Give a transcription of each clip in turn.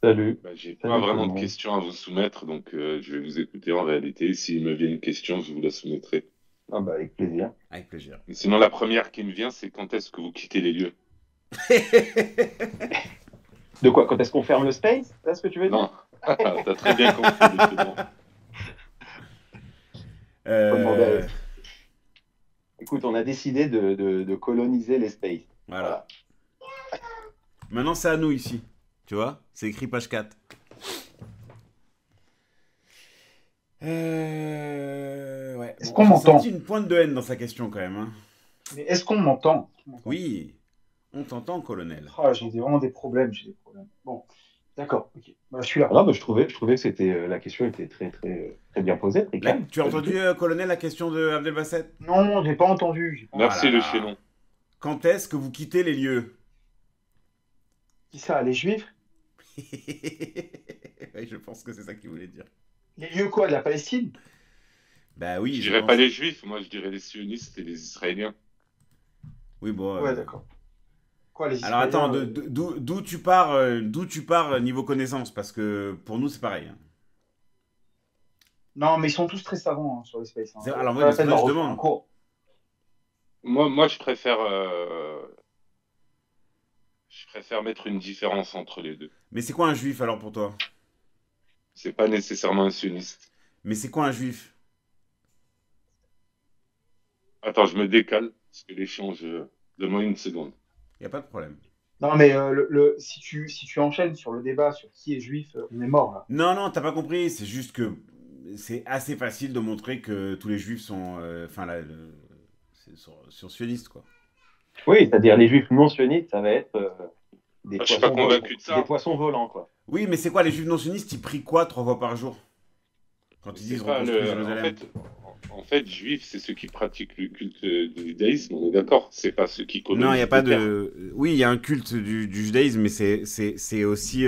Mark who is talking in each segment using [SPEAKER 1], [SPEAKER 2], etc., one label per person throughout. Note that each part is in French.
[SPEAKER 1] Salut,
[SPEAKER 2] Bah, j'ai pas
[SPEAKER 1] salut tout le
[SPEAKER 2] vraiment de
[SPEAKER 1] monde.
[SPEAKER 2] questions à vous soumettre, donc je vais vous écouter en réalité. S'il me vient une question, je vous la soumettrai.
[SPEAKER 1] Ah bah avec plaisir.
[SPEAKER 3] Avec plaisir.
[SPEAKER 2] Mais sinon, la première qui me vient, c'est quand est-ce que vous quittez les lieux?
[SPEAKER 1] De quoi? Quand est-ce qu'on ferme le space? C'est ce que tu veux dire?
[SPEAKER 2] Non, t'as très bien compris, justement.
[SPEAKER 1] Faut demander
[SPEAKER 3] Euh,
[SPEAKER 1] Écoute, on a décidé de coloniser les spaces.
[SPEAKER 3] voilà.
[SPEAKER 1] Voilà.
[SPEAKER 3] Maintenant, c'est à nous ici. Tu vois? C'est écrit page 4. Ouais.
[SPEAKER 4] Est-ce
[SPEAKER 3] Bon,
[SPEAKER 4] qu'on
[SPEAKER 3] j'ai senti
[SPEAKER 4] m'entend?
[SPEAKER 3] une pointe de haine dans sa question quand même, hein.
[SPEAKER 4] Mais est-ce qu'on m'entend? Est-ce qu'on m'entend?
[SPEAKER 3] Oui, on t'entend, colonel.
[SPEAKER 4] Ah, vraiment des problèmes, j'ai des problèmes. Bon, d'accord, ok. Bah, je suis là.
[SPEAKER 1] Ah non, bah, je trouvais que c'était la question était très bien posée, très calme.
[SPEAKER 3] Tu as
[SPEAKER 1] Pas du
[SPEAKER 3] entendu,
[SPEAKER 1] tout.
[SPEAKER 3] colonel, la question de Abdelbasset?
[SPEAKER 4] Non, j'ai pas entendu, j'ai pas
[SPEAKER 2] Merci
[SPEAKER 4] entendu.
[SPEAKER 2] le
[SPEAKER 3] Voilà.
[SPEAKER 2] chaînon.
[SPEAKER 3] Quand est-ce que vous quittez les lieux?
[SPEAKER 4] Qui ça, les juifs?
[SPEAKER 3] Oui, je pense que c'est ça qu'il voulait dire.
[SPEAKER 4] Les lieux quoi, de la Palestine?
[SPEAKER 3] Bah
[SPEAKER 2] Je
[SPEAKER 3] oui, je
[SPEAKER 2] dirais pas
[SPEAKER 3] pense.
[SPEAKER 2] les juifs, moi je dirais les sionistes et les israéliens.
[SPEAKER 3] Oui, bon.
[SPEAKER 4] Ouais, d'accord. Quoi, les
[SPEAKER 3] Alors attends,
[SPEAKER 4] Israéliens?
[SPEAKER 3] d'où tu pars niveau connaissance? Parce que pour nous, c'est pareil, hein.
[SPEAKER 4] Non, mais ils sont tous très savants hein, sur les spaces. Hein.
[SPEAKER 3] Alors oui,
[SPEAKER 4] Pas
[SPEAKER 3] mais
[SPEAKER 4] la
[SPEAKER 3] c'est pour
[SPEAKER 4] peine
[SPEAKER 3] ça que
[SPEAKER 4] d'en
[SPEAKER 3] je
[SPEAKER 4] refaire un
[SPEAKER 3] demande.
[SPEAKER 4] cours.
[SPEAKER 2] Moi, je préfère mettre une différence entre les deux.
[SPEAKER 3] Mais c'est quoi un juif alors pour toi?
[SPEAKER 2] C'est pas nécessairement un sioniste.
[SPEAKER 3] Mais c'est quoi un juif?
[SPEAKER 2] Attends, je me décale, parce que l'échange, donne-moi une seconde.
[SPEAKER 3] Y a pas de problème.
[SPEAKER 4] Non, mais si tu enchaînes sur le débat sur qui est juif, on est mort là.
[SPEAKER 3] Non, non, t'as pas compris. C'est juste que c'est assez facile de montrer que tous les juifs sont. Enfin, là, c'est sur sionistes, quoi.
[SPEAKER 1] Oui, c'est-à-dire les juifs non sionistes, ça va être des
[SPEAKER 2] Ah, je suis pas
[SPEAKER 1] poissons volants,
[SPEAKER 2] convaincu de
[SPEAKER 1] des
[SPEAKER 2] ça.
[SPEAKER 1] poissons volants quoi.
[SPEAKER 3] Oui, mais c'est quoi les juifs non sionistes? Ils prient quoi 3 fois par jour? Quand ils
[SPEAKER 2] C'est
[SPEAKER 3] disent
[SPEAKER 2] pas
[SPEAKER 3] reconstruire
[SPEAKER 2] le. En
[SPEAKER 3] Jérusalem?
[SPEAKER 2] fait, juif, c'est ceux qui pratiquent le culte du judaïsme, on est d'accord. C'est pas ceux qui
[SPEAKER 3] Non, il n'y a
[SPEAKER 2] colonisent
[SPEAKER 3] pas
[SPEAKER 2] des terres.
[SPEAKER 3] de. Oui, il y a un culte du judaïsme, mais c'est aussi.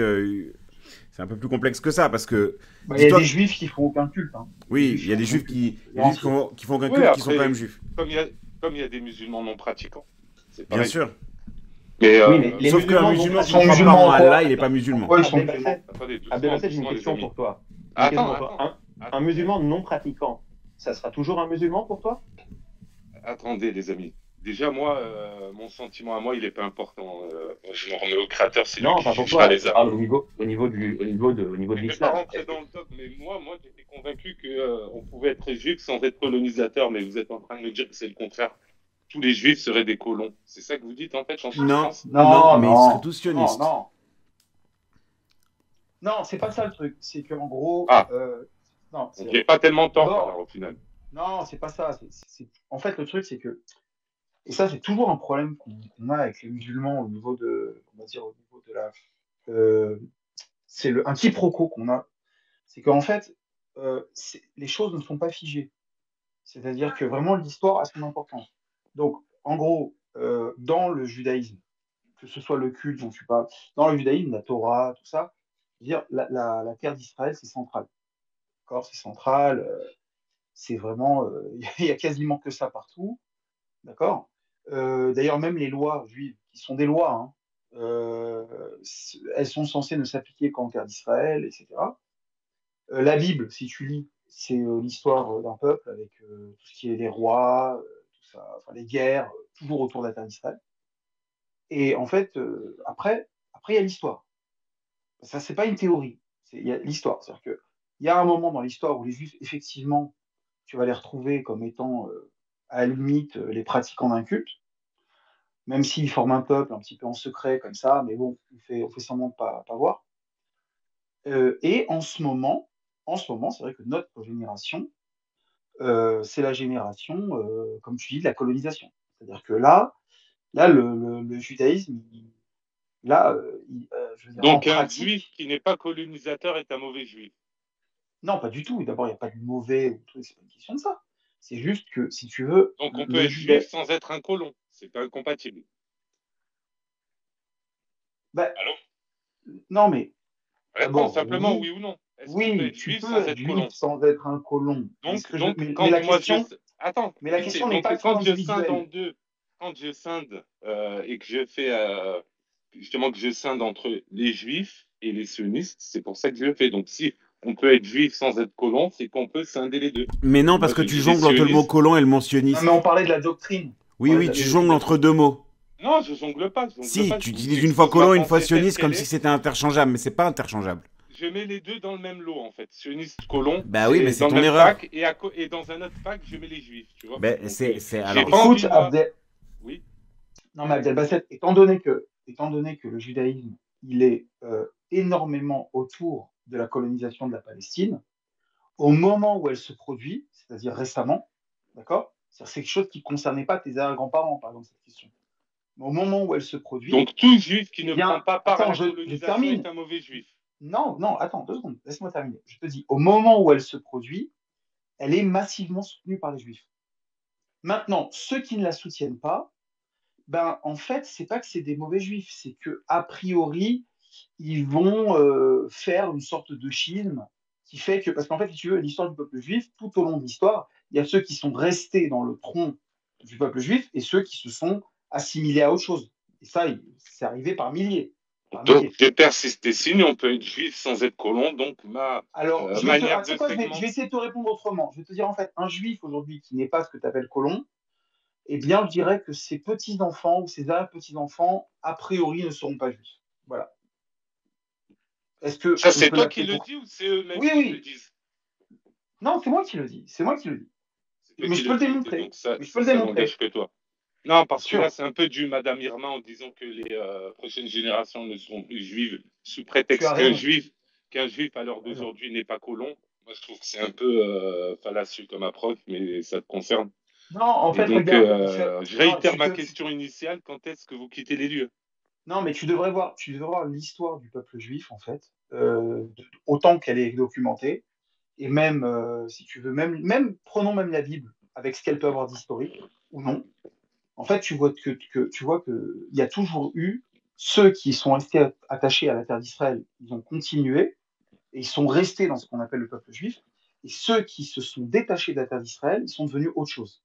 [SPEAKER 3] C'est un peu plus complexe que ça, parce que.
[SPEAKER 4] Bah, il y a
[SPEAKER 3] Dis-toi.
[SPEAKER 4] des juifs qui font aucun culte. Hein. Les
[SPEAKER 3] Oui,
[SPEAKER 4] juifs
[SPEAKER 3] il y a
[SPEAKER 4] font
[SPEAKER 3] des
[SPEAKER 4] aucun
[SPEAKER 3] juifs
[SPEAKER 4] culte.
[SPEAKER 3] il y a des juifs
[SPEAKER 4] Entier.
[SPEAKER 3] qui font aucun
[SPEAKER 2] Oui,
[SPEAKER 3] culte qui sont quand même
[SPEAKER 2] après,
[SPEAKER 3] juifs.
[SPEAKER 2] comme il y a des musulmans non pratiquants, c'est
[SPEAKER 3] Bien
[SPEAKER 2] pareil.
[SPEAKER 3] sûr.
[SPEAKER 2] Mais
[SPEAKER 1] Oui, mais les
[SPEAKER 3] Sauf qu'un
[SPEAKER 1] musulmans non
[SPEAKER 3] musulman
[SPEAKER 4] Ils
[SPEAKER 3] qui ne
[SPEAKER 4] sont
[SPEAKER 3] croit
[SPEAKER 1] pratiquants.
[SPEAKER 3] pas
[SPEAKER 4] musulmans
[SPEAKER 3] en
[SPEAKER 4] en
[SPEAKER 3] Allah,
[SPEAKER 4] quoi?
[SPEAKER 3] il n'est pas
[SPEAKER 4] En
[SPEAKER 3] musulman.
[SPEAKER 4] quoi ils sont musulmans?
[SPEAKER 1] Abdelbasset,
[SPEAKER 2] attendez, doucement,
[SPEAKER 1] Abdelbasset, j'ai une
[SPEAKER 2] doucement, les
[SPEAKER 1] question
[SPEAKER 2] amis.
[SPEAKER 1] pour toi. J'ai une question
[SPEAKER 2] Attends,
[SPEAKER 1] pour toi.
[SPEAKER 2] attends,
[SPEAKER 1] Un
[SPEAKER 2] attendez,
[SPEAKER 1] musulman non pratiquant, ça sera toujours un musulman pour toi?
[SPEAKER 2] attendez, les amis. Déjà, moi, mon sentiment à moi, il est pas important. Je me remets au Créateur, c'est lui
[SPEAKER 1] Non,
[SPEAKER 2] qui
[SPEAKER 1] pas pour
[SPEAKER 2] jugera
[SPEAKER 1] toi.
[SPEAKER 2] les
[SPEAKER 1] Je
[SPEAKER 2] âmes.
[SPEAKER 1] parle au niveau de
[SPEAKER 2] Je ne vais pas
[SPEAKER 1] l'islam.
[SPEAKER 2] rentrer dans le dogme, mais moi, j'étais convaincu que on pouvait être juif sans être colonisateur, mais vous êtes en train de me dire que c'est le contraire. Tous les juifs seraient des colons. C'est ça que vous dites, en fait, en
[SPEAKER 3] Non,
[SPEAKER 2] substance?
[SPEAKER 3] non,
[SPEAKER 4] Non,
[SPEAKER 3] mais ils seraient
[SPEAKER 4] non,
[SPEAKER 3] tous
[SPEAKER 4] non,
[SPEAKER 3] sionistes.
[SPEAKER 4] non. Non, c'est pas ça le truc. C'est qu'en gros,
[SPEAKER 2] Ah,
[SPEAKER 4] non,
[SPEAKER 2] donc il n'y a pas tellement tort, alors,
[SPEAKER 4] d'abord,
[SPEAKER 2] au final.
[SPEAKER 4] non, c'est pas ça. En fait, le truc, c'est que, et ça, c'est toujours un problème qu'on a avec les musulmans au niveau de, on va dire, au niveau de la, euh, c'est un quiproquo qu'on a. C'est qu'en fait, les choses ne sont pas figées. C'est-à-dire que vraiment l'histoire a son importance. Donc, en gros, dans le judaïsme, que ce soit le culte dont tu parles, dans le judaïsme, la Torah, tout ça, je veux dire, la terre d'Israël, c'est central. D'accord, c'est central, c'est vraiment, il y a quasiment que ça partout. D'accord. D'ailleurs, même les lois juives, qui sont des lois, hein, elles sont censées ne s'appliquer qu'en terre d'Israël, etc. La Bible, si tu lis, c'est l'histoire d'un peuple avec tout ce qui est les rois, tout ça, enfin, les guerres, toujours autour de la terre d'Israël. Et en fait, après, il y a l'histoire. Ça, c'est pas une théorie, il y a l'histoire. C'est-à-dire que il y a un moment dans l'histoire où les Juifs, effectivement, tu vas les retrouver comme étant, à la limite, les pratiquants d'un culte, même s'ils forment un peuple un petit peu en secret comme ça, mais bon, on fait semblant de pas voir. Et en ce moment, c'est vrai que notre génération, c'est la génération, comme tu dis, de la colonisation. C'est-à-dire que là, le judaïsme, là, je veux dire, en
[SPEAKER 2] Donc, un juif
[SPEAKER 4] pratique,
[SPEAKER 2] qui n'est pas colonisateur est un mauvais juif.
[SPEAKER 4] non, pas du tout. D'abord, il n'y a pas de mauvais ou truc, c'est pas une question de ça. C'est juste que, si tu veux,
[SPEAKER 2] Donc, on peut
[SPEAKER 4] le
[SPEAKER 2] être juif
[SPEAKER 4] judaïsme.
[SPEAKER 2] sans être un colon. C'est pas incompatible.
[SPEAKER 4] Ben,
[SPEAKER 2] Allô?
[SPEAKER 4] non, mais
[SPEAKER 2] Réponds
[SPEAKER 4] d'abord,
[SPEAKER 2] simplement
[SPEAKER 4] oui,
[SPEAKER 2] oui ou non. Est-ce qu'on peut
[SPEAKER 4] oui,
[SPEAKER 2] être
[SPEAKER 4] tu
[SPEAKER 2] juif
[SPEAKER 4] peux
[SPEAKER 2] sans
[SPEAKER 4] être
[SPEAKER 2] être
[SPEAKER 4] juif
[SPEAKER 2] colon?
[SPEAKER 4] sans être un colon. Mais,
[SPEAKER 2] Donc, donc
[SPEAKER 4] mais
[SPEAKER 2] quand moi je... Attends,
[SPEAKER 4] mais la
[SPEAKER 2] vite fait.
[SPEAKER 4] question n'est
[SPEAKER 2] Donc,
[SPEAKER 4] pas toujours
[SPEAKER 2] quand je scinde en
[SPEAKER 4] individuelle.
[SPEAKER 2] deux, quand je scinde et que je fais justement que je scinde entre les juifs et les sionistes, c'est pour ça que je le fais. Donc si on peut être juif sans être colon, c'est qu'on peut scinder les deux.
[SPEAKER 3] Mais non,
[SPEAKER 2] Et
[SPEAKER 3] parce
[SPEAKER 2] moi,
[SPEAKER 3] que
[SPEAKER 2] je
[SPEAKER 3] tu
[SPEAKER 2] dis les
[SPEAKER 3] jongles entre le mot
[SPEAKER 2] sionistes.
[SPEAKER 3] colon et le mot
[SPEAKER 4] Non, mais
[SPEAKER 3] sioniste.
[SPEAKER 4] on parlait de la doctrine.
[SPEAKER 3] Oui, oui, tu jongles
[SPEAKER 2] Mais
[SPEAKER 3] entre deux mots.
[SPEAKER 2] non, je jongle pas, je jongle
[SPEAKER 3] Si,
[SPEAKER 2] pas.
[SPEAKER 3] tu
[SPEAKER 2] Je vous
[SPEAKER 3] utilises une fois
[SPEAKER 2] expose ma
[SPEAKER 3] colon et une fois
[SPEAKER 2] pensée telle
[SPEAKER 3] sioniste
[SPEAKER 2] qu'elle
[SPEAKER 3] comme si
[SPEAKER 2] est.
[SPEAKER 3] c'était interchangeable, mais c'est pas interchangeable.
[SPEAKER 2] Je mets les deux dans le même lot, en fait. Sioniste, colon,
[SPEAKER 3] Bah oui, mais
[SPEAKER 2] c'est
[SPEAKER 3] c'est
[SPEAKER 2] dans le
[SPEAKER 3] ton
[SPEAKER 2] même
[SPEAKER 3] erreur.
[SPEAKER 2] pack, et dans un autre pack, je mets les juifs, tu vois.
[SPEAKER 3] Ben,
[SPEAKER 2] Donc,
[SPEAKER 3] c'est
[SPEAKER 2] j'ai
[SPEAKER 3] alors.
[SPEAKER 2] pas envie,
[SPEAKER 4] Écoute,
[SPEAKER 2] moi. Oui.
[SPEAKER 4] Non, mais Abdelbasset, étant donné que le judaïsme, il est énormément autour de la colonisation de la Palestine, au moment où elle se produit, c'est-à-dire récemment, d'accord? C'est quelque chose qui ne concernait pas tes arrière-grands-parents, par exemple, cette question. Mais au moment où elle se produit,
[SPEAKER 2] Donc, tout juif qui
[SPEAKER 4] eh
[SPEAKER 2] ne prend
[SPEAKER 4] bien,
[SPEAKER 2] pas part à
[SPEAKER 4] attends,
[SPEAKER 2] la
[SPEAKER 4] je
[SPEAKER 2] colonisation est
[SPEAKER 4] termine.
[SPEAKER 2] un mauvais juif.
[SPEAKER 4] Non, non, attends, 2 secondes, laisse-moi terminer. Je te dis, au moment où elle se produit, elle est massivement soutenue par les juifs. Maintenant, ceux qui ne la soutiennent pas, ben, en fait, c'est pas que c'est des mauvais juifs, c'est que, a priori, ils vont faire une sorte de schisme qui fait que, parce qu'en fait, si tu veux, l'histoire du peuple juif, tout au long de l'histoire, il y a ceux qui sont restés dans le tronc du peuple juif et ceux qui se sont assimilés à autre chose. Et ça, c'est arrivé par milliers. Par
[SPEAKER 2] Donc,
[SPEAKER 4] milliers.
[SPEAKER 2] de persiste des signes, on peut être juif sans être colon. Donc, ma
[SPEAKER 4] Alors,
[SPEAKER 2] manière
[SPEAKER 4] tu sais
[SPEAKER 2] de
[SPEAKER 4] quoi, je vais
[SPEAKER 2] segmenter.
[SPEAKER 4] essayer de te répondre autrement. Je vais te dire, en fait, un juif aujourd'hui qui n'est pas ce que tu appelles colon, eh bien, je dirais que ses petits-enfants ou ses arrière-petits-enfants, a priori, ne seront pas juifs. Voilà. Est-ce que
[SPEAKER 2] Ça,
[SPEAKER 4] on
[SPEAKER 2] c'est
[SPEAKER 4] peut
[SPEAKER 2] toi qui
[SPEAKER 4] l'appeler
[SPEAKER 2] le
[SPEAKER 4] pour...
[SPEAKER 2] dis ou c'est eux-mêmes
[SPEAKER 4] Oui,
[SPEAKER 2] qui te le
[SPEAKER 4] oui.
[SPEAKER 2] disent?
[SPEAKER 4] Non, c'est moi qui le dis. C'est moi qui le dis.
[SPEAKER 2] C'est toi
[SPEAKER 4] Mais
[SPEAKER 2] qui
[SPEAKER 4] je
[SPEAKER 2] le
[SPEAKER 4] peux le
[SPEAKER 2] dis.
[SPEAKER 4] démontrer.
[SPEAKER 2] Donc, ça,
[SPEAKER 4] Mais je peux
[SPEAKER 2] ça,
[SPEAKER 4] le
[SPEAKER 2] ça
[SPEAKER 4] démontrer.
[SPEAKER 2] n'engage que toi. Non,
[SPEAKER 4] Bien
[SPEAKER 2] parce que là,
[SPEAKER 4] sûr.
[SPEAKER 2] c'est un peu du Madame Irma en disant que les prochaines générations ne seront plus juives sous
[SPEAKER 4] Tu as
[SPEAKER 2] prétexte
[SPEAKER 4] raison.
[SPEAKER 2] qu'un juif à l'heure
[SPEAKER 4] Tu as raison.
[SPEAKER 2] d'aujourd'hui n'est pas colon. Moi, je trouve que c'est un peu fallacieux comme approche, mais ça te concerne.
[SPEAKER 4] Non, en
[SPEAKER 2] Et
[SPEAKER 4] fait,
[SPEAKER 2] donc,
[SPEAKER 4] regarde.
[SPEAKER 2] je
[SPEAKER 4] Non,
[SPEAKER 2] réitère ma question initiale. Quand est-ce que vous quittez les lieux?
[SPEAKER 4] non, mais tu devrais voir l'histoire du peuple juif, en fait, autant qu'elle est documentée. Et même, si tu veux, prenons même la Bible, avec ce qu'elle peut avoir d'historique, ou non. En fait, tu vois que il y a toujours eu ceux qui sont restés attachés à la terre d'Israël, ils ont continué, et ils sont restés dans ce qu'on appelle le peuple juif. Et ceux qui se sont détachés de la terre d'Israël, ils sont devenus autre chose.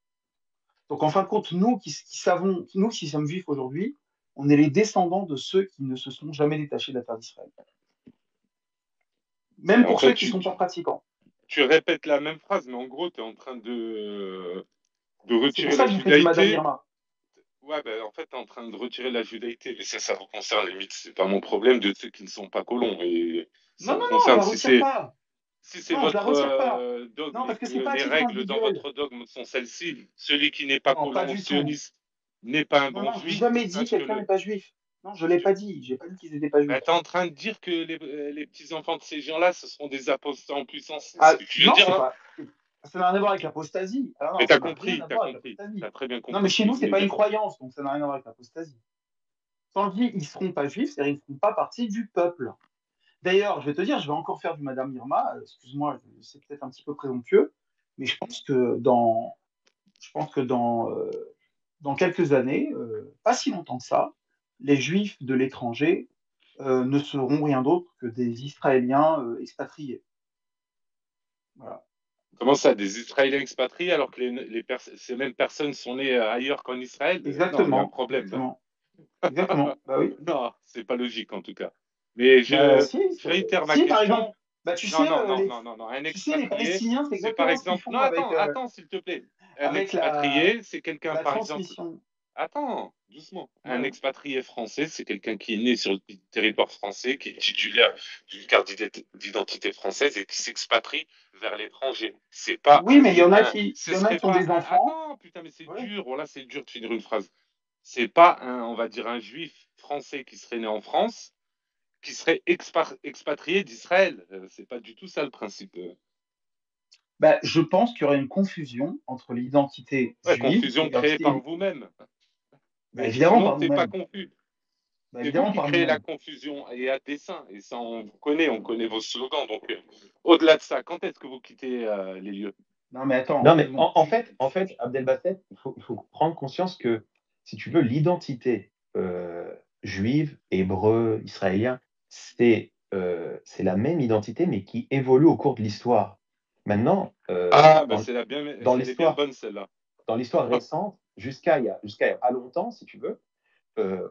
[SPEAKER 4] Donc en fin de compte, nous qui sommes juifs aujourd'hui, on est les descendants de ceux qui ne se sont jamais détachés de la terre d'Israël.
[SPEAKER 2] Et
[SPEAKER 4] Même
[SPEAKER 2] en
[SPEAKER 4] pour ceux
[SPEAKER 2] fait,
[SPEAKER 4] qui ne sont pas pratiquants.
[SPEAKER 2] tu répètes la même phrase, mais en gros, tu es en train de
[SPEAKER 4] C'est pour
[SPEAKER 2] retirer
[SPEAKER 4] ça
[SPEAKER 2] la
[SPEAKER 4] que j'ai fait du Madame
[SPEAKER 2] judaïté.
[SPEAKER 4] Irma.
[SPEAKER 2] Ouais, ben, en fait, tu es en train de retirer la judaïté, mais ça vous concerne limite. C'est pas mon problème de ceux qui ne sont pas colons. Et ça
[SPEAKER 4] Non,
[SPEAKER 2] vous
[SPEAKER 4] non, non, je
[SPEAKER 2] concerne
[SPEAKER 4] la retire pas.
[SPEAKER 2] si c'est
[SPEAKER 4] Non, je la
[SPEAKER 2] votre
[SPEAKER 4] retire pas.
[SPEAKER 2] dogme
[SPEAKER 4] Non,
[SPEAKER 2] et
[SPEAKER 4] parce que
[SPEAKER 2] que
[SPEAKER 4] c'est pas à
[SPEAKER 2] les
[SPEAKER 4] titre
[SPEAKER 2] règles dans
[SPEAKER 4] individuel.
[SPEAKER 2] votre dogme sont celles-ci. Celui qui n'est pas
[SPEAKER 4] Non, pas
[SPEAKER 2] colon
[SPEAKER 4] du tout.
[SPEAKER 2] sioniste n'est pas un
[SPEAKER 4] Non,
[SPEAKER 2] bon
[SPEAKER 4] non, j'ai
[SPEAKER 2] juif.
[SPEAKER 4] jamais dit que quelqu'un n'est
[SPEAKER 2] Sache-le.
[SPEAKER 4] pas juif. Non, je l'ai pas dit. J'ai pas dit qu'ils n'étaient pas
[SPEAKER 2] Ben,
[SPEAKER 4] juifs.
[SPEAKER 2] tu es en train de dire que les petits-enfants de ces gens-là, ce seront des apostats en puissance. C'est ce
[SPEAKER 4] Ah,
[SPEAKER 2] que tu veux
[SPEAKER 4] non,
[SPEAKER 2] dire,
[SPEAKER 4] c'est
[SPEAKER 2] là?
[SPEAKER 4] pas. Ça n'a rien à voir avec l'apostasie. Alors
[SPEAKER 2] Mais
[SPEAKER 4] non, ça n'a rien à
[SPEAKER 2] t'as
[SPEAKER 4] voir avec
[SPEAKER 2] compris.
[SPEAKER 4] l'apostasie.
[SPEAKER 2] T'as très bien
[SPEAKER 4] Non, mais
[SPEAKER 2] compris ce
[SPEAKER 4] chez
[SPEAKER 2] que
[SPEAKER 4] nous,
[SPEAKER 2] je
[SPEAKER 4] c'est
[SPEAKER 2] voulais
[SPEAKER 4] pas une
[SPEAKER 2] dire.
[SPEAKER 4] croyance, donc ça n'a rien à voir avec l'apostasie. Quand je dis ils seront pas juifs, c'est-à-dire ils ne feront pas partie du peuple. D'ailleurs, je vais te dire, je vais encore faire du Madame Irma. Excuse-moi, c'est peut-être un petit peu présomptueux, mais je pense que dans quelques années, pas si longtemps que ça, les Juifs de l'étranger ne seront rien d'autre que des Israéliens expatriés. Voilà.
[SPEAKER 2] Comment ça, des Israéliens expatriés alors que ces mêmes personnes sont nées ailleurs qu'en Israël? Non, il y a un
[SPEAKER 4] Exactement,
[SPEAKER 2] problème là.
[SPEAKER 4] exactement, exactement. Bah oui.
[SPEAKER 2] Non, c'est pas logique en tout cas. Mais
[SPEAKER 4] Bah si,
[SPEAKER 2] je réitère ma
[SPEAKER 4] si par exemple,
[SPEAKER 2] question.
[SPEAKER 4] bah tu
[SPEAKER 2] Non,
[SPEAKER 4] sais,
[SPEAKER 2] non, non, non, non, non. Un
[SPEAKER 4] les
[SPEAKER 2] expatrié,
[SPEAKER 4] Palestiniens, c'est
[SPEAKER 2] c'est par
[SPEAKER 4] exactement ce qu'ils
[SPEAKER 2] exemple. Non,
[SPEAKER 4] font avec,
[SPEAKER 2] attends, attends, s'il te plaît. Un
[SPEAKER 4] avec la,
[SPEAKER 2] expatrié, c'est quelqu'un,
[SPEAKER 4] la
[SPEAKER 2] par exemple.
[SPEAKER 4] transmission.
[SPEAKER 2] Attends, doucement. Un
[SPEAKER 4] Ouais.
[SPEAKER 2] expatrié français, c'est quelqu'un qui est né sur le territoire français, qui est titulaire d'une carte d'identité française et qui s'expatrie vers l'étranger. C'est pas
[SPEAKER 4] Oui, mais il y en a
[SPEAKER 2] ce serait
[SPEAKER 4] qui ont
[SPEAKER 2] pas
[SPEAKER 4] des
[SPEAKER 2] un,
[SPEAKER 4] enfants.
[SPEAKER 2] attends, putain, mais c'est
[SPEAKER 4] Ouais.
[SPEAKER 2] dur. Voilà, c'est dur de finir une phrase. C'est pas on va dire, un juif français qui serait né en France, qui serait expatrié d'Israël. C'est pas du tout ça le principe.
[SPEAKER 4] Bah, je pense qu'il y aurait une confusion entre l'identité
[SPEAKER 2] Ouais,
[SPEAKER 4] juive et
[SPEAKER 2] confusion créée par
[SPEAKER 4] l'identité.
[SPEAKER 2] vous-même.
[SPEAKER 4] Bah,
[SPEAKER 2] Mais
[SPEAKER 4] évidemment
[SPEAKER 2] sinon,
[SPEAKER 4] par
[SPEAKER 2] t'es pas
[SPEAKER 4] nous-mêmes.
[SPEAKER 2] confus.
[SPEAKER 4] Bah,
[SPEAKER 2] C'est vous
[SPEAKER 4] évidemment
[SPEAKER 2] qui
[SPEAKER 4] par
[SPEAKER 2] créez la
[SPEAKER 4] nous-mêmes.
[SPEAKER 2] confusion et à dessein. Et ça, on connaît vos slogans. Donc, au-delà de ça, quand est-ce que vous quittez les lieux?
[SPEAKER 4] Non, mais attends,
[SPEAKER 5] Non,
[SPEAKER 4] deux
[SPEAKER 5] mais
[SPEAKER 4] secondes.
[SPEAKER 5] en fait, Abdelbasset, il faut prendre conscience que, si tu veux, l'identité juive, hébreu, israélien, c'est la même identité, mais qui évolue au cours de l'histoire. Maintenant,
[SPEAKER 2] Ah, ben
[SPEAKER 5] dans,
[SPEAKER 2] c'est
[SPEAKER 5] dans
[SPEAKER 2] elle est bien
[SPEAKER 5] l'histoire
[SPEAKER 2] bonne celle-là.
[SPEAKER 5] dans l'histoire récente, jusqu'à il y a pas longtemps, si tu veux,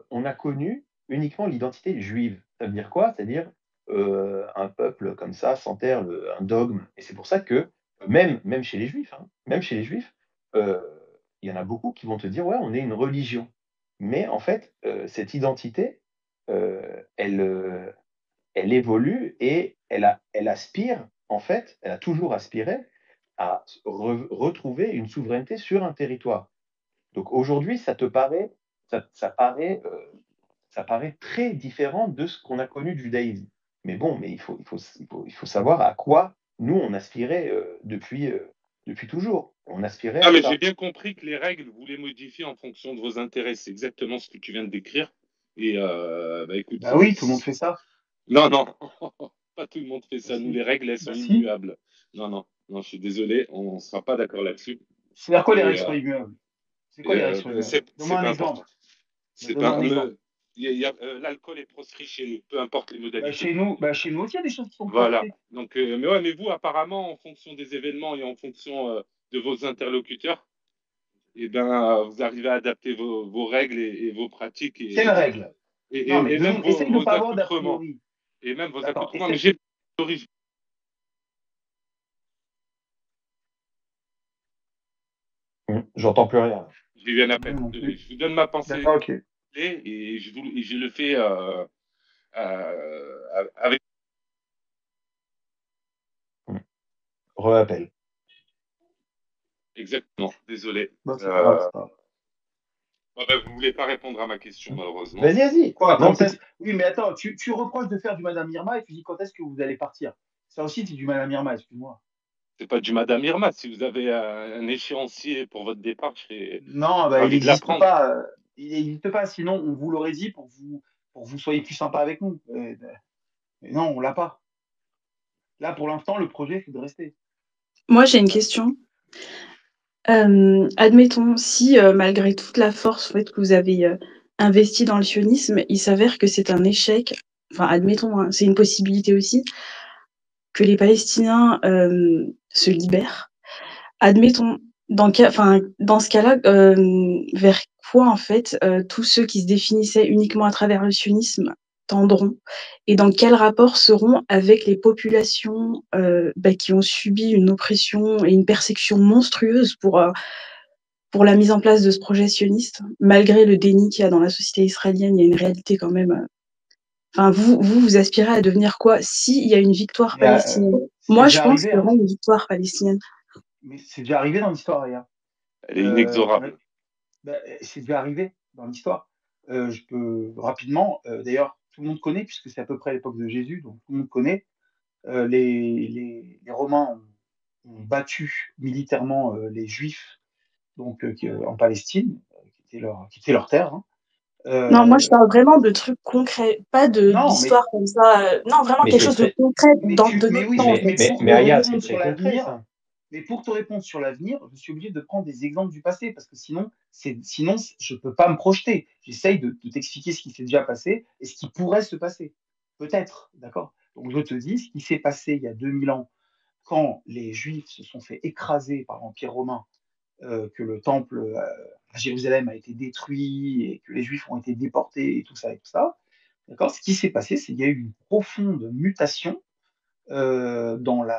[SPEAKER 5] on a connu uniquement l'identité juive. Ça veut dire quoi? C'est-à-dire un peuple comme ça s'enterre un dogme. Et c'est pour ça que même chez les Juifs, hein, même chez les Juifs, euh, il y en a beaucoup qui vont te dire, ouais, on est une religion. Mais en fait, cette identité, elle évolue et elle aspire, en fait, elle a toujours aspiré à retrouver une souveraineté sur un territoire. Donc aujourd'hui, ça paraît très différent de ce qu'on a connu du judaïsme. Mais bon, mais il faut savoir à quoi nous, on aspirait depuis toujours. On aspirait
[SPEAKER 2] Ah,
[SPEAKER 5] à
[SPEAKER 2] mais j'ai
[SPEAKER 5] ça.
[SPEAKER 2] bien compris que les règles, vous les modifiez en fonction de vos intérêts. C'est exactement ce que tu viens de décrire. Et bah écoute,
[SPEAKER 4] Bah oui, tout le monde fait ça.
[SPEAKER 2] non, non, pas tout le monde fait
[SPEAKER 4] Bah
[SPEAKER 2] ça. Nous,
[SPEAKER 4] si.
[SPEAKER 2] les règles, elles sont
[SPEAKER 4] Bah si.
[SPEAKER 2] immuables. Non, non, non, je suis désolé, on ne sera pas d'accord là-dessus.
[SPEAKER 4] C'est-à-dire quoi les
[SPEAKER 2] Et
[SPEAKER 4] règles sont immuables? C'est quoi les règles sont immuables?
[SPEAKER 2] c'est
[SPEAKER 4] Donne-moi un
[SPEAKER 2] pas
[SPEAKER 4] exemple.
[SPEAKER 2] important.
[SPEAKER 4] Bah,
[SPEAKER 2] C'est
[SPEAKER 4] donne-moi
[SPEAKER 2] pas
[SPEAKER 4] un exemple.
[SPEAKER 2] l'alcool est proscrit chez nous, peu importe les modalités.
[SPEAKER 4] Bah, chez nous aussi, il y a des choses qui sont
[SPEAKER 2] Voilà.
[SPEAKER 4] proscrites.
[SPEAKER 2] Donc, mais ouais, mais vous, apparemment, en fonction des événements et en fonction de vos interlocuteurs, eh ben, vous arrivez à adapter vos règles et vos pratiques
[SPEAKER 4] Quelle règle? Non, mais
[SPEAKER 2] et même
[SPEAKER 4] essaye de ne
[SPEAKER 2] vos
[SPEAKER 4] pas avoir d'a
[SPEAKER 2] accoutrements.
[SPEAKER 4] priori.
[SPEAKER 2] Et même vos
[SPEAKER 4] Attends,
[SPEAKER 2] accoutrements. Mais
[SPEAKER 4] essaye.
[SPEAKER 2] j'ai l'origine.
[SPEAKER 5] J'entends plus rien.
[SPEAKER 2] J'ai eu un
[SPEAKER 4] Moi
[SPEAKER 2] appel.
[SPEAKER 4] non plus.
[SPEAKER 2] Je vous donne ma pensée
[SPEAKER 4] D'accord, ok.
[SPEAKER 2] et je le fais avec.
[SPEAKER 5] Reappel.
[SPEAKER 2] Exactement. Désolé.
[SPEAKER 4] Bon, c'est pas grave, c'est pas grave.
[SPEAKER 2] Ah ben, vous voulez pas répondre à ma question, malheureusement.
[SPEAKER 5] Vas-y, vas-y.
[SPEAKER 4] Quoi,
[SPEAKER 5] Non,
[SPEAKER 4] quand est-ce... Oui, mais attends, tu reproches de faire du Madame Irma et tu dis quand est-ce que vous allez partir? Ça aussi, c'est du Madame Irma, excuse-moi.
[SPEAKER 2] C'est pas du Madame Irma. Si vous avez un échéancier pour votre départ, je serais
[SPEAKER 4] Non, bah, il
[SPEAKER 2] ravi de
[SPEAKER 4] n'existe
[SPEAKER 2] l'apprendre.
[SPEAKER 4] pas. Il n'existe pas, sinon on vous l'aurait dit pour que vous soyez plus sympa avec nous. Mais non, on l'a pas. Là, pour l'instant, le projet, c'est de rester.
[SPEAKER 6] Moi, j'ai une question. Admettons, si malgré toute la force en fait, que vous avez investie dans le sionisme, il s'avère que c'est un échec, enfin admettons, hein, c'est une possibilité aussi, que les Palestiniens se libèrent. Admettons, dans ce cas-là, vers quoi en fait tous ceux qui se définissaient uniquement à travers le sionisme tendront et dans quel rapport seront avec les populations qui ont subi une oppression et une persécution monstrueuse pour la mise en place de ce projet sioniste, malgré le déni qu'il y a dans la société israélienne, il y a une réalité quand même. Enfin, vous aspirez à devenir quoi s'il y a une victoire
[SPEAKER 4] Mais
[SPEAKER 6] palestinienne?
[SPEAKER 4] c'est
[SPEAKER 6] Moi, je
[SPEAKER 4] déjà
[SPEAKER 6] pense
[SPEAKER 4] arrivé,
[SPEAKER 6] qu'il y
[SPEAKER 4] hein.
[SPEAKER 6] aura une victoire palestinienne.
[SPEAKER 4] Mais c'est déjà arrivé dans l'histoire, regarde.
[SPEAKER 2] Elle est inexorable.
[SPEAKER 4] Bah, c'est déjà arrivé dans l'histoire. Je peux rapidement, d'ailleurs, tout le monde connaît, puisque c'est à peu près à l'époque de Jésus, donc tout le monde connaît. Les Romains ont battu militairement les Juifs donc, en Palestine, qui était leur terre. Hein.
[SPEAKER 6] Non, moi, je
[SPEAKER 4] Euh,
[SPEAKER 6] parle vraiment de trucs concrets, pas
[SPEAKER 4] non,
[SPEAKER 6] d'histoire comme ça. Non, vraiment
[SPEAKER 5] Mais
[SPEAKER 6] quelque
[SPEAKER 5] c'est
[SPEAKER 6] chose de
[SPEAKER 5] très.
[SPEAKER 6] concret de
[SPEAKER 4] mais
[SPEAKER 6] notre temps,
[SPEAKER 4] oui,
[SPEAKER 6] en
[SPEAKER 5] Mais,
[SPEAKER 6] fait.
[SPEAKER 4] mais
[SPEAKER 5] mais,
[SPEAKER 4] pour
[SPEAKER 5] mais
[SPEAKER 4] te
[SPEAKER 5] regarde, c'est
[SPEAKER 4] répondre sur
[SPEAKER 5] très concret,
[SPEAKER 4] l'avenir,
[SPEAKER 5] ça.
[SPEAKER 4] mais pour te répondre sur l'avenir, je suis obligé de prendre des exemples du passé parce que sinon je peux pas me projeter. J'essaye de t'expliquer ce qui s'est déjà passé et ce qui pourrait se passer. Peut-être, d'accord? Donc je te dis, ce qui s'est passé il y a 2000 ans, quand les Juifs se sont fait écraser par l'Empire romain, que le temple à Jérusalem a été détruit et que les Juifs ont été déportés et tout ça, d'accord? Ce qui s'est passé, c'est qu'il y a eu une profonde mutation dans le,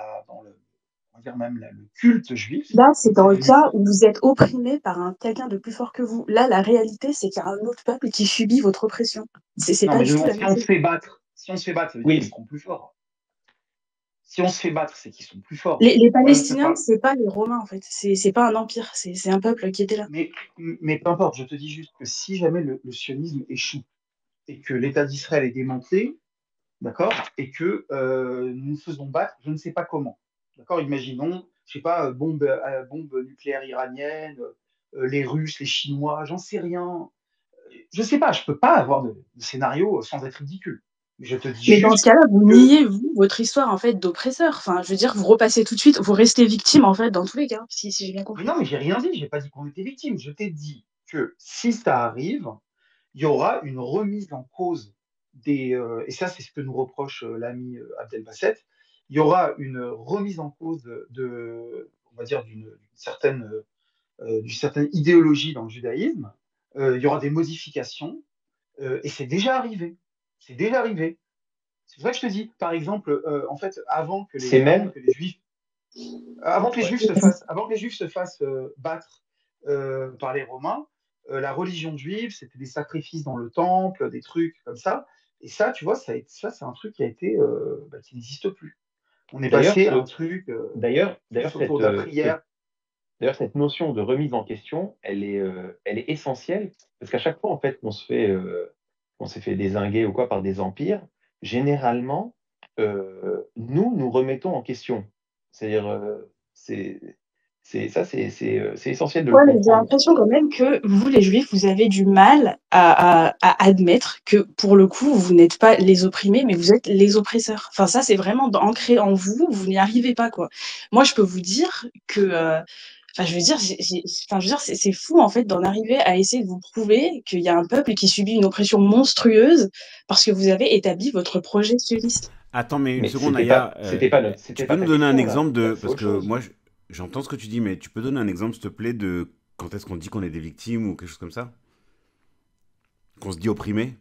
[SPEAKER 4] on va dire même le culte juif.
[SPEAKER 6] Là, c'est
[SPEAKER 4] C'est
[SPEAKER 6] dans le
[SPEAKER 4] devenu,
[SPEAKER 6] cas où vous êtes opprimé par quelqu'un de plus fort que vous. Là, la réalité, c'est qu'il y a un autre peuple qui subit votre oppression. C'est
[SPEAKER 4] non
[SPEAKER 6] pas
[SPEAKER 4] mais
[SPEAKER 6] du tout la
[SPEAKER 4] si
[SPEAKER 6] même
[SPEAKER 4] on se
[SPEAKER 6] chose.
[SPEAKER 4] fait battre, si on se fait battre, ça veut dire qu'ils
[SPEAKER 5] Oui,
[SPEAKER 4] seront plus forts. Si on se fait battre, c'est qu'ils sont plus forts.
[SPEAKER 6] Les
[SPEAKER 4] Moi, je te
[SPEAKER 6] Palestiniens,
[SPEAKER 4] parle,
[SPEAKER 6] c'est pas les Romains, en fait. C'est pas un empire, c'est un peuple qui était là.
[SPEAKER 4] mais, mais peu importe, je te dis juste que si jamais le sionisme échoue et que l'État d'Israël est démantelé, d'accord, et que nous nous faisons battre, je ne sais pas comment, d'accord, imaginons, je sais pas, bombe nucléaire iranienne, les Russes, les Chinois, j'en sais rien, je sais pas, je peux pas avoir de scénario sans être ridicule. Mais je te dis
[SPEAKER 6] Mais dans ce
[SPEAKER 4] juste
[SPEAKER 6] cas-là, vous
[SPEAKER 4] que,
[SPEAKER 6] niez, vous, votre histoire, en fait, d'oppresseur. Enfin, je veux dire, vous repassez tout de suite, vous restez victime, en fait, dans tous les cas, si j'ai bien
[SPEAKER 4] mais
[SPEAKER 6] compris.
[SPEAKER 4] non, mais j'ai rien dit, j'ai pas dit qu'on était victime, je t'ai dit que si ça arrive, il y aura une remise en cause et ça c'est ce que nous reproche l'ami Abdel Basset, il y aura une remise en cause on va dire, d'une certaine idéologie dans le judaïsme. Il y aura des modifications et c'est déjà arrivé. C'est déjà arrivé. C'est pour ça que je te dis, par exemple, en fait,
[SPEAKER 5] C'est
[SPEAKER 4] avant
[SPEAKER 5] même.
[SPEAKER 4] que les Juifs,
[SPEAKER 5] Ouais.
[SPEAKER 4] avant que les Juifs se fassent battre par les Romains, la religion juive, c'était des sacrifices dans le temple, des trucs comme ça. Et ça, tu vois, ça c'est un truc qui a été, qui n'existe plus. On est
[SPEAKER 5] D'ailleurs,
[SPEAKER 4] passé à un truc
[SPEAKER 5] d'ailleurs
[SPEAKER 4] plus autour de la prière.
[SPEAKER 5] d'ailleurs, cette notion de remise en question, elle est essentielle parce qu'à chaque fois, en fait, qu'on s'est fait dézinguer ou quoi par des empires, généralement, nous remettons en question. C'est-à-dire, c'est essentiel de le
[SPEAKER 6] Ouais, mais j'ai
[SPEAKER 5] comprendre.
[SPEAKER 6] l'impression quand même que vous, les Juifs, vous avez du mal à admettre que pour le coup, vous n'êtes pas les opprimés, mais vous êtes les oppresseurs. Enfin, ça, c'est vraiment ancré en vous, vous n'y arrivez pas, quoi. Moi, je peux vous dire que, enfin, je veux dire, enfin, je veux dire, c'est fou, en fait, d'en arriver à essayer de vous prouver qu'il y a un peuple qui subit une oppression monstrueuse parce que vous avez établi votre projet sioniste.
[SPEAKER 3] Attends, mais une
[SPEAKER 5] Mais
[SPEAKER 3] seconde, Aya. Tu
[SPEAKER 5] c'était
[SPEAKER 3] peux
[SPEAKER 5] pas
[SPEAKER 3] nous
[SPEAKER 5] ta
[SPEAKER 3] donner un
[SPEAKER 5] question là.
[SPEAKER 3] exemple
[SPEAKER 5] Là,
[SPEAKER 3] de.
[SPEAKER 5] c'est
[SPEAKER 3] Parce
[SPEAKER 5] autre
[SPEAKER 3] que
[SPEAKER 5] chose.
[SPEAKER 3] moi, j'entends ce que tu dis, mais tu peux donner un exemple, s'il te plaît, de quand est-ce qu'on dit qu'on est des victimes ou quelque chose comme ça? Qu'on se dit opprimé?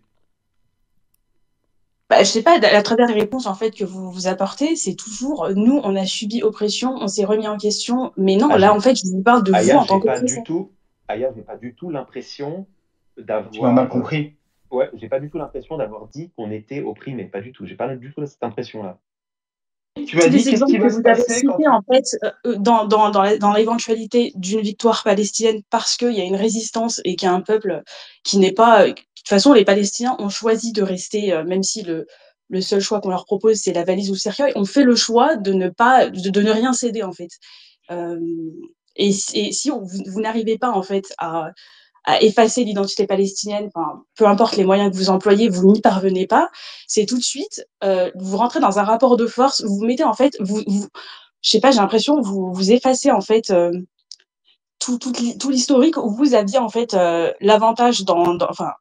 [SPEAKER 6] Bah, je sais pas, à travers les réponses en fait que vous vous apportez, c'est toujours nous, on a subi oppression, on s'est remis en question. Mais non,
[SPEAKER 5] Ah,
[SPEAKER 6] là, en fait, je vous parle de vous
[SPEAKER 5] Aya,
[SPEAKER 6] en
[SPEAKER 5] j'ai
[SPEAKER 6] tant
[SPEAKER 5] pas
[SPEAKER 6] qu'oppresseur.
[SPEAKER 5] du tout, Aya, j'ai pas du tout l'impression
[SPEAKER 4] Tu m'as mal
[SPEAKER 5] d'avoir,
[SPEAKER 4] compris.
[SPEAKER 5] ouais, j'ai pas du tout l'impression d'avoir dit qu'on était opprimé, pas du tout. J'ai pas du tout cette impression-là.
[SPEAKER 4] Tu m'as
[SPEAKER 6] Tous
[SPEAKER 4] dit
[SPEAKER 6] les
[SPEAKER 4] qu'est-ce
[SPEAKER 6] exemples
[SPEAKER 4] qui
[SPEAKER 6] que
[SPEAKER 4] va se
[SPEAKER 6] vous avez
[SPEAKER 4] passer quand
[SPEAKER 6] cités, en fait, dans l'éventualité d'une victoire palestinienne, parce qu'il y a une résistance et qu'il y a un peuple qui n'est pas. De toute façon, les Palestiniens ont choisi de rester, même si le seul choix qu'on leur propose, c'est la valise ou le cercueil, on fait le choix de ne rien céder, en fait. Euh, et si vous n'arrivez pas, en fait, à effacer l'identité palestinienne, enfin, peu importe les moyens que vous employez, vous n'y parvenez pas, c'est tout de suite, vous rentrez dans un rapport de force, vous mettez en fait, je sais pas, j'ai l'impression que vous effacez en fait tout l'historique où vous aviez en fait l'avantage enfin,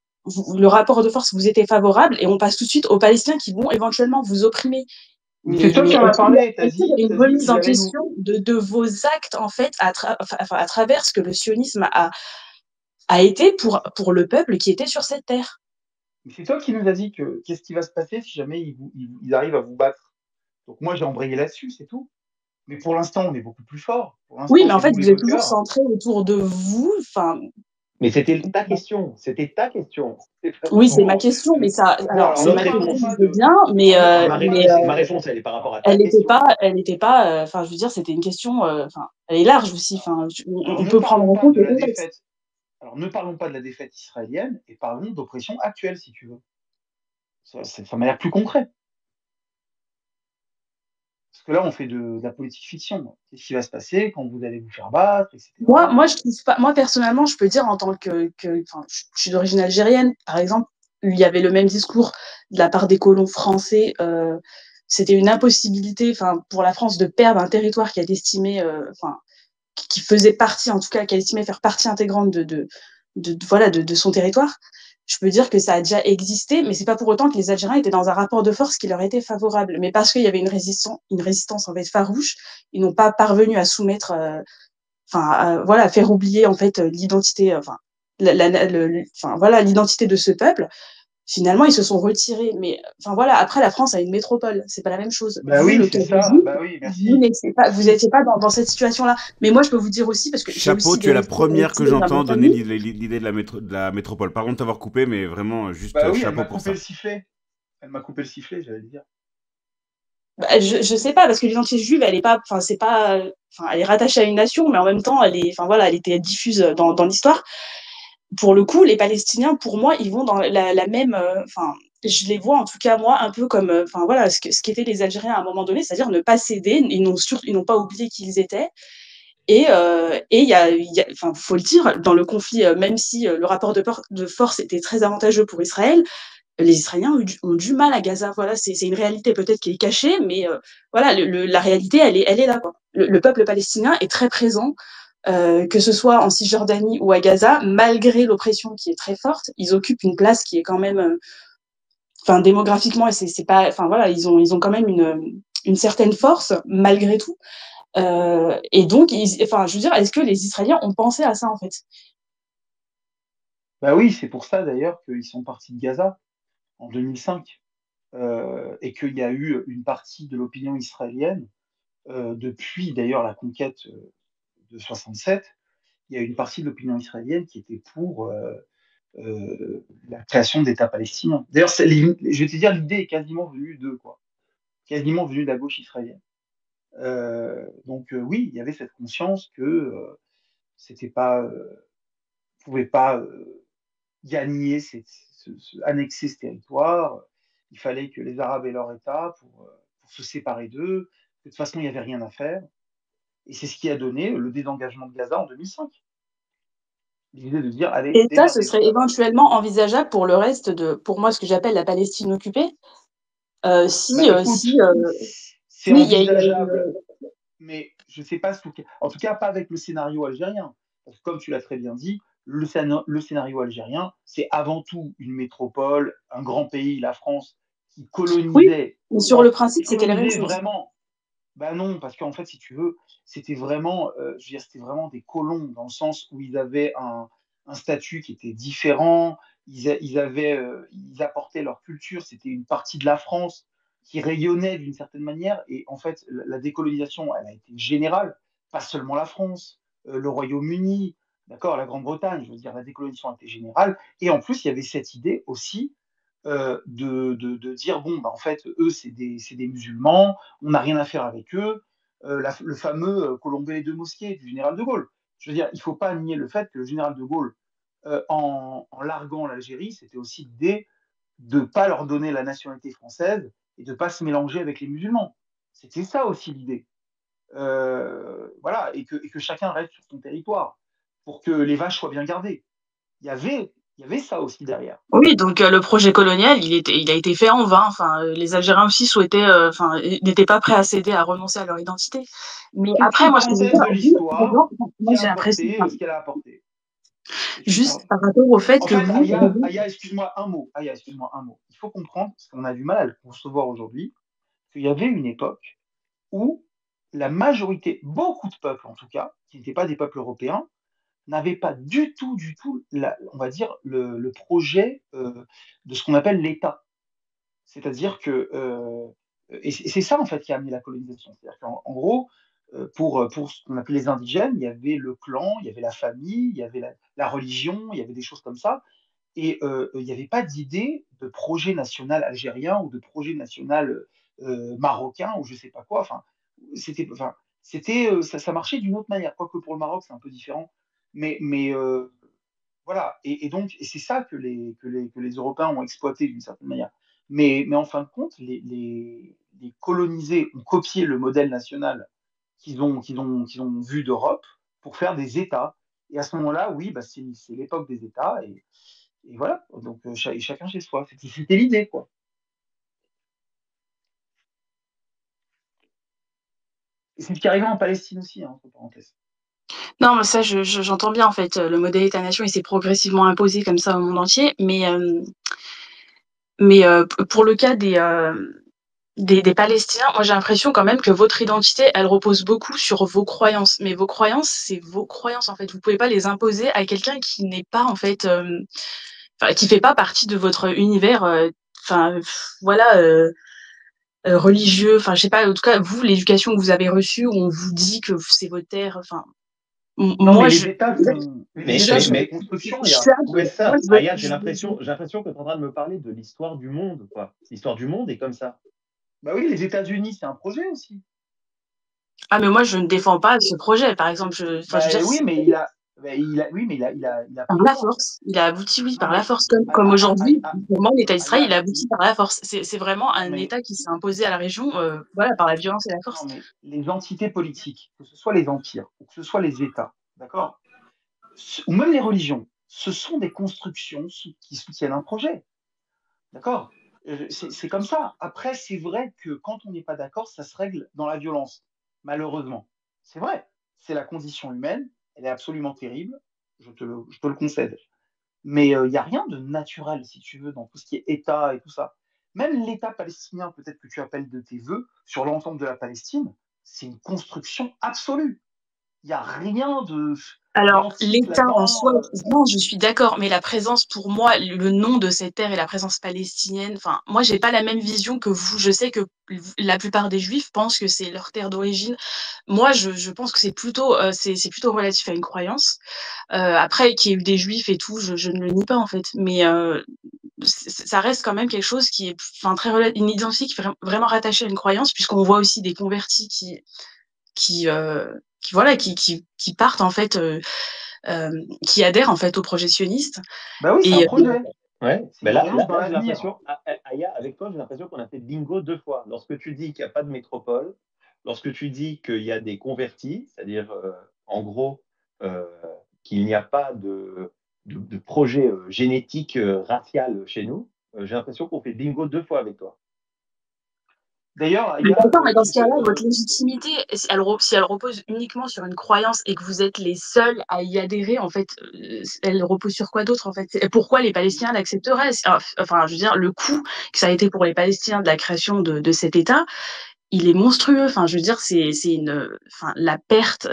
[SPEAKER 6] le rapport de force vous était favorable et on passe tout de suite aux Palestiniens qui vont éventuellement vous opprimer.
[SPEAKER 4] Mais c'est toi
[SPEAKER 6] Mais
[SPEAKER 4] qui en as parlé.
[SPEAKER 6] est-ce qu'il y a une
[SPEAKER 4] T'as dit
[SPEAKER 6] remise
[SPEAKER 4] qu'ils
[SPEAKER 6] en
[SPEAKER 4] allaient nous.
[SPEAKER 6] question de vos actes en fait à travers ce que le sionisme a été pour le peuple qui était sur cette terre?
[SPEAKER 4] Mais c'est toi qui nous as dit que qu'est-ce qui va se passer si jamais ils arrivent à vous battre. Donc moi j'ai embrayé là-dessus, c'est tout. Mais pour l'instant, on est beaucoup plus fort. Pour
[SPEAKER 6] Oui,
[SPEAKER 4] l'instant,
[SPEAKER 6] mais en
[SPEAKER 4] c'est
[SPEAKER 6] fait,
[SPEAKER 4] nous les
[SPEAKER 6] vous êtes toujours
[SPEAKER 4] vainqueurs.
[SPEAKER 6] centré autour de vous. Enfin,
[SPEAKER 5] Mais c'était ta question, c'était ta question.
[SPEAKER 6] oui, c'est ma
[SPEAKER 4] Bon,
[SPEAKER 6] question, mais ça,
[SPEAKER 4] bon,
[SPEAKER 6] alors,
[SPEAKER 4] alors
[SPEAKER 6] c'est
[SPEAKER 4] ne
[SPEAKER 5] Notre
[SPEAKER 6] ma question,
[SPEAKER 4] parlons
[SPEAKER 5] réponse,
[SPEAKER 6] je
[SPEAKER 4] pas
[SPEAKER 6] veux
[SPEAKER 4] de.
[SPEAKER 6] bien,
[SPEAKER 4] Alors
[SPEAKER 5] ma réponse, elle est par rapport à ta question.
[SPEAKER 6] elle n'était pas, enfin, je veux dire, c'était une question, enfin, elle est large aussi. Enfin,
[SPEAKER 4] alors
[SPEAKER 6] on
[SPEAKER 4] ne
[SPEAKER 6] peut prendre
[SPEAKER 4] parlons
[SPEAKER 6] en
[SPEAKER 4] pas
[SPEAKER 6] compte
[SPEAKER 4] de
[SPEAKER 6] le
[SPEAKER 4] la
[SPEAKER 6] contexte.
[SPEAKER 4] défaite. Alors ne parlons pas de la défaite israélienne et parlons d'oppression actuelle, si tu veux. Ça m'a l'air plus concret. Parce que là, on fait de la politique fiction. Qu'est-ce qui va se passer quand vous allez vous faire battre, etc.
[SPEAKER 6] Moi, je trouve pas, moi, personnellement, je peux dire en tant enfin, je suis d'origine algérienne, par exemple, il y avait le même discours de la part des colons français. C'était une impossibilité, enfin, pour la France de perdre un territoire qui est estimé, enfin, qui faisait partie, en tout cas, qu'elle estimait faire partie intégrante voilà, de son territoire. Je peux dire que ça a déjà existé, mais c'est pas pour autant que les Algériens étaient dans un rapport de force qui leur était favorable. Mais parce qu'il y avait une résistance en fait farouche, ils n'ont pas parvenu à soumettre, enfin, voilà, à faire oublier en fait l'identité, enfin, enfin, voilà, l'identité de ce peuple. Finalement, ils se sont retirés. Mais enfin voilà, après la France a une métropole, c'est pas la même chose.
[SPEAKER 4] Bah
[SPEAKER 6] Vous,
[SPEAKER 4] oui,
[SPEAKER 6] le
[SPEAKER 4] c'est
[SPEAKER 6] Togo,
[SPEAKER 4] ça. Bah oui, merci.
[SPEAKER 6] vous
[SPEAKER 4] Merci.
[SPEAKER 6] n'étiez pas dans cette situation-là. Mais moi, je peux vous dire aussi, parce que j'ai
[SPEAKER 3] Chapeau,
[SPEAKER 6] aussi
[SPEAKER 3] tu es
[SPEAKER 6] des
[SPEAKER 3] la
[SPEAKER 6] racines
[SPEAKER 3] première que
[SPEAKER 6] palestiniennes dans ma
[SPEAKER 3] j'entends donner
[SPEAKER 6] famille.
[SPEAKER 3] l'idée de la métropole. Pardon de t'avoir coupé, mais vraiment, juste
[SPEAKER 4] Bah oui, elle
[SPEAKER 3] chapeau
[SPEAKER 4] m'a
[SPEAKER 3] pour
[SPEAKER 4] coupé le
[SPEAKER 3] ça.
[SPEAKER 4] sifflet. Elle m'a coupé le sifflet, j'allais le dire.
[SPEAKER 6] Bah, je sais pas, parce que l'identité juive, elle est pas, enfin, c'est pas, enfin, elle est rattachée à une nation, mais en même temps, elle est, enfin voilà, elle était diffuse dans l'histoire. Pour le coup, les Palestiniens, pour moi, ils vont dans la même, enfin, je les vois en tout cas moi un peu comme, enfin voilà, ce qu'étaient les Algériens à un moment donné, c'est-à-dire ne pas céder, ils n'ont pas oublié qui ils étaient. Et enfin, faut le dire, dans le conflit, même si le rapport de force était très avantageux pour Israël, les Israéliens ont du mal à Gaza. Voilà, c'est une réalité peut-être qui est cachée, mais voilà, la réalité, elle est là, quoi. Le peuple palestinien est très présent, que ce soit en Cisjordanie ou à Gaza, malgré l'oppression qui est très forte, ils occupent une place qui est quand même, enfin démographiquement, et c'est pas, enfin voilà, ils ont quand même une certaine force malgré tout. Et donc, enfin, je veux dire, est-ce que les Israéliens ont pensé à ça en fait?
[SPEAKER 4] Bah oui, c'est pour ça d'ailleurs qu'ils sont partis de Gaza en 2005. et qu'il y a eu une partie de l'opinion israélienne, depuis d'ailleurs la conquête de 67, il y a une partie de l'opinion israélienne qui était pour la création d'État palestinien. D'ailleurs, je vais te dire, l'idée est quasiment venue d'eux, quoi. Quasiment venue de la gauche israélienne. Donc oui, il y avait cette conscience que c'était pas, pouvait pas gagner, annexer ce territoire. Il fallait que les Arabes aient leur État pour se séparer d'eux. De toute façon, il n'y avait rien à faire. Et c'est ce qui a donné le désengagement de Gaza en 2005. L'idée de dire, allez,
[SPEAKER 6] Et ça, ce
[SPEAKER 4] démerdez-vous
[SPEAKER 6] serait
[SPEAKER 4] là-bas.
[SPEAKER 6] éventuellement envisageable pour le reste pour moi, ce que j'appelle la Palestine occupée.
[SPEAKER 4] Bah écoute,
[SPEAKER 6] Si
[SPEAKER 4] c'est
[SPEAKER 6] il y a
[SPEAKER 4] envisageable, mais je ne sais pas en tout cas pas avec le scénario algérien. Parce que comme tu l'as très bien dit, le scénario algérien, c'est avant tout une métropole, un grand pays, la France, qui
[SPEAKER 6] oui,
[SPEAKER 4] colonisait,
[SPEAKER 6] mais sur le principe,
[SPEAKER 4] qui
[SPEAKER 6] c'était la même
[SPEAKER 4] colonisait
[SPEAKER 6] chose.
[SPEAKER 4] vraiment. Ben non, parce qu'en fait, si tu veux, c'était vraiment, je veux dire, c'était vraiment des colons dans le sens où ils avaient un statut qui était différent. Ils apportaient leur culture. C'était une partie de la France qui rayonnait d'une certaine manière. Et en fait, la décolonisation, elle a été générale, pas seulement la France, le Royaume-Uni, d'accord, la Grande-Bretagne. Je veux dire, la décolonisation a été générale. Et en plus, il y avait cette idée aussi de dire bon, bah, en fait, eux, c'est des musulmans, on n'a rien à faire avec eux. Le fameux Colomber les deux mosquées du général de Gaulle. Je veux dire, il ne faut pas nier le fait que le général de Gaulle, en larguant l'Algérie, c'était aussi l'idée de ne pas leur donner la nationalité française et de ne pas se mélanger avec les musulmans. C'était ça aussi l'idée. Voilà, et que chacun reste sur son territoire pour que les vaches soient bien gardées. Il y avait ça aussi derrière.
[SPEAKER 6] Oui, donc le projet colonial, il a été fait en vain. Enfin, les Algériens aussi souhaitaient, enfin, n'étaient pas prêts à céder, à renoncer à leur identité. Mais
[SPEAKER 4] C'est
[SPEAKER 6] après,
[SPEAKER 4] une
[SPEAKER 6] moi, ce que je veux
[SPEAKER 4] parenthèse
[SPEAKER 6] dire,
[SPEAKER 4] de
[SPEAKER 6] vous, par
[SPEAKER 4] l'histoire
[SPEAKER 6] exemple, moi,
[SPEAKER 4] qui a
[SPEAKER 6] j'ai l'impression,
[SPEAKER 4] apporté
[SPEAKER 6] enfin,
[SPEAKER 4] ce qu'elle a apporté.
[SPEAKER 6] juste par rapport au fait
[SPEAKER 4] En
[SPEAKER 6] que
[SPEAKER 4] fait,
[SPEAKER 6] vous,
[SPEAKER 4] Aya, excuse-moi un mot. Aya, excuse-moi un mot. Il faut comprendre, parce qu'on a du mal à le concevoir aujourd'hui, qu'il y avait une époque où la majorité, beaucoup de peuples en tout cas, qui n'étaient pas des peuples européens, n'avaient pas du tout, on va dire, le projet de ce qu'on appelle l'État. C'est-à-dire que, et c'est ça en fait qui a amené la colonisation. C'est-à-dire qu'en en gros, pour ce qu'on appelait les indigènes, il y avait le clan, il y avait la famille, il y avait la religion, il y avait des choses comme ça. Et il n'y avait pas d'idée de projet national algérien ou de projet national marocain ou je sais pas quoi. Ça marchait d'une autre manière. Quoique pour le Maroc, c'est un peu différent. Mais voilà. Et donc, et c'est ça que les Européens ont exploité d'une certaine manière. Mais en fin de compte, les colonisés ont copié le modèle national qu'ils ont vu d'Europe pour faire des États. Et à ce moment-là, oui, bah, c'est l'époque des États. Et voilà, donc chacun chez soi. C'était l'idée, quoi. Et c'est ce qui arrivait en Palestine aussi, hein, entre parenthèses.
[SPEAKER 6] non, mais ça, j'entends bien en fait. Le modèle État-nation, il s'est progressivement imposé comme ça au monde entier. Mais pour le cas des Palestiniens, moi j'ai l'impression quand même que votre identité, elle repose beaucoup sur vos croyances. Mais vos croyances, c'est vos croyances en fait. Vous pouvez pas les imposer à quelqu'un qui n'est pas en fait, enfin, qui fait pas partie de votre univers. Enfin, voilà, religieux. Enfin, je sais pas. En tout cas, vous, l'éducation que vous avez reçue, où on vous dit que c'est votre terre. Enfin,
[SPEAKER 4] Non, mais
[SPEAKER 6] moi,
[SPEAKER 4] les États sont des constructions,
[SPEAKER 6] je
[SPEAKER 4] il y
[SPEAKER 6] suis
[SPEAKER 4] a.
[SPEAKER 6] un
[SPEAKER 5] Où
[SPEAKER 6] peu.
[SPEAKER 5] est-ce
[SPEAKER 6] Moi,
[SPEAKER 5] ça? Aya, j'ai l'impression que tu es en train de me parler de l'histoire du monde, quoi. L'histoire du monde est comme ça.
[SPEAKER 4] Bah oui, les États-Unis, c'est un projet aussi.
[SPEAKER 6] ah, mais moi, je ne défends pas ce projet. Par exemple, enfin, je veux
[SPEAKER 4] Bah
[SPEAKER 6] dire,
[SPEAKER 4] oui, mais oui, mais il a pas
[SPEAKER 6] par
[SPEAKER 4] le
[SPEAKER 6] la
[SPEAKER 4] droit.
[SPEAKER 6] force. Il a abouti, oui,
[SPEAKER 4] Non,
[SPEAKER 6] par la
[SPEAKER 4] mais
[SPEAKER 6] force. Comme aujourd'hui, pour moi, l'État d'Israël, il
[SPEAKER 4] Aya,
[SPEAKER 6] a abouti par la force. C'est vraiment
[SPEAKER 4] non,
[SPEAKER 6] un
[SPEAKER 4] mais
[SPEAKER 6] État qui s'est imposé à la région, voilà, par la violence et la
[SPEAKER 4] non,
[SPEAKER 6] force.
[SPEAKER 4] mais les entités politiques, que ce soit les empires ou que ce soit les États, d'accord, ou même les religions, ce sont des constructions qui soutiennent un projet. D'accord? C'est comme ça. Après, c'est vrai que quand on n'est pas d'accord, ça se règle dans la violence, malheureusement. C'est vrai. C'est la condition humaine. Elle est absolument terrible. Je te le concède. Mais il n'y a rien de naturel, si tu veux, dans tout ce qui est État et tout ça. Même l'État palestinien, peut-être que tu appelles de tes voeux, sur l'ensemble de la Palestine, c'est une construction absolue. Il n'y a rien de.
[SPEAKER 6] Alors,
[SPEAKER 4] ensuite,
[SPEAKER 6] l'État en
[SPEAKER 4] là-dedans,
[SPEAKER 6] soi, non, je suis d'accord, mais la présence, pour moi, le nom de cette terre et la présence palestinienne, enfin, moi, j'ai pas la même vision que vous. Je sais que la plupart des Juifs pensent que c'est leur terre d'origine. Moi, je pense que c'est plutôt relatif à une croyance. Après, qu'il y ait eu des Juifs et tout, je ne le nie pas, en fait. Mais ça reste quand même quelque chose qui est, enfin, une identité qui est vraiment rattachée à une croyance, puisqu'on voit aussi des convertis qui, euh, voilà, qui partent, en fait, qui adhèrent en fait au projet sioniste.
[SPEAKER 4] bah oui, c'est un
[SPEAKER 6] Et
[SPEAKER 4] projet.
[SPEAKER 5] Ouais,
[SPEAKER 4] C'est
[SPEAKER 5] ben
[SPEAKER 4] une
[SPEAKER 5] là,
[SPEAKER 4] croyance dans
[SPEAKER 5] j'ai
[SPEAKER 4] l'avenir.
[SPEAKER 5] l'impression, Aya, avec toi, j'ai l'impression qu'on a fait bingo 2 fois. Lorsque tu dis qu'il n'y a pas de métropole, lorsque tu dis qu'il y a des convertis, c'est-à-dire, en gros, euh, qu'il n'y a pas de projet génétique racial chez nous, j'ai l'impression qu'on fait bingo 2 fois avec toi.
[SPEAKER 4] D'ailleurs, il y
[SPEAKER 6] mais
[SPEAKER 4] a
[SPEAKER 6] d'accord, mais dans ce cas-là, votre légitimité, si elle repose uniquement sur une croyance et que vous êtes les seuls à y adhérer, en fait, elle repose sur quoi d'autre, en fait? Pourquoi les Palestiniens l'accepteraient? Enfin, je veux dire, le coût que ça a été pour les Palestiniens de la création de cet État, il est monstrueux. Enfin, je veux dire, enfin, la perte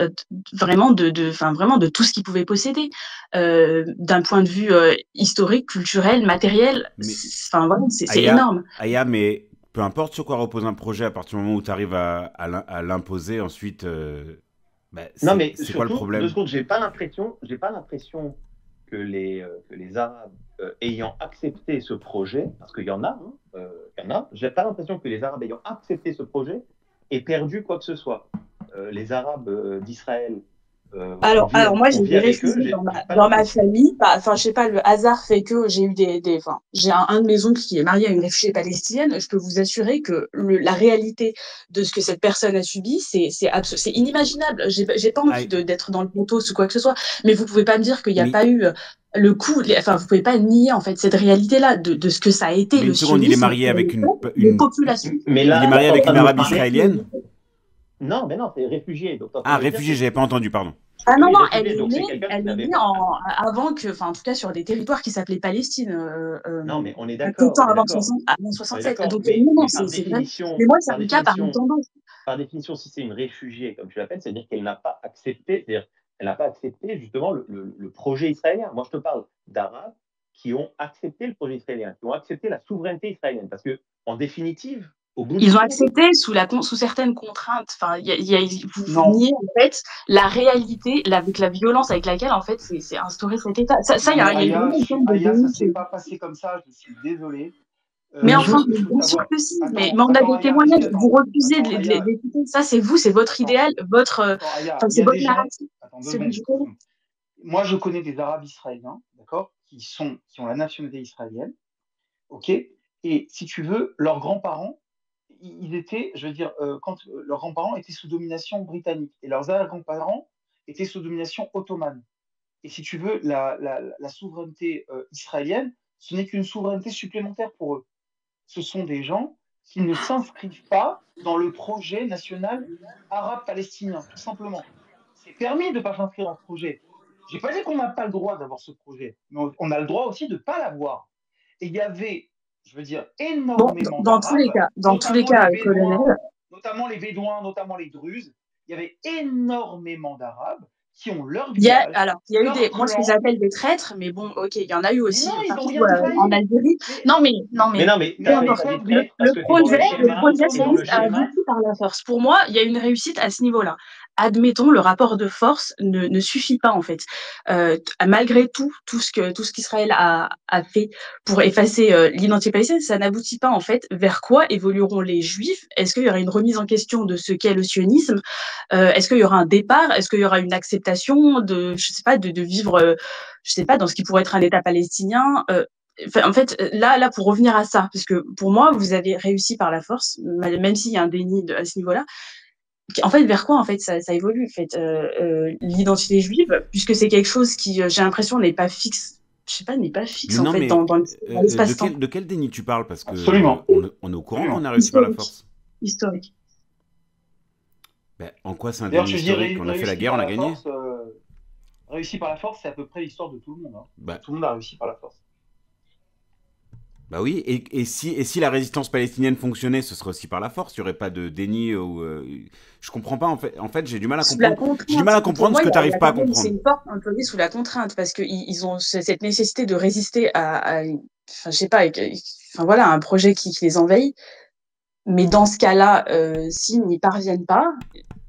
[SPEAKER 6] vraiment enfin, vraiment de tout ce qu'ils pouvaient posséder, d'un point de vue historique, culturel, matériel.
[SPEAKER 3] Mais
[SPEAKER 6] Enfin, voilà, c'est
[SPEAKER 3] Aya,
[SPEAKER 6] énorme.
[SPEAKER 3] Aya, mais peu importe sur quoi repose un projet, à partir du moment où tu arrives à l'imposer, ensuite, bah,
[SPEAKER 5] Non, mais
[SPEAKER 3] c'est quoi le
[SPEAKER 5] surtout, 2
[SPEAKER 3] problème?
[SPEAKER 5] secondes, j'ai pas l'impression que les Arabes ayant accepté ce projet, parce qu'il y en a, hein, il y en a, j'ai pas l'impression que les Arabes ayant accepté ce projet aient perdu quoi que ce soit. Les Arabes d'Israël,
[SPEAKER 6] Alors moi,
[SPEAKER 5] on
[SPEAKER 6] j'ai
[SPEAKER 5] vit
[SPEAKER 6] des
[SPEAKER 5] avec eux,
[SPEAKER 6] réfugiés
[SPEAKER 5] j'ai pas
[SPEAKER 6] dans ma
[SPEAKER 5] l'impression.
[SPEAKER 6] famille. Enfin, je sais pas, le hasard fait que j'ai eu enfin, j'ai un de mes oncles qui est marié à une réfugiée palestinienne. Je peux vous assurer que la réalité de ce que cette personne a subi, c'est inimaginable. J'ai pas envie
[SPEAKER 3] Aïe,
[SPEAKER 6] d'être dans le pathos ou quoi que ce soit, mais vous pouvez pas me dire qu'il n'y a
[SPEAKER 3] mais,
[SPEAKER 6] pas eu le coup, enfin, vous pouvez pas nier, en fait, cette réalité-là de ce que ça a été,
[SPEAKER 3] mais
[SPEAKER 6] le
[SPEAKER 3] une seconde, il est
[SPEAKER 6] sionisme
[SPEAKER 3] marié
[SPEAKER 6] pour
[SPEAKER 3] avec
[SPEAKER 6] les peuples, les populations.
[SPEAKER 5] Mais
[SPEAKER 3] il est
[SPEAKER 5] là,
[SPEAKER 3] marié
[SPEAKER 5] tu es en
[SPEAKER 3] avec
[SPEAKER 5] train
[SPEAKER 3] une
[SPEAKER 5] de me
[SPEAKER 3] arabe
[SPEAKER 5] parler.
[SPEAKER 3] israélienne?
[SPEAKER 5] Non, mais non, c'est réfugié. Donc, tu es en train
[SPEAKER 3] Ah,
[SPEAKER 5] de me dire
[SPEAKER 3] réfugié,
[SPEAKER 5] que
[SPEAKER 3] j'avais pas entendu, pardon.
[SPEAKER 6] Ah non,
[SPEAKER 5] oui,
[SPEAKER 6] non, elle
[SPEAKER 5] réfugié.
[SPEAKER 6] est
[SPEAKER 5] Donc, c'est
[SPEAKER 6] née,
[SPEAKER 5] quelqu'un qui
[SPEAKER 6] elle est
[SPEAKER 5] n'avait
[SPEAKER 6] née
[SPEAKER 5] pas.
[SPEAKER 6] avant que, enfin, en tout cas, sur des territoires qui s'appelaient Palestine,
[SPEAKER 5] Non, mais on est
[SPEAKER 6] un peu de
[SPEAKER 5] d'accord,
[SPEAKER 6] temps
[SPEAKER 5] on est
[SPEAKER 6] avant
[SPEAKER 5] d'accord.
[SPEAKER 6] avant
[SPEAKER 5] On est
[SPEAKER 6] 67.
[SPEAKER 5] d'accord,
[SPEAKER 6] Donc, non, non,
[SPEAKER 5] mais
[SPEAKER 6] c'est vrai. Mais moi, c'est un cas par une tendance.
[SPEAKER 5] par définition, si c'est une réfugiée, comme tu l'appelles, c'est-à-dire qu'elle n'a pas accepté, c'est-à-dire elle n'a pas accepté justement le projet israélien. Moi, je te parle d'Arabes qui ont accepté le projet israélien, qui ont accepté la souveraineté israélienne, parce que en définitive, au bout
[SPEAKER 6] Ils
[SPEAKER 5] du
[SPEAKER 6] ont
[SPEAKER 5] compte,
[SPEAKER 6] accepté sous certaines contraintes. Enfin, vous
[SPEAKER 4] non,
[SPEAKER 6] niez, en fait, la réalité, avec la violence avec laquelle, en fait, c'est instauré cet État. Ça,
[SPEAKER 4] non, mais
[SPEAKER 6] il y a une
[SPEAKER 4] Aya,
[SPEAKER 6] grande forme de
[SPEAKER 4] Aya, ça s'est
[SPEAKER 6] déni.
[SPEAKER 4] pas passé comme ça. Je suis désolé.
[SPEAKER 6] Mais enfin,
[SPEAKER 4] Il faut
[SPEAKER 6] bien sûr
[SPEAKER 4] savoir.
[SPEAKER 6] que si. Mais
[SPEAKER 4] Attends,
[SPEAKER 6] on a
[SPEAKER 4] attends,
[SPEAKER 6] des
[SPEAKER 4] Aya,
[SPEAKER 6] témoignages. Vous refusez
[SPEAKER 4] attends, Aya,
[SPEAKER 6] d'écouter. Ça, c'est vous, c'est votre
[SPEAKER 4] attends,
[SPEAKER 6] idéal,
[SPEAKER 4] attends, Aya.
[SPEAKER 6] enfin,
[SPEAKER 4] Il y
[SPEAKER 6] c'est
[SPEAKER 4] a
[SPEAKER 6] votre
[SPEAKER 4] des gens.
[SPEAKER 6] narratif,
[SPEAKER 4] Attends,
[SPEAKER 6] celui du
[SPEAKER 4] 2
[SPEAKER 6] colon.
[SPEAKER 4] secondes. Moi, je connais des Arabes israéliens, d'accord, qui ont la nationalité israélienne, ok. Et si tu veux, leurs grands-parents, ils étaient, je veux dire, quand leurs grands-parents étaient sous domination britannique et leurs arrière-grands-parents étaient sous domination ottomane. Et si tu veux, la souveraineté israélienne, ce n'est qu'une souveraineté supplémentaire pour eux. Ce sont des gens qui ne s'inscrivent pas dans le projet national arabe-palestinien, tout simplement. C'est permis de ne pas s'inscrire dans ce projet. J'ai pas dit qu'on n'a pas le droit d'avoir ce projet, mais on a le droit aussi de ne pas l'avoir. Et il y avait, je veux dire,
[SPEAKER 6] Bon,
[SPEAKER 4] énormément
[SPEAKER 6] dans tous les
[SPEAKER 4] d'Arabes,
[SPEAKER 6] cas, colonel,
[SPEAKER 4] notamment les Druzes. Il y avait énormément d'Arabes qui ont leur village,
[SPEAKER 6] il y a eu
[SPEAKER 4] leur
[SPEAKER 6] moi, ce que
[SPEAKER 4] clan.
[SPEAKER 6] j'appelle des traîtres, mais bon, ok, il y en a eu
[SPEAKER 4] Mais non,
[SPEAKER 6] aussi
[SPEAKER 4] ils n'ont
[SPEAKER 6] partout
[SPEAKER 4] rien
[SPEAKER 6] en
[SPEAKER 4] trahi.
[SPEAKER 6] Algérie.
[SPEAKER 4] Mais,
[SPEAKER 6] Non,
[SPEAKER 5] mais non, mais tu
[SPEAKER 6] peu
[SPEAKER 4] mais à
[SPEAKER 5] appelles ça
[SPEAKER 6] importe.
[SPEAKER 5] des
[SPEAKER 4] l'époque
[SPEAKER 5] traîtres parce que tu es dans le
[SPEAKER 6] Le
[SPEAKER 5] schéma,
[SPEAKER 6] projet
[SPEAKER 5] tu es dans le
[SPEAKER 6] sioniste a
[SPEAKER 5] schéma.
[SPEAKER 6] abouti par la force. Pour moi, il y a une réussite à ce niveau-là. Admettons, le rapport de force ne suffit pas, en fait. Malgré tout ce qu'Israël a fait pour effacer l'identité palestinienne, ça n'aboutit pas, en fait, vers quoi évolueront les Juifs. Est-ce qu'il y aura une remise en question de ce qu'est le sionisme? Est-ce qu'il y aura un départ? Est-ce qu'il y aura une acceptation je sais pas, de vivre, je sais pas, dans ce qui pourrait être un État palestinien? En fait, là, pour revenir à ça, parce que pour moi, vous avez réussi par la force, même s'il y a un déni à ce niveau-là. En fait, vers quoi, en fait, ça évolue, en fait, l'identité juive, puisque c'est quelque chose qui, j'ai l'impression, n'est pas fixe. Je sais pas, n'est pas
[SPEAKER 3] Mais
[SPEAKER 6] fixe, en
[SPEAKER 3] non,
[SPEAKER 6] fait,
[SPEAKER 3] mais
[SPEAKER 6] dans l'espace-temps.
[SPEAKER 3] de quel déni tu parles? Parce que
[SPEAKER 4] absolument,
[SPEAKER 3] on est au courant qu'on
[SPEAKER 4] absolument.
[SPEAKER 3] a réussi par la
[SPEAKER 6] Historique.
[SPEAKER 3] force.
[SPEAKER 6] Historique.
[SPEAKER 3] Ben, en quoi c'est un
[SPEAKER 4] D'ailleurs,
[SPEAKER 3] déni
[SPEAKER 4] je dis
[SPEAKER 3] historique? On a fait la guerre, on a gagné.
[SPEAKER 4] réussi par la force, c'est à peu près l'histoire de tout le monde, hein.
[SPEAKER 3] Bah,
[SPEAKER 4] Tout le monde a réussi par la force.
[SPEAKER 3] Bah oui, et si la résistance palestinienne fonctionnait, ce serait aussi par la force. Il n'y aurait pas de déni ou. Je comprends pas en fait. En fait, j'ai du mal à
[SPEAKER 6] Sous la
[SPEAKER 3] comprendre. J'ai du mal
[SPEAKER 6] contrainte.
[SPEAKER 3] à
[SPEAKER 6] Pour
[SPEAKER 3] comprendre ce
[SPEAKER 6] moi,
[SPEAKER 3] que tu
[SPEAKER 6] il y
[SPEAKER 3] n'arrives
[SPEAKER 6] a
[SPEAKER 3] pas à
[SPEAKER 6] quand même, c'est
[SPEAKER 3] comprendre.
[SPEAKER 6] une porte employée sous la contrainte parce qu'ils ont cette nécessité de résister enfin, je sais pas, enfin voilà, un projet qui les envahit. Mais dans ce cas-là, s'ils n'y parviennent pas,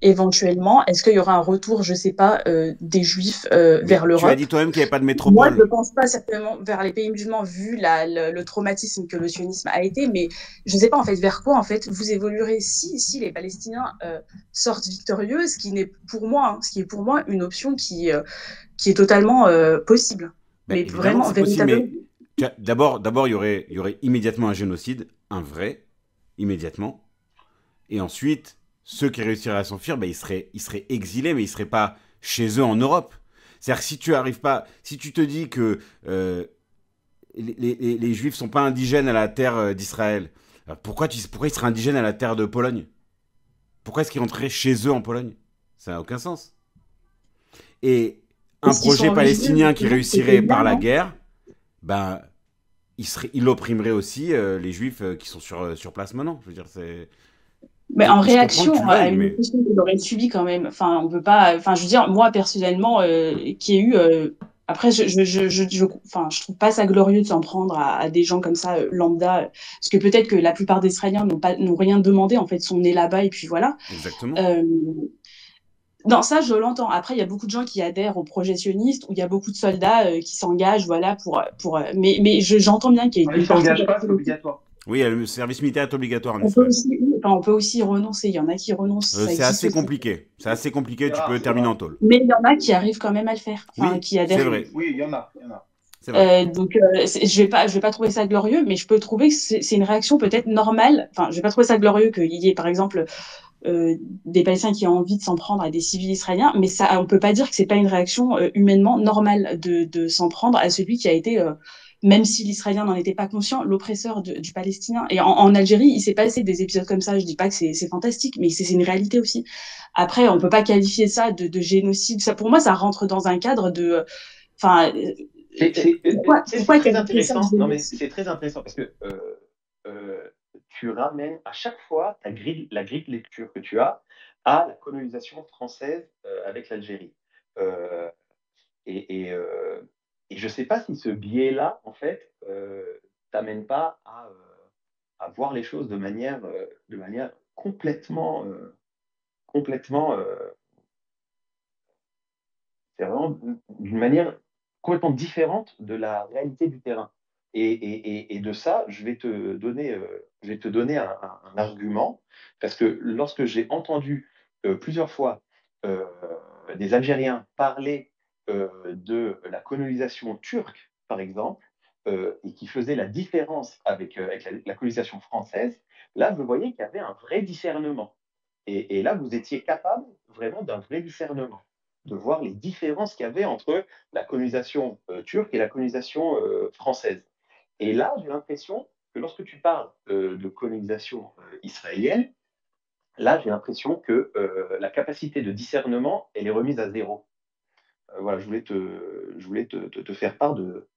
[SPEAKER 6] éventuellement, est-ce qu'il y aura un retour, je sais pas, des Juifs
[SPEAKER 3] Mais
[SPEAKER 6] vers
[SPEAKER 3] tu as
[SPEAKER 6] l'Europe?
[SPEAKER 3] dit toi-même qu'il n'y avait pas de
[SPEAKER 6] Moi, je
[SPEAKER 3] métropole.
[SPEAKER 6] ne pense pas certainement vers les pays musulmans vu le traumatisme que le sionisme a été, mais je ne sais pas en fait vers quoi en fait vous évoluerez si les Palestiniens sortent victorieux, ce qui n'est pour moi, ce qui est pour moi une option qui est totalement possible,
[SPEAKER 3] Ben,
[SPEAKER 6] mais
[SPEAKER 3] évidemment que
[SPEAKER 6] vraiment
[SPEAKER 3] c'est possible,
[SPEAKER 6] véritablement.
[SPEAKER 3] mais d'abord, il y aurait immédiatement un génocide, un vrai, immédiatement. Et ensuite, ceux qui réussiraient à s'enfuir, ben, ils seraient exilés, mais ils seraient pas chez eux en Europe. C'est-à-dire que si tu arrives pas, si tu te dis que les Juifs sont pas indigènes à la terre d'Israël, pourquoi ils seraient indigènes à la terre de Pologne? Pourquoi est-ce qu'ils rentreraient chez eux en Pologne? Ça n'a aucun sens. Et un
[SPEAKER 6] Est-ce qu'ils sont
[SPEAKER 3] projet
[SPEAKER 6] originaires
[SPEAKER 3] palestinien qui
[SPEAKER 6] justement de ces
[SPEAKER 3] réussirait
[SPEAKER 6] pays-là,
[SPEAKER 3] par la
[SPEAKER 6] non?
[SPEAKER 3] guerre, ben, il opprimerait aussi les Juifs qui sont sur place maintenant. Je veux dire,
[SPEAKER 6] Mais en
[SPEAKER 3] je comprends que tu
[SPEAKER 6] réaction
[SPEAKER 3] le
[SPEAKER 6] à
[SPEAKER 3] veuilles,
[SPEAKER 6] une
[SPEAKER 3] mais
[SPEAKER 6] oppression qu'il aurait subie quand même. Enfin, on peut pas. Enfin, je veux dire, moi personnellement, qui ai eu. Après, enfin, je trouve pas ça glorieux de s'en prendre à des gens comme ça, lambda, parce que peut-être que la plupart des Israéliens n'ont rien demandé, en fait, sont nés là-bas et puis voilà.
[SPEAKER 3] exactement.
[SPEAKER 6] Euh, non, ça, je l'entends. Après, il y a beaucoup de gens qui adhèrent au projet sioniste, où il y a beaucoup de soldats qui s'engagent, voilà, mais j'entends bien qu'il y a
[SPEAKER 4] Enfin, ils
[SPEAKER 6] une partie de
[SPEAKER 4] s'engagent
[SPEAKER 6] la
[SPEAKER 4] pas, c'est
[SPEAKER 6] population.
[SPEAKER 4] obligatoire.
[SPEAKER 3] Oui, le service militaire est obligatoire en
[SPEAKER 6] On peut
[SPEAKER 3] Israël.
[SPEAKER 6] aussi, enfin, on peut aussi y renoncer. Il y en a qui renoncent, ça
[SPEAKER 3] C'est
[SPEAKER 6] existe
[SPEAKER 3] assez
[SPEAKER 6] aussi.
[SPEAKER 3] compliqué. C'est assez compliqué,
[SPEAKER 4] C'est
[SPEAKER 3] tu
[SPEAKER 4] rare,
[SPEAKER 3] peux
[SPEAKER 4] c'est
[SPEAKER 3] terminer en
[SPEAKER 4] rare.
[SPEAKER 3] tôle.
[SPEAKER 6] Mais il y en a qui arrivent quand même à le faire, enfin,
[SPEAKER 3] Oui,
[SPEAKER 6] qui
[SPEAKER 3] c'est
[SPEAKER 6] adhèrent.
[SPEAKER 3] vrai.
[SPEAKER 4] Oui, il y en a, il y en a.
[SPEAKER 3] C'est vrai.
[SPEAKER 6] Donc, je vais pas trouver ça glorieux, mais je peux trouver que c'est une réaction peut-être normale. Enfin, je vais pas trouver ça glorieux qu'il y ait, par exemple, des Palestiniens qui ont envie de s'en prendre à des civils israéliens, mais ça, on peut pas dire que c'est pas une réaction humainement normale de s'en prendre à celui qui a été, même si l'Israélien n'en était pas conscient, l'oppresseur du Palestinien. Et en Algérie, il s'est passé des épisodes comme ça. Je dis pas que c'est fantastique, mais c'est une réalité aussi. Après, on peut pas qualifier ça de génocide. Ça, pour moi, ça rentre dans un cadre de, enfin,
[SPEAKER 5] C'est
[SPEAKER 6] pourquoi
[SPEAKER 5] très
[SPEAKER 6] qualifier ça de
[SPEAKER 5] intéressant. Non, mais
[SPEAKER 6] génocide?
[SPEAKER 5] c'est très intéressant parce que tu ramènes à chaque fois la grille de lecture que tu as à la colonisation française avec l'Algérie. Euh, et je ne sais pas si ce biais-là, en fait, t'amène pas à voir les choses de manière complètement, c'est vraiment d'une manière complètement différente de la réalité du terrain. Et de ça, je vais te donner un argument, parce que lorsque j'ai entendu plusieurs fois euh, des Algériens parler de la colonisation turque, par exemple, et qui faisaient la différence avec la colonisation française, là, je voyais qu'il y avait un vrai discernement. Et là, vous étiez capable vraiment d'un vrai discernement, de voir les différences qu'il y avait entre la colonisation turque et la colonisation française. Et là, j'ai l'impression que lorsque tu parles de colonisation israélienne, là, j'ai l'impression que la capacité de discernement, elle est remise à zéro. Voilà, je voulais te faire part de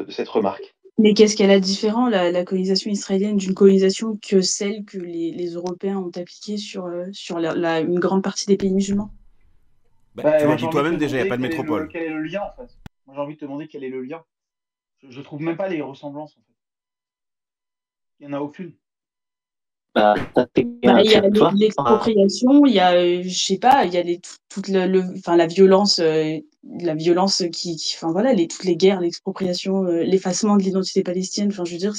[SPEAKER 5] cette remarque.
[SPEAKER 6] Mais qu'est-ce qu'elle a de différent, la colonisation israélienne, d'une colonisation que celle que les Européens ont appliquée sur une grande partie des pays musulmans?
[SPEAKER 3] Bah,
[SPEAKER 4] Bah,
[SPEAKER 3] tu l'as
[SPEAKER 4] moi, j'ai
[SPEAKER 3] dit
[SPEAKER 4] envie de te
[SPEAKER 3] toi-même déjà, il n'y a
[SPEAKER 4] demander
[SPEAKER 3] pas de métropole.
[SPEAKER 4] quel est le lien, en fait. Moi, j'ai envie de te demander quel est le lien. Je trouve même pas les ressemblances, en fait. Il n'y en a aucune.
[SPEAKER 5] Bah, ça fait
[SPEAKER 6] Bah,
[SPEAKER 5] un
[SPEAKER 6] il y a
[SPEAKER 5] territoire.
[SPEAKER 6] l'expropriation, il y a, je sais pas, il y a toute enfin, la violence enfin voilà, toutes les guerres, l'expropriation, l'effacement de l'identité palestinienne. Enfin, je veux dire,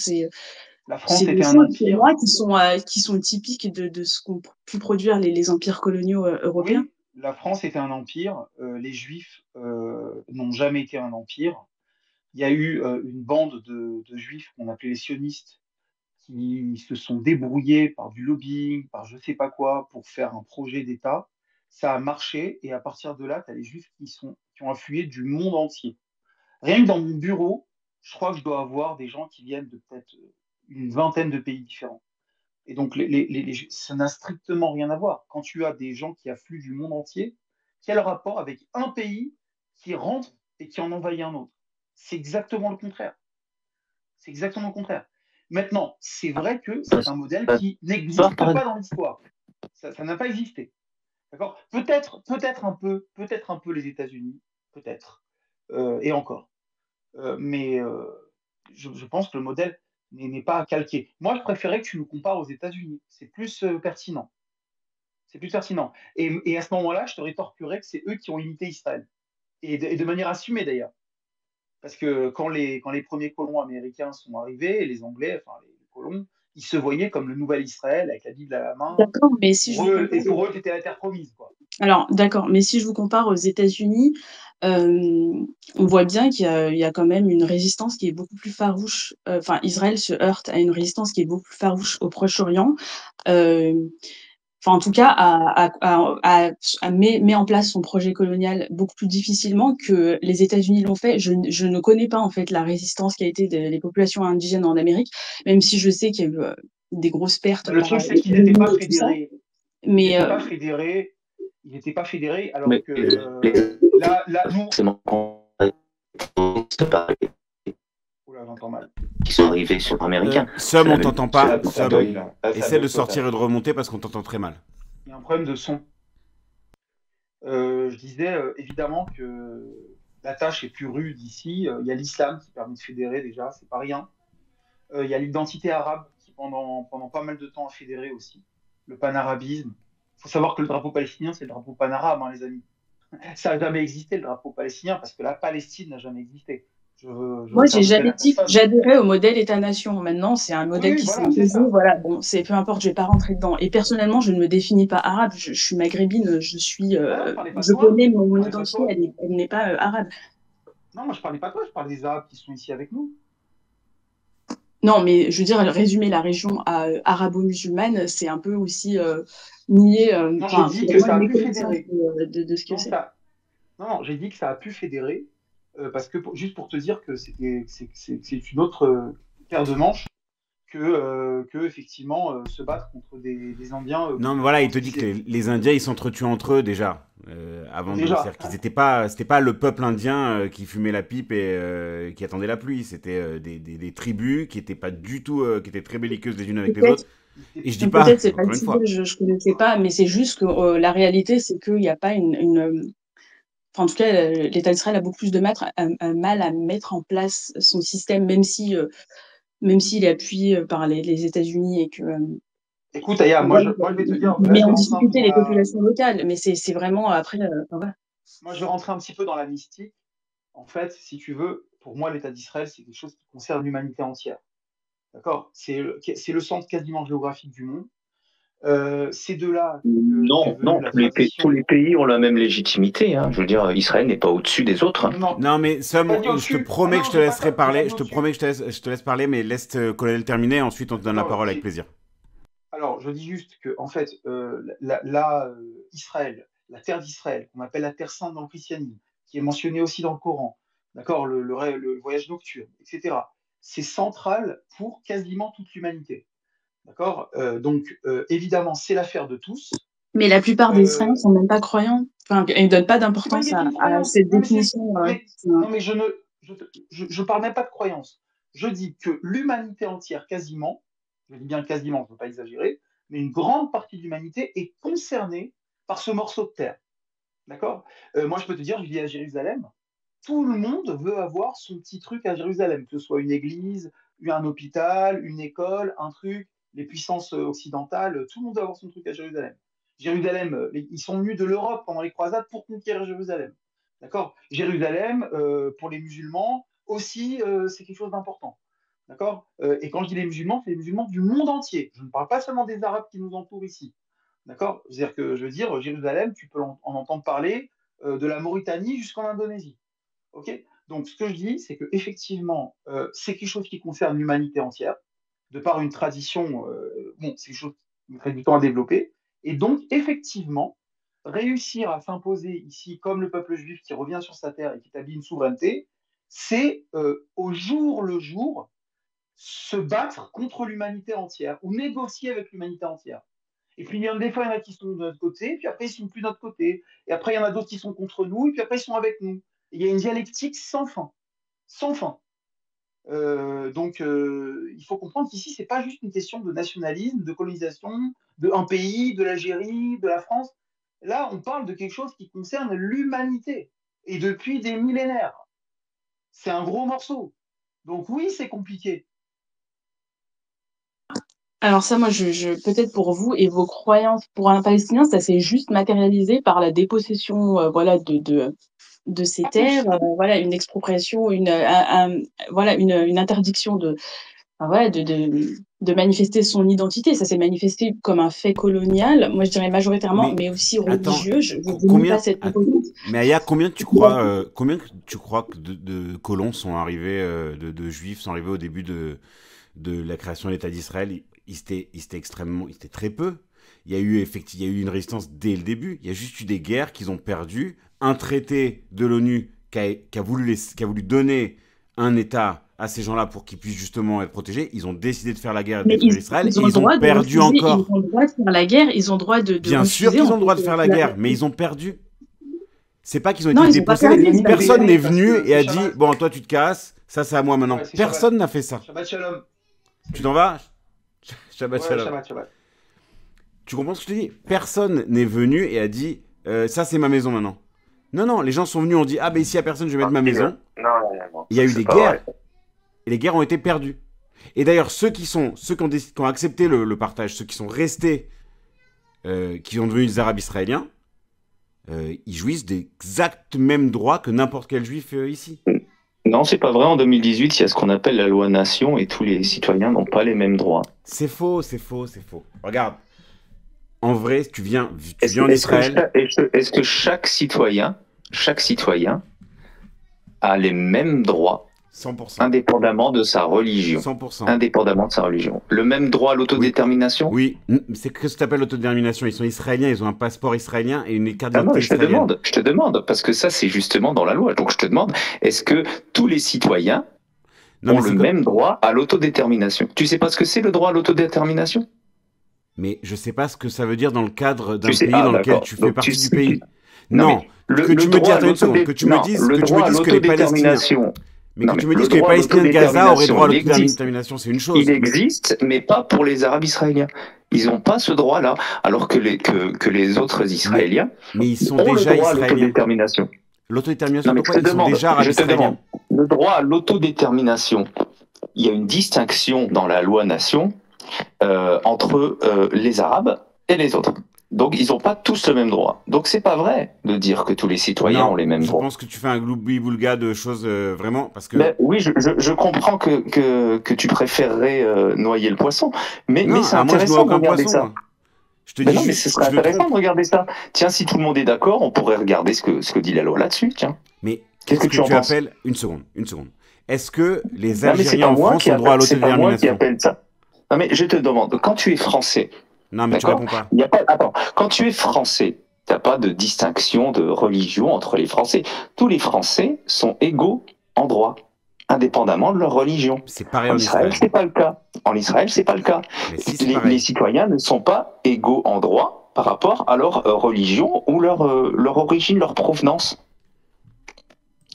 [SPEAKER 4] La France
[SPEAKER 6] c'est des
[SPEAKER 4] était un
[SPEAKER 6] choses pour
[SPEAKER 4] empire.
[SPEAKER 6] moi qui sont typiques de ce qu'ont pu produire les empires coloniaux européens.
[SPEAKER 4] Oui, la France était un empire. Les Juifs n'ont jamais été un empire. Il y a eu une bande de Juifs qu'on appelait les sionistes qui se sont débrouillés par du lobbying, par je sais pas quoi, pour faire un projet d'État. Ça a marché et à partir de là, tu as les Juifs qui ont afflué du monde entier. Rien que dans mon bureau, je crois que je dois avoir des gens qui viennent de peut-être une vingtaine de pays différents. Et donc, ça n'a strictement rien à voir. Quand tu as des gens qui affluent du monde entier, quel rapport avec un pays qui rentre et qui en envahit un autre? C'est exactement le contraire. C'est exactement le contraire. Maintenant, c'est vrai que c'est un modèle qui n'existe pas dans l'histoire. Ça n'a pas existé. D'accord? Peut-être un peu les États-Unis, peut-être, et encore. Mais je pense que le modèle n'est pas calqué. Moi, je préférais que tu nous compares aux États-Unis. C'est plus pertinent. C'est plus pertinent. Et à ce moment-là, je te rétorquerais que c'est eux qui ont imité Israël. Et de manière assumée d'ailleurs. Parce que quand les premiers colons américains sont arrivés, les Anglais, enfin les colons, ils se voyaient comme le nouvel Israël avec la Bible à la main.
[SPEAKER 6] D'accord, mais si je
[SPEAKER 4] Pour
[SPEAKER 6] vous
[SPEAKER 4] eux, et
[SPEAKER 6] compare,
[SPEAKER 4] pour eux, c'était la terre promise, quoi.
[SPEAKER 6] alors d'accord, mais si je vous compare aux États-Unis, on voit bien il y a quand même une résistance qui est beaucoup plus farouche. Enfin, Israël se heurte à une résistance qui est beaucoup plus farouche au Proche-Orient. Euh, Enfin, en tout cas, met en place son projet colonial beaucoup plus difficilement que les États-Unis l'ont fait. Je ne connais pas en fait la résistance qui a été des populations indigènes en Amérique, même si je sais qu'il y a eu des grosses pertes
[SPEAKER 4] Le
[SPEAKER 6] par
[SPEAKER 4] truc, c'est
[SPEAKER 6] les
[SPEAKER 4] qu'ils n'étaient pas
[SPEAKER 6] ennemis et tout ça.
[SPEAKER 4] fédérés. Ils
[SPEAKER 6] Mais
[SPEAKER 4] n'étaient pas fédérés. Ils n'étaient pas fédérés, alors
[SPEAKER 5] Mais
[SPEAKER 4] que
[SPEAKER 5] les
[SPEAKER 4] là, nous. Oula, j'entends mal.
[SPEAKER 5] qui sont arrivés sur américains.
[SPEAKER 3] Somme, on t'entend pas.
[SPEAKER 1] Ça
[SPEAKER 3] Somme,
[SPEAKER 1] bug, là. Là, ça
[SPEAKER 3] essaie
[SPEAKER 1] bug
[SPEAKER 3] de sortir
[SPEAKER 1] total.
[SPEAKER 3] et de remonter parce qu'on t'entend très mal.
[SPEAKER 4] Il y a un problème de son. Je disais évidemment que la tâche est plus rude ici. Il y a l'islam qui permet de fédérer déjà, c'est pas rien. Il y a l'identité arabe qui pendant pas mal de temps a fédéré aussi. Le panarabisme. Il faut savoir que le drapeau palestinien, c'est le drapeau panarabe, hein, les amis. Ça n'a jamais existé, le drapeau palestinien, parce que la Palestine n'a jamais existé. Je
[SPEAKER 6] moi,
[SPEAKER 4] veux faire
[SPEAKER 6] j'ai
[SPEAKER 4] de peine
[SPEAKER 6] jamais
[SPEAKER 4] à
[SPEAKER 6] dit que
[SPEAKER 4] personne.
[SPEAKER 6] j'adhérais au modèle État-nation. Maintenant, c'est un modèle
[SPEAKER 4] Oui,
[SPEAKER 6] qui s'est
[SPEAKER 4] voilà, c'est
[SPEAKER 6] imposé.
[SPEAKER 4] ça.
[SPEAKER 6] Voilà, bon, c'est peu importe, je vais pas rentrer dedans. Et personnellement, je ne me définis pas arabe. Je suis maghrébine.
[SPEAKER 4] Non, je parlais pas de
[SPEAKER 6] Je
[SPEAKER 4] toi.
[SPEAKER 6] connais
[SPEAKER 4] Je
[SPEAKER 6] mon
[SPEAKER 4] parlais pas de
[SPEAKER 6] identité.
[SPEAKER 4] toi.
[SPEAKER 6] Elle n'est pas arabe.
[SPEAKER 4] Non, moi, je parlais pas de toi, je parlais des Arabes qui sont ici avec nous.
[SPEAKER 6] Non, mais je veux dire, résumer la région à arabo-musulmane, c'est un peu aussi nier,
[SPEAKER 4] Non, j'ai
[SPEAKER 6] enfin,
[SPEAKER 4] dit que
[SPEAKER 6] finalement,
[SPEAKER 4] ça a
[SPEAKER 6] une
[SPEAKER 4] pu
[SPEAKER 6] méconnaissance
[SPEAKER 4] fédérer.
[SPEAKER 6] de ce que
[SPEAKER 4] Non,
[SPEAKER 6] c'est.
[SPEAKER 4] non, j'ai dit que ça a pu fédérer, parce que juste pour te dire que c'est une autre paire de manches que effectivement, se battre contre des Indiens
[SPEAKER 3] Non, mais voilà, il te dit que
[SPEAKER 4] transmisés.
[SPEAKER 3] les Indiens, ils s'entretuent entre eux déjà. Avant de.
[SPEAKER 4] Déjà,
[SPEAKER 3] C'est-à-dire qu'ils étaient pas. C'était pas le peuple indien qui fumait la pipe et qui attendait la pluie. C'était des tribus qui étaient pas du tout. Qui étaient très belliqueuses les unes avec les autres.
[SPEAKER 6] Peut-être,
[SPEAKER 3] Et je dis pas,
[SPEAKER 6] peut-être c'est pas
[SPEAKER 3] encore une
[SPEAKER 6] ciblé,
[SPEAKER 3] fois.
[SPEAKER 6] je connaissais pas, mais c'est juste que la réalité, c'est qu'il n'y a pas enfin, en tout cas, l'État d'Israël a beaucoup plus de mal à mettre en place son système, même s'il est appuyé par les États-Unis et que
[SPEAKER 4] écoute, Aya,
[SPEAKER 6] voilà,
[SPEAKER 4] moi, je vais te dire,
[SPEAKER 6] il
[SPEAKER 4] là,
[SPEAKER 6] met
[SPEAKER 4] je vais
[SPEAKER 6] en
[SPEAKER 4] rentrer un peu
[SPEAKER 6] difficulté
[SPEAKER 4] dans
[SPEAKER 6] les
[SPEAKER 4] la,
[SPEAKER 6] populations locales, mais c'est vraiment après, enfin, voilà.
[SPEAKER 4] moi, je vais rentrer un petit peu dans la mystique. En fait, si tu veux, pour moi, l'État d'Israël, c'est quelque chose qui concerne l'humanité entière. D'accord? C'est le centre quasiment géographique du monde. C'est de là qu'est
[SPEAKER 5] Non,
[SPEAKER 4] venue
[SPEAKER 5] non,
[SPEAKER 4] la
[SPEAKER 5] tous
[SPEAKER 4] tradition.
[SPEAKER 5] les pays ont la même légitimité. Hein. Je veux dire, Israël n'est pas au-dessus des autres. Hein.
[SPEAKER 4] Non,
[SPEAKER 3] Non, mais
[SPEAKER 4] j'ai
[SPEAKER 3] Somme,
[SPEAKER 4] pas dit
[SPEAKER 3] je te
[SPEAKER 4] au-dessus. Ah
[SPEAKER 3] promets que
[SPEAKER 4] non,
[SPEAKER 3] je te
[SPEAKER 4] j'ai pas,
[SPEAKER 3] laisserai
[SPEAKER 4] j'ai pas
[SPEAKER 3] parler.
[SPEAKER 4] dit
[SPEAKER 3] Je te
[SPEAKER 4] au-dessus.
[SPEAKER 3] promets que je te laisse parler, mais laisse colonel terminer. Ensuite, on te donne la
[SPEAKER 4] D'accord.
[SPEAKER 3] parole avec plaisir.
[SPEAKER 4] Alors, je dis juste que, en fait, Israël, la terre d'Israël, qu'on appelle la terre sainte dans le christianisme, qui est mentionnée aussi dans le Coran, d'accord, le voyage nocturne, etc., c'est central pour quasiment toute l'humanité. D'accord? Donc, évidemment, c'est l'affaire de tous.
[SPEAKER 6] Mais la plupart des Israéliens
[SPEAKER 4] Euh,
[SPEAKER 6] sont même pas croyants. Enfin, ils ne donnent pas
[SPEAKER 4] c'est pas une
[SPEAKER 6] d'importance
[SPEAKER 4] question de
[SPEAKER 6] à
[SPEAKER 4] croyance.
[SPEAKER 6] cette
[SPEAKER 4] Non, mais
[SPEAKER 6] définition.
[SPEAKER 4] non, mais je parle même pas de croyance. Je dis que l'humanité entière, quasiment, je dis bien quasiment, je ne veux pas exagérer, mais une grande partie de l'humanité est concernée par ce morceau de terre. D'accord? Moi, je peux te dire, je vis à Jérusalem. Tout le monde veut avoir son petit truc à Jérusalem, que ce soit une église, un hôpital, une école, un truc, les puissances occidentales, tout le monde veut avoir son truc à Jérusalem. Jérusalem, ils sont venus de l'Europe pendant les croisades pour conquérir Jérusalem. D'accord? Jérusalem, pour les musulmans, aussi, c'est quelque chose d'important. D'accord? Et quand je dis les musulmans, c'est les musulmans du monde entier. Je ne parle pas seulement des Arabes qui nous entourent ici. D'accord? C'est-à-dire que, je veux dire, Jérusalem, tu peux en entendre parler de la Mauritanie jusqu'en Indonésie. Ok? Donc, ce que je dis, c'est qu'effectivement, c'est quelque chose qui concerne l'humanité entière, de par une tradition, bon, c'est quelque chose qui mettrait du temps à développer. Et donc, effectivement, réussir à s'imposer ici comme le peuple juif qui revient sur sa terre et qui établit une souveraineté, c'est au jour le jour se battre contre l'humanité entière ou négocier avec l'humanité entière. Et puis, des fois, il y en a qui sont de notre côté, puis après, ils sont plus de notre côté. Et après, il y en a d'autres qui sont contre nous, et puis après, ils sont avec nous. Et il y a une dialectique sans fin. Sans fin. Donc, il faut comprendre qu'ici, c'est pas juste une question de nationalisme, de colonisation, d'un pays, de l'Algérie, de la France. Là, on parle de quelque chose qui concerne l'humanité, et depuis des millénaires. C'est un gros morceau. Donc oui, c'est compliqué.
[SPEAKER 6] Alors ça, moi, peut-être pour vous et vos croyances, pour un Palestinien, ça s'est juste matérialisé par la dépossession, voilà, de ces terres, voilà, une expropriation, voilà, une interdiction voilà, de manifester son identité. Ça s'est manifesté comme un fait colonial, moi je dirais majoritairement, mais aussi religieux. Je ne nie pas cette composante.
[SPEAKER 3] Mais Aya, combien tu crois que de colons sont arrivés, de juifs sont arrivés au début de la création de l'État d'Israël? Ils étaient très peu. Il y a eu une résistance dès le début. Il y a juste eu des guerres qu'ils ont perdues. Un traité de l'ONU qui a voulu donner un État à ces gens-là pour qu'ils puissent justement être protégés. Ils ont décidé de faire la guerre et de détruire Israël. Ils ont perdu encore.
[SPEAKER 6] Ils ont le droit de faire la guerre. Ils ont le droit de
[SPEAKER 3] Bien sûr qu'ils ont le droit de faire la guerre, mais ils ont perdu. C'est pas qu'ils ont été dépossédés. Personne n'est venu et a dit « Bon, toi, tu te casses. Ça, c'est à moi maintenant. » Personne n'a fait ça.
[SPEAKER 4] Shabbat shalom.
[SPEAKER 3] Tu t'en vas?
[SPEAKER 4] Shabbat shalom.
[SPEAKER 3] Tu comprends ce que je te dis? Personne n'est venu et a dit ça c'est ma maison maintenant. Non, les gens sont venus, ont dit ah ben ici il n'y a personne, je vais mettre ma maison.
[SPEAKER 7] Non.
[SPEAKER 3] Il y a eu des guerres et les guerres ont été perdues. Et d'ailleurs ceux qui ont accepté le partage, ceux qui sont restés, qui sont devenus des Arabes israéliens, ils jouissent des exacts mêmes droits que n'importe quel juif ici.
[SPEAKER 7] Non, c'est pas vrai. En 2018, il y a ce qu'on appelle la loi nation et tous les citoyens n'ont pas les mêmes droits.
[SPEAKER 3] C'est faux. Regarde, en vrai, tu viens en Israël.
[SPEAKER 7] Est-ce que chaque citoyen a les mêmes droits
[SPEAKER 3] 100%.
[SPEAKER 7] Indépendamment de sa religion.
[SPEAKER 3] 100%.
[SPEAKER 7] Indépendamment de sa religion. Le même droit à l'autodétermination?
[SPEAKER 3] Oui. C'est que ça s'appelle l'autodétermination. Ils sont israéliens, ils ont un passeport israélien et une carte d'identité israélienne.
[SPEAKER 7] Je te demande, parce que ça, c'est justement dans la loi. Donc je te demande, est-ce que tous les citoyens ont le même droit à l'autodétermination? Tu sais pas ce que c'est le droit à l'autodétermination?
[SPEAKER 3] Mais je sais pas ce que ça veut dire dans le cadre d'un pays dans lequel tu fais partie du pays. Non, que tu me dises, attends une seconde, que tu me dises que les Palestiniens... Mais que tu me dises que les Palestiniens de Gaza auraient droit à l'autodétermination, c'est une chose.
[SPEAKER 7] Il existe, mais pas pour les Arabes israéliens. Ils n'ont pas ce droit-là, alors que les autres Israéliens
[SPEAKER 3] mais ils sont
[SPEAKER 7] ont
[SPEAKER 3] déjà
[SPEAKER 7] le droit à
[SPEAKER 3] israéliens.
[SPEAKER 7] l'autodétermination.
[SPEAKER 3] L'autodétermination, pourquoi ils sont déjà Arabes israéliens?
[SPEAKER 7] Le droit à l'autodétermination, il y a une distinction dans la loi nation entre les Arabes et les autres. Donc, ils n'ont pas tous le même droit. Donc, c'est pas vrai de dire que tous les citoyens ont les mêmes droits.
[SPEAKER 3] Je pense que tu fais un gloubi-boulga de choses vraiment, parce que...
[SPEAKER 7] Ben, oui, je comprends que tu préférerais noyer le poisson, mais c'est intéressant de regarder ça.
[SPEAKER 3] Je te dis
[SPEAKER 7] non, mais ce serait intéressant de regarder ça. Tiens, si tout le monde est d'accord, on pourrait regarder ce que dit la loi là-dessus, tiens.
[SPEAKER 3] Mais qu'est-ce que tu appelles... Une seconde. Est-ce que les Algériens en France ont droit à l'autodétermination?
[SPEAKER 7] C'est pas moi qui appelle ça. Non, mais je te demande, quand tu es français...
[SPEAKER 3] Non, mais tu réponds pas.
[SPEAKER 7] Attends, quand tu es français, tu n'as pas de distinction de religion entre les Français. Tous les Français sont égaux en droit, indépendamment de leur religion.
[SPEAKER 3] C'est pareil
[SPEAKER 7] en Israël. C'est pas le cas. En Israël, c'est pas le cas. Les citoyens ne sont pas égaux en droit par rapport à leur religion ou leur origine, leur provenance.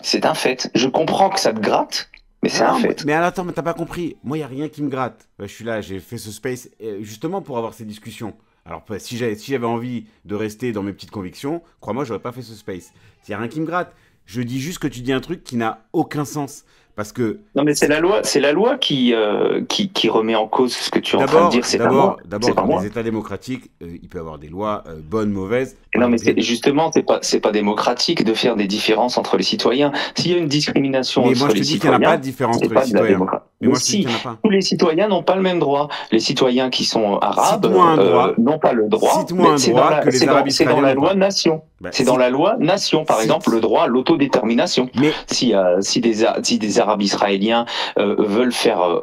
[SPEAKER 7] C'est un fait. Je comprends que ça te gratte. Mais c'est un fait.
[SPEAKER 3] Mais attends, mais t'as pas compris. Moi, il n'y a rien qui me gratte. Je suis là, j'ai fait ce space justement pour avoir ces discussions. Alors, si j'avais envie de rester dans mes petites convictions, crois-moi, j'aurais pas fait ce space. Il n'y a rien qui me gratte. Je dis juste que tu dis un truc qui n'a aucun sens. Parce que...
[SPEAKER 7] Non, mais c'est la loi qui remet en cause ce que tu es en train de dire.
[SPEAKER 3] D'abord, dans les États démocratiques, il peut y avoir des lois bonnes, mauvaises.
[SPEAKER 7] Non, mais justement, c'est pas démocratique de faire des différences entre les citoyens. S'il y a une discrimination entre les citoyens... Mais moi, je te dis qu'il n'y en a pas de différence entre les citoyens.
[SPEAKER 3] Mais moi, je te dis qu'il n'y en a pas.
[SPEAKER 7] Tous les citoyens n'ont pas le même droit. Les citoyens qui sont arabes n'ont pas le droit.
[SPEAKER 3] Cite-moi un droit que les Arabes israéliens...
[SPEAKER 7] C'est dans la loi nation. C'est dans la loi nation, par exemple, le droit à l'autodétermination. Si des Arabes israéliens veulent faire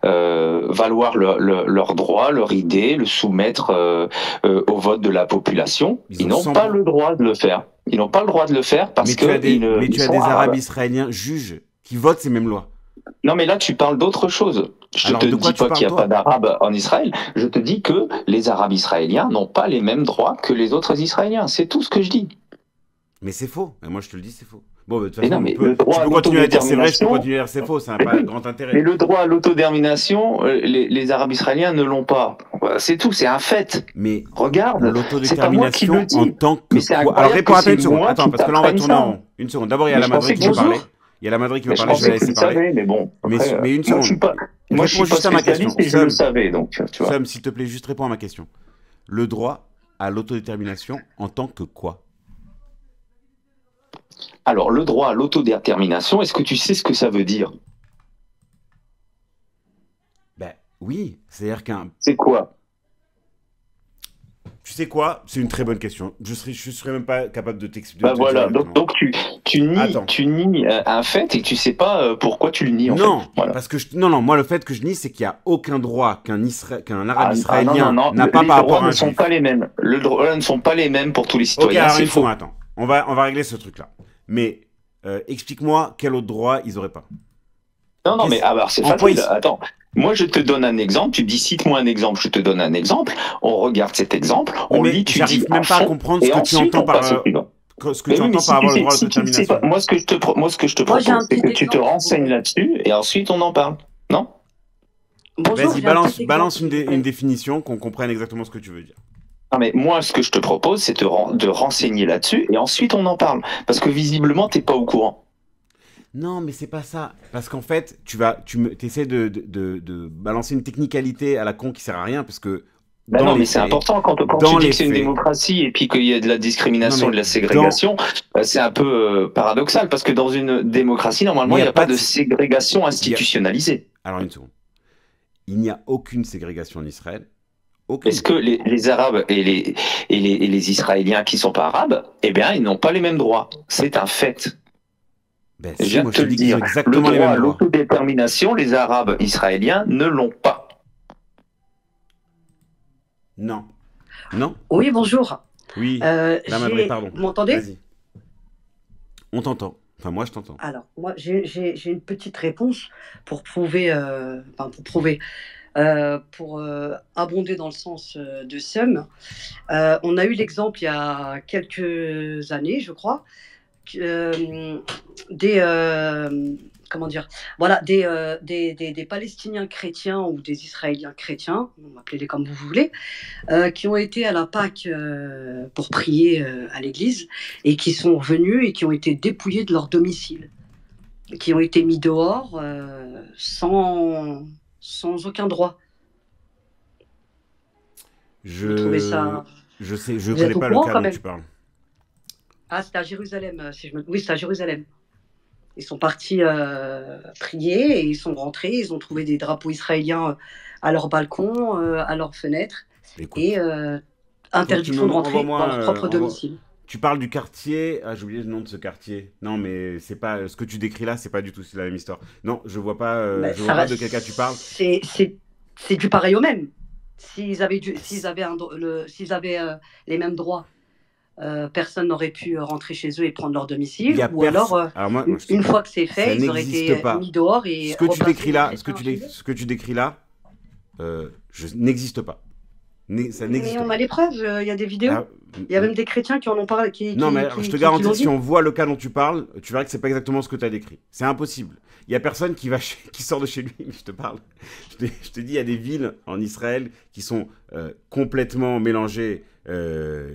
[SPEAKER 7] valoir leurs droits, leur idée, le soumettre au vote de la population, ils n'ont pas le droit de le faire. Ils n'ont pas le droit de le faire parce que
[SPEAKER 3] mais tu as des Arabes israéliens juges qui votent ces mêmes lois.
[SPEAKER 7] Non, mais là, tu parles d'autre chose. Je te dis pas qu'il n'y a pas d'Arabes en Israël. Je te dis que les Arabes israéliens n'ont pas les mêmes droits que les autres Israéliens. C'est tout ce que je dis.
[SPEAKER 3] Mais c'est faux. Moi, je te le dis, c'est faux. Bon, de toute
[SPEAKER 7] Mais
[SPEAKER 3] façon,
[SPEAKER 7] non, mais
[SPEAKER 3] tu
[SPEAKER 7] le droit à
[SPEAKER 3] peux continuer à dire c'est vrai, je peux
[SPEAKER 7] l'autodétermination,
[SPEAKER 3] continuer à dire c'est faux, ça n'a
[SPEAKER 7] mais
[SPEAKER 3] pas
[SPEAKER 7] oui,
[SPEAKER 3] grand
[SPEAKER 7] mais
[SPEAKER 3] intérêt.
[SPEAKER 7] le droit à l'autodétermination, les Arabes israéliens ne l'ont pas. Voilà, c'est tout, c'est un fait.
[SPEAKER 3] Mais
[SPEAKER 7] Regarde, c'est pas moi qui le
[SPEAKER 3] l'autodétermination en
[SPEAKER 7] dis.
[SPEAKER 3] tant que
[SPEAKER 7] Mais c'est
[SPEAKER 3] quoi? Alors
[SPEAKER 7] incroyable
[SPEAKER 3] réponds,
[SPEAKER 7] que
[SPEAKER 3] attends
[SPEAKER 7] c'est
[SPEAKER 3] une seconde.
[SPEAKER 7] moi
[SPEAKER 3] Attends,
[SPEAKER 7] qui
[SPEAKER 3] parce que là on va
[SPEAKER 7] t'apprenne
[SPEAKER 3] tourner en
[SPEAKER 7] ça.
[SPEAKER 3] rond. Une seconde. D'abord, il y a
[SPEAKER 7] Mais
[SPEAKER 3] la
[SPEAKER 7] je
[SPEAKER 3] Madrid
[SPEAKER 7] pensais
[SPEAKER 3] qui
[SPEAKER 7] que
[SPEAKER 3] veut parler.
[SPEAKER 7] bonjour.
[SPEAKER 3] Il y a la Madrid qui veut
[SPEAKER 7] Mais je
[SPEAKER 3] parler, je vais la
[SPEAKER 7] pensais que tu
[SPEAKER 3] laisser
[SPEAKER 7] le
[SPEAKER 3] parler.
[SPEAKER 7] savais, mais bon, après,
[SPEAKER 3] Mais une
[SPEAKER 7] moi je suis
[SPEAKER 3] seconde.
[SPEAKER 7] pas, moi je
[SPEAKER 3] Réponds
[SPEAKER 7] suis pas
[SPEAKER 3] juste à ma question.
[SPEAKER 7] spécialiste et je le savais, donc tu vois.
[SPEAKER 3] Sam, s'il te plaît, juste réponds à ma question. Le droit à l'autodétermination en tant que quoi?
[SPEAKER 7] Alors, le droit à l'autodétermination, est-ce que tu sais ce que ça veut dire?
[SPEAKER 3] Ben oui, c'est-à-dire qu'un...
[SPEAKER 7] C'est quoi?
[SPEAKER 3] Tu sais quoi? C'est une très bonne question. Je serais même pas capable de t'expliquer.
[SPEAKER 7] Bah voilà, donc
[SPEAKER 3] Attends.
[SPEAKER 7] tu nies un fait et tu sais pas pourquoi tu le nies en
[SPEAKER 3] Non,
[SPEAKER 7] fait. Voilà.
[SPEAKER 3] parce que non, moi le fait que je nie, c'est qu'il n'y a aucun droit qu'un arabe
[SPEAKER 7] non,
[SPEAKER 3] israélien
[SPEAKER 7] non,
[SPEAKER 3] n'a pas
[SPEAKER 7] les
[SPEAKER 3] par rapport
[SPEAKER 7] droits
[SPEAKER 3] à un
[SPEAKER 7] ne sont
[SPEAKER 3] juif.
[SPEAKER 7] pas les mêmes. Les droits ne sont pas les mêmes pour tous les
[SPEAKER 3] Ok,
[SPEAKER 7] citoyens,
[SPEAKER 3] alors
[SPEAKER 7] c'est
[SPEAKER 3] une
[SPEAKER 7] faux.
[SPEAKER 3] seconde, attends. On va régler ce truc-là. Mais explique-moi quel autre droit ils auraient pas.
[SPEAKER 7] Non, mais alors c'est
[SPEAKER 3] En quoi
[SPEAKER 7] facile. Attends, moi je te donne un exemple, tu me dis cite-moi un exemple, je te donne un exemple, on regarde cet exemple, on
[SPEAKER 3] mais
[SPEAKER 7] lit, tu dis
[SPEAKER 3] j'arrive même pas à comprendre ce
[SPEAKER 7] et
[SPEAKER 3] que tu
[SPEAKER 7] ensuite
[SPEAKER 3] entends
[SPEAKER 7] on
[SPEAKER 3] par
[SPEAKER 7] passe au suivant.
[SPEAKER 3] ce que
[SPEAKER 7] Mais
[SPEAKER 3] tu
[SPEAKER 7] oui, mais
[SPEAKER 3] entends
[SPEAKER 7] si
[SPEAKER 3] par avoir
[SPEAKER 7] tu
[SPEAKER 3] le droit à
[SPEAKER 7] sais, si tu ne sais
[SPEAKER 3] l'autodétermination.
[SPEAKER 7] pas, moi ce que je te
[SPEAKER 6] Moi, j'ai
[SPEAKER 7] propose,
[SPEAKER 6] un
[SPEAKER 7] c'est que
[SPEAKER 6] petit
[SPEAKER 7] tu te
[SPEAKER 6] exemple, si vous
[SPEAKER 7] renseignes
[SPEAKER 6] voulez.
[SPEAKER 7] là-dessus et ensuite on en parle. Non?
[SPEAKER 6] Bonjour,
[SPEAKER 3] Vas-y,
[SPEAKER 6] j'ai un petit
[SPEAKER 3] balance
[SPEAKER 6] exemple, s'il vous plaît.
[SPEAKER 3] une définition, qu'on comprenne exactement ce que tu veux dire.
[SPEAKER 7] Non, mais moi ce que je te propose, c'est de renseigner là-dessus et ensuite on en parle. Parce que visiblement, t'es pas au courant.
[SPEAKER 3] Non, mais c'est pas ça. Parce qu'en fait, tu essaies de balancer une technicalité à la con qui sert à rien, parce que
[SPEAKER 7] Ben
[SPEAKER 3] dans
[SPEAKER 7] non,
[SPEAKER 3] les
[SPEAKER 7] mais c'est
[SPEAKER 3] faits,
[SPEAKER 7] important quand
[SPEAKER 3] dans
[SPEAKER 7] tu dis
[SPEAKER 3] les
[SPEAKER 7] que c'est une
[SPEAKER 3] faits-
[SPEAKER 7] démocratie et puis qu'il y a de la discrimination,
[SPEAKER 3] Non, mais
[SPEAKER 7] de la ségrégation, c'est un peu paradoxal parce que dans une démocratie, normalement,
[SPEAKER 3] Mais
[SPEAKER 7] il n'y a pas de ségrégation institutionnalisée.
[SPEAKER 3] Alors une seconde. Il n'y a aucune ségrégation en Israël. Aucune.
[SPEAKER 7] Est-ce que les Arabes et les Israéliens qui ne sont pas arabes, eh bien, ils n'ont pas les mêmes droits. C'est un fait.
[SPEAKER 3] Ben,
[SPEAKER 7] Je
[SPEAKER 3] si,
[SPEAKER 7] viens
[SPEAKER 3] moi
[SPEAKER 7] de
[SPEAKER 3] je
[SPEAKER 7] te
[SPEAKER 3] te
[SPEAKER 7] le
[SPEAKER 3] dis qu'ils ont
[SPEAKER 7] dire. Le
[SPEAKER 3] exactement les
[SPEAKER 7] droit à
[SPEAKER 3] mêmes droits.
[SPEAKER 7] l'autodétermination, les Arabes israéliens ne l'ont pas.
[SPEAKER 3] Non. Non.
[SPEAKER 6] Oui, bonjour.
[SPEAKER 3] Oui. La Madrid, pardon.
[SPEAKER 6] Vous m'entendez?
[SPEAKER 3] Vas-y. On t'entend. Enfin, moi, je t'entends.
[SPEAKER 6] Alors, moi, j'ai une petite réponse pour prouver, pour abonder dans le sens de Sam. On a eu l'exemple il y a quelques années, je crois, comment dire, voilà, des Palestiniens chrétiens ou des Israéliens chrétiens, appelez-les comme vous voulez, qui ont été à la Pâque pour prier à l'église et qui sont revenus et qui ont été dépouillés de leur domicile, qui ont été mis dehors sans aucun droit. Vous trouvez ça...
[SPEAKER 3] Je
[SPEAKER 6] Vous
[SPEAKER 3] connais
[SPEAKER 6] êtes au
[SPEAKER 3] pas le
[SPEAKER 6] courant,
[SPEAKER 3] cas
[SPEAKER 6] quand
[SPEAKER 3] dont
[SPEAKER 6] même?
[SPEAKER 3] tu parles.
[SPEAKER 6] Ah, c'était à Jérusalem, oui, c'est à Jérusalem. Ils sont partis prier et ils sont rentrés. Ils ont trouvé des drapeaux israéliens à leur balcon, à leurs fenêtres.
[SPEAKER 3] Écoute,
[SPEAKER 6] Et interdiction de rentrer
[SPEAKER 3] envoie-moi,
[SPEAKER 6] dans leur propre domicile.
[SPEAKER 3] Tu parles du quartier. Ah, j'ai oublié le nom de ce quartier. Non, mais c'est pas ce que tu décris là, c'est pas du tout la même histoire. Non, je vois pas, je vois pas de quel cas tu parles.
[SPEAKER 6] C'est du pareil au même. S'ils avaient les mêmes droits, personne n'aurait pu rentrer chez eux et prendre leur domicile. Ou alors,
[SPEAKER 3] moi,
[SPEAKER 6] une fois que c'est fait, ils auraient été mis dehors et
[SPEAKER 3] ce que tu décris là, n'existe pas. Ça n'existe
[SPEAKER 6] mais on
[SPEAKER 3] pas.
[SPEAKER 6] a les preuves, il y a des vidéos. Il y a même des chrétiens qui en ont parlé.
[SPEAKER 3] Non, mais je te garantis, si on voit le cas dont tu parles, tu verras que c'est pas exactement ce que tu as décrit. C'est impossible. Il y a personne qui sort de chez lui. Je te parle. Je te dis, il y a des villes en Israël qui sont complètement mélangées,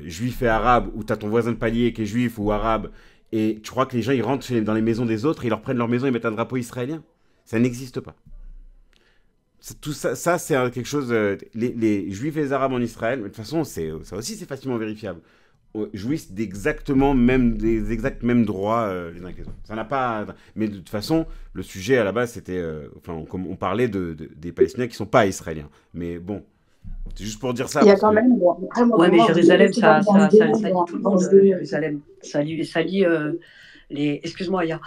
[SPEAKER 3] juifs et arabes, où tu as ton voisin de palier qui est juif ou arabe, et tu crois que les gens ils rentrent dans les maisons des autres, et ils leur prennent leur maison et mettent un drapeau israélien. Ça n'existe pas. Tout ça, c'est quelque chose. Les juifs et les arabes en Israël, mais de toute façon, ça aussi c'est facilement vérifiable, jouissent des exact mêmes droits les uns que les autres. Ça n'a pas. Mais de toute façon, le sujet à la base, c'était. On parlait des Palestiniens qui ne sont pas israéliens. Mais bon, c'est juste pour dire ça.
[SPEAKER 6] Il y a quand même. Ouais, mais Jérusalem, ça lie tout le monde. Jérusalem, ça lie les. Excuse-moi, Aya.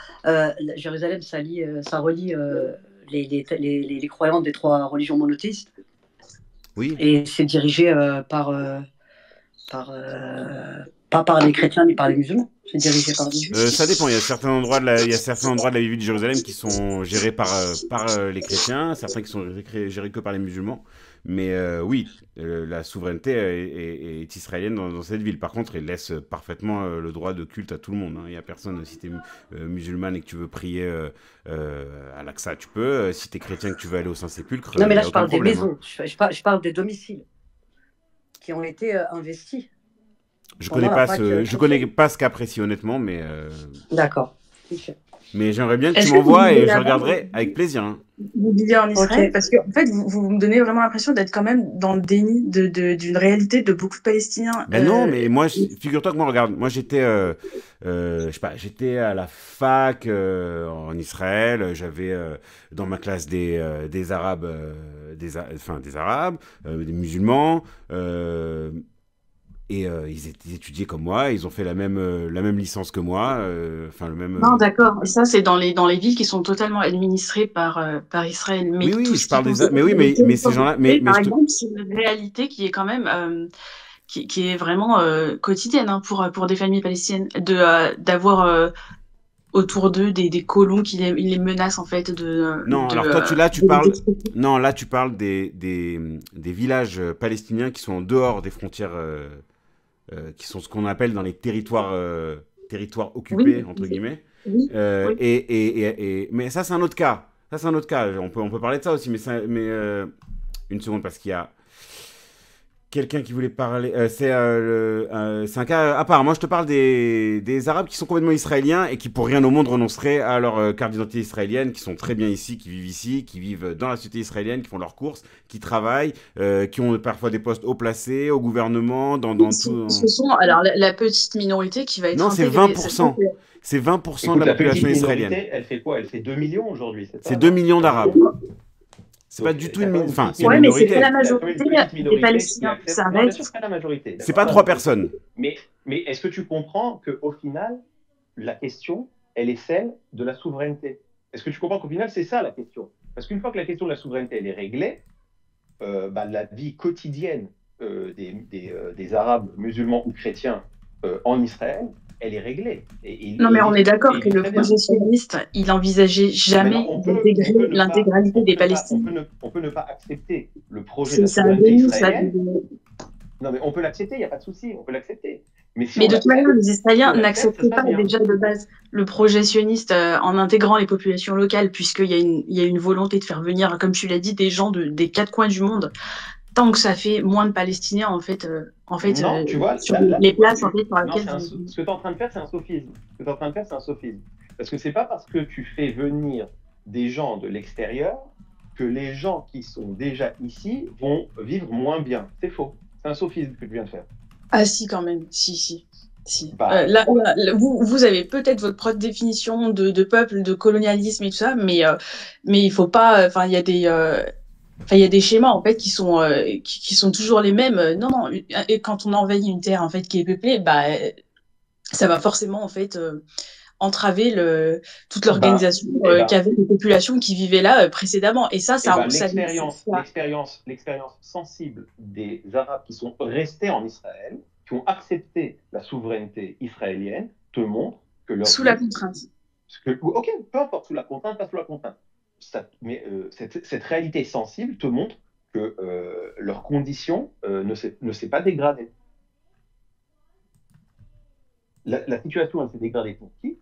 [SPEAKER 6] Jérusalem, ça relie. Les croyants des trois religions monothéistes.
[SPEAKER 3] Oui.
[SPEAKER 6] Et c'est dirigé pas par les chrétiens ni par les musulmans. C'est dirigé par les musulmans.
[SPEAKER 3] Ça dépend. Il y a certains endroits de la ville de Jérusalem qui sont gérés par les chrétiens, certains qui sont gérés que par les musulmans. Mais oui, la souveraineté est israélienne dans cette ville. Par contre, il laisse parfaitement le droit de culte à tout le monde. Il n'y a personne, si tu es musulmane et que tu veux prier à l'Aqsa, tu peux. Si tu es chrétien et que tu veux aller au Saint-Sépulcre,
[SPEAKER 8] Non, mais
[SPEAKER 3] il n'y
[SPEAKER 8] là,
[SPEAKER 3] a
[SPEAKER 8] je
[SPEAKER 3] aucun
[SPEAKER 8] parle des
[SPEAKER 3] problème.
[SPEAKER 8] maisons. Je parle des domiciles qui ont été investis.
[SPEAKER 3] Je
[SPEAKER 8] Pendant la Pâque
[SPEAKER 3] connais
[SPEAKER 8] chrétienne.
[SPEAKER 3] pas ce cas précis, honnêtement, mais
[SPEAKER 8] D'accord. Ok.
[SPEAKER 3] j'aimerais bien que tu
[SPEAKER 6] Est-ce que vous
[SPEAKER 3] m'envoies
[SPEAKER 6] vivez
[SPEAKER 3] et je
[SPEAKER 6] là-bas
[SPEAKER 3] regarderai avec plaisir. Hein.
[SPEAKER 6] Vous vivez en Israël?
[SPEAKER 8] Ok.
[SPEAKER 6] Parce que, en fait, vous me donnez vraiment l'impression d'être quand même dans le déni d'une réalité de beaucoup de Palestiniens.
[SPEAKER 3] Ben non, mais moi, figure-toi que moi, regarde, moi j'étais, je sais pas, j'étais à la fac en Israël, j'avais dans ma classe des Arabes, des Arabes, des musulmans, et ils étudiaient comme moi, ils ont fait la même licence que moi, enfin le même.
[SPEAKER 6] Non, d'accord. Et ça, c'est dans les villes qui sont totalement administrées par Israël. Mais
[SPEAKER 3] Oui,
[SPEAKER 6] tout
[SPEAKER 3] je
[SPEAKER 6] ce qui
[SPEAKER 3] parle
[SPEAKER 6] concerne
[SPEAKER 3] mais oui,
[SPEAKER 6] les
[SPEAKER 3] mais ces gens-là, mais
[SPEAKER 6] par
[SPEAKER 3] je te...
[SPEAKER 6] exemple, c'est une réalité qui est quand même qui est vraiment quotidienne hein, pour des familles palestiniennes d'avoir autour d'eux des colons qui les menacent en fait
[SPEAKER 3] Non, alors toi, là, tu parles des villages palestiniens qui sont en dehors des frontières, qui sont ce qu'on appelle dans les territoires occupés,
[SPEAKER 6] Oui,
[SPEAKER 3] entre guillemets.
[SPEAKER 6] oui, oui.
[SPEAKER 3] Mais ça, c'est un autre cas. Ça, c'est un autre cas. On peut parler de ça aussi, une seconde, parce qu'il y a quelqu'un qui voulait parler. C'est un cas à part. Moi, je te parle des Arabes qui sont complètement israéliens et qui, pour rien au monde, renonceraient à leur carte d'identité israélienne, qui sont très bien ici, qui vivent dans la société israélienne, qui font leurs courses, qui travaillent, qui ont parfois des postes haut placés au gouvernement, dans tout.
[SPEAKER 6] Ce sont alors la petite minorité qui va être
[SPEAKER 3] Non, c'est
[SPEAKER 6] intégrée.
[SPEAKER 3] 20%. C'est 20%
[SPEAKER 5] Écoute,
[SPEAKER 3] de la population israélienne.
[SPEAKER 5] Elle fait quoi? Elle fait 2 millions aujourd'hui.
[SPEAKER 3] C'est 2 millions d'Arabes. C'est pas du tout une minorité. Enfin, c'est une
[SPEAKER 6] Ouais, mais c'est
[SPEAKER 3] minorité.
[SPEAKER 6] pas la majorité des Palestiniens. Ça
[SPEAKER 5] Non, bien
[SPEAKER 6] reste.
[SPEAKER 5] sûr, c'est pas la majorité.
[SPEAKER 3] C'est pas 3 personnes.
[SPEAKER 5] Mais est-ce que tu comprends qu'au final, la question, elle est celle de la souveraineté? Est-ce que tu comprends qu'au final, c'est ça la question? Parce qu'une fois que la question de la souveraineté, elle est réglée, la vie quotidienne des Arabes, musulmans ou chrétiens en Israël, elle est réglée.
[SPEAKER 6] Non, mais on est d'accord que le projet sioniste, il envisageait jamais d'intégrer l'intégralité des Palestiniens.
[SPEAKER 5] On peut ne pas accepter le projet de la souveraineté israélienne. Non, mais on peut l'accepter, il n'y a pas de souci, on peut l'accepter. Mais
[SPEAKER 6] de toute manière, les Israéliens n'acceptent pas déjà de base le projet sioniste en intégrant les populations locales, puisqu'il y a une volonté de faire venir, comme tu l'as dit, des gens des 4 coins du monde. Tant que ça fait moins de Palestiniens, en fait,
[SPEAKER 5] non, tu vois,
[SPEAKER 6] sur les places en fait, sur lesquelles...
[SPEAKER 5] Ce que tu es en train de faire, c'est un sophisme. Parce que c'est pas parce que tu fais venir des gens de l'extérieur que les gens qui sont déjà ici vont vivre moins bien. C'est faux. C'est un sophisme que tu viens de faire.
[SPEAKER 6] Ah si, quand même. Si. Là, vous avez peut-être votre propre définition de peuple, de colonialisme et tout ça, mais il faut pas... Enfin, il y a des schémas en fait qui sont toujours les mêmes. Non. Et quand on envahit une terre en fait qui est peuplée, ça va forcément en fait entraver toute l'organisation qu'avaient les populations qui vivaient là précédemment. Et ça
[SPEAKER 5] l'expérience sensible des Arabes qui sont restés en Israël, qui ont accepté la souveraineté israélienne, te montre que leur
[SPEAKER 6] sous la contrainte.
[SPEAKER 5] Ok, peu importe, sous la contrainte, pas sous la contrainte. Mais cette réalité sensible te montre que leur condition ne s'est pas dégradée. La situation, elle s'est dégradée pour qui?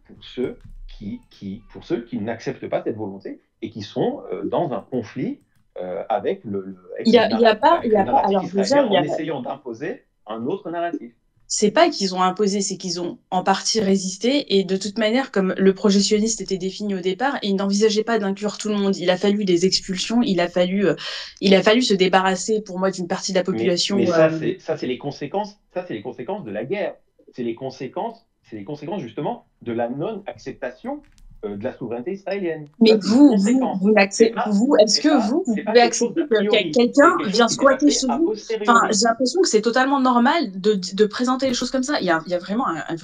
[SPEAKER 5] Pour ceux qui n'acceptent pas cette volonté et qui sont dans un conflit avec le narratif israélien en essayant d'imposer un autre narratif.
[SPEAKER 6] C'est pas qu'ils ont imposé, c'est qu'ils ont en partie résisté. Et de toute manière, comme le projet sioniste était défini au départ, ils n'envisageaient pas d'inclure tout le monde. Il a fallu des expulsions, il a fallu se débarrasser, pour moi, d'une partie de la population.
[SPEAKER 5] Mais ça, c'est les conséquences. Ça, c'est les conséquences de la guerre. C'est les conséquences justement de la non-acceptation de la souveraineté israélienne.
[SPEAKER 6] Mais est-ce que vous pouvez accepter que quelqu'un vient squatter chez vous? Enfin, j'ai l'impression que c'est totalement normal de présenter les choses comme ça. Il y a vraiment un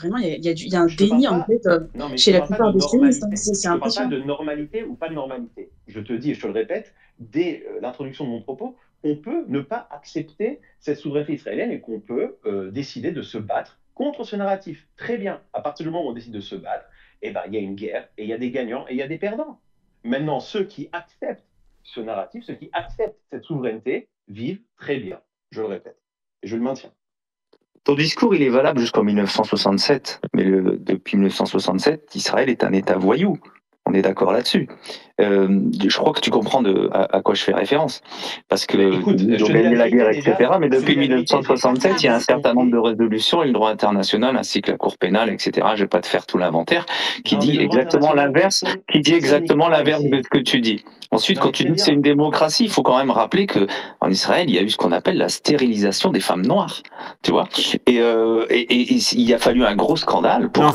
[SPEAKER 6] déni en fait chez la plupart des sionistes. C'est impressionnant.
[SPEAKER 5] Je ne parle pas de normalité ou pas de normalité. Je te dis et je te le répète, dès l'introduction de mon propos, on peut ne pas accepter cette souveraineté israélienne et qu'on peut décider de se battre contre ce narratif. Très bien. À partir du moment où on décide de se battre, il y a une guerre, et il y a des gagnants, et il y a des perdants. Maintenant, ceux qui acceptent ce narratif, ceux qui acceptent cette souveraineté, vivent très bien. Je le répète. Et je le maintiens.
[SPEAKER 7] Ton discours, il est valable jusqu'en 1967. Mais depuis 1967, Israël est un État voyou. On est d'accord là-dessus. Je crois que tu comprends à quoi je fais référence. Parce que ils ont gagné la guerre, etc. Mais depuis 1967, il y a un certain nombre de résolutions et le droit international, ainsi que la Cour pénale, etc. Je ne vais pas te faire tout l'inventaire, qui dit exactement l'inverse, de ce que tu dis. Ensuite, quand tu dis que c'est une démocratie, il faut quand même rappeler que en Israël, il y a eu ce qu'on appelle la stérilisation des femmes noires. Tu vois, et il a fallu un gros scandale pour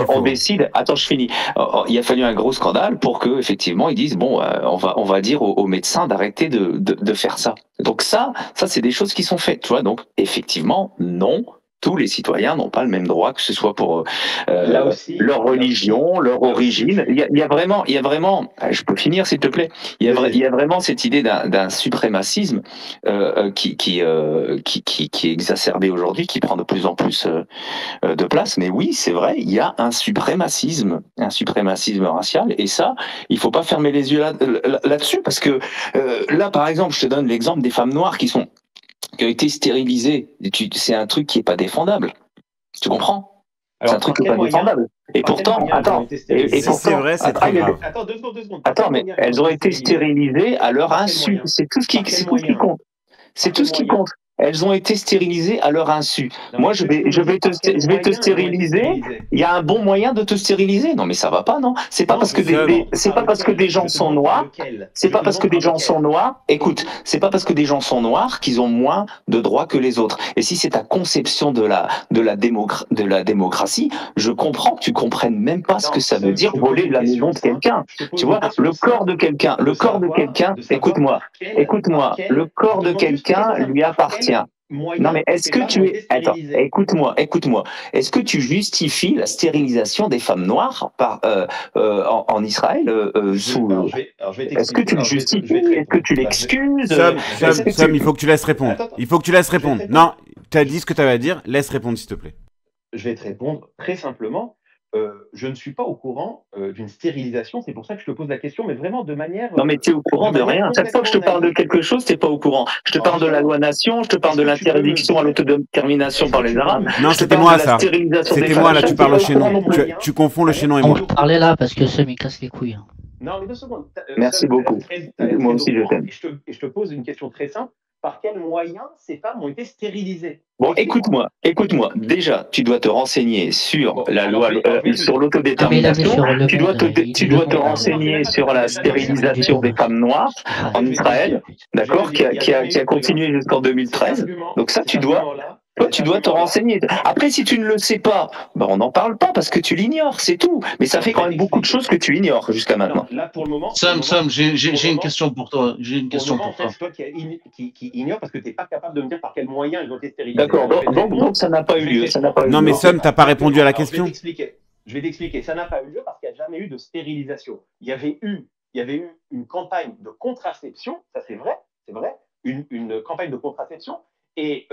[SPEAKER 7] on décide. Attends, je finis. Il a fallu un gros scandale pour que effectivement ils disent bon, on va dire aux médecins d'arrêter de faire ça. Donc ça c'est des choses qui sont faites. Tu vois, donc effectivement non. Tous les citoyens n'ont pas le même droit, que ce soit pour leur religion, leur origine. Il y a vraiment, je peux finir s'il te plaît. Il y a vraiment cette idée d'un suprémacisme qui est exacerbé aujourd'hui, qui prend de plus en plus de place. Mais oui, c'est vrai, il y a un suprémacisme racial, et ça, il faut pas fermer les yeux là-dessus, parce que là, par exemple, je te donne l'exemple des femmes noires qui ont été stérilisées. C'est un truc qui est pas défendable. Tu comprends? C'est un truc qui est pas défendable. Et pourtant,
[SPEAKER 3] c'est vrai, c'est très grave.
[SPEAKER 5] Attends, 2 secondes.
[SPEAKER 7] Attends, mais elles ont été stérilisées à leur insu. C'est tout ce qui compte. C'est tout ce qui compte. Elles ont été stérilisées à leur insu. Moi, je vais te stériliser. Il y a un bon moyen de te stériliser. Non, mais ça va pas, non. C'est pas parce que des gens sont noirs. C'est pas parce que des gens sont noirs. Écoute, c'est pas parce que des gens sont noirs qu'ils ont moins de droits que les autres. Et si c'est ta conception de la démocratie, je comprends que tu comprennes même pas ce que ça veut dire voler la maison de quelqu'un. Tu vois, le corps de quelqu'un. Écoute-moi. Le corps de quelqu'un lui appartient. Non, mais est-ce que tu es... Attends, écoute-moi. Est-ce que tu justifies la stérilisation des femmes noires en Israël Est-ce que tu le justifies? Est-ce que tu l'excuses?
[SPEAKER 3] Sam, il faut que tu laisses répondre. Il faut que tu laisses répondre. Non, tu as dit ce que tu avais à dire. Laisse répondre, s'il te plaît.
[SPEAKER 5] Je vais te répondre très simplement. Je ne suis pas au courant d'une stérilisation, c'est pour ça que je te pose la question, mais vraiment de manière...
[SPEAKER 7] Non, mais tu es au courant de rien. Chaque fois que je te parle de quelque chose, tu n'es pas au courant. Je te parle de la loi nation, je te parle de l'interdiction à l'autodétermination par les Arabes.
[SPEAKER 3] Non, c'était moi, ça. C'était moi, là, tu parles au chaînon. Tu confonds le chaînon et moi.
[SPEAKER 9] On peut parler là, parce que ça me casse les couilles.
[SPEAKER 5] Non, mais 2 secondes.
[SPEAKER 7] Merci beaucoup. Moi aussi, je t'aime.
[SPEAKER 5] Et je te pose une question très simple. Par quels moyens ces femmes ont été stérilisées?
[SPEAKER 7] Bon, écoute-moi. Déjà, tu dois te renseigner sur la loi, sur l'autodétermination. Tu dois te renseigner sur la stérilisation des femmes noires en Israël, d'accord, qui a continué jusqu'en 2013. Donc ça, tu dois te renseigner. Après, si tu ne le sais pas, on n'en parle pas parce que tu l'ignores, c'est tout. Mais ça fait quand même beaucoup de choses que tu ignores jusqu'à maintenant.
[SPEAKER 5] Là, pour le moment.
[SPEAKER 10] Sam, j'ai une question pour toi.
[SPEAKER 5] C'est toi qui ignore parce que tu n'es pas capable de me dire par quels moyens ils ont été stérilisés.
[SPEAKER 7] D'accord, donc ça n'a pas eu lieu.
[SPEAKER 3] Non, mais Sam, t'as pas répondu à la question.
[SPEAKER 5] Je vais t'expliquer. Ça n'a pas eu lieu parce qu'il n'y a jamais eu de stérilisation. Il y avait eu une campagne de contraception, ça c'est vrai, une campagne de contraception. Et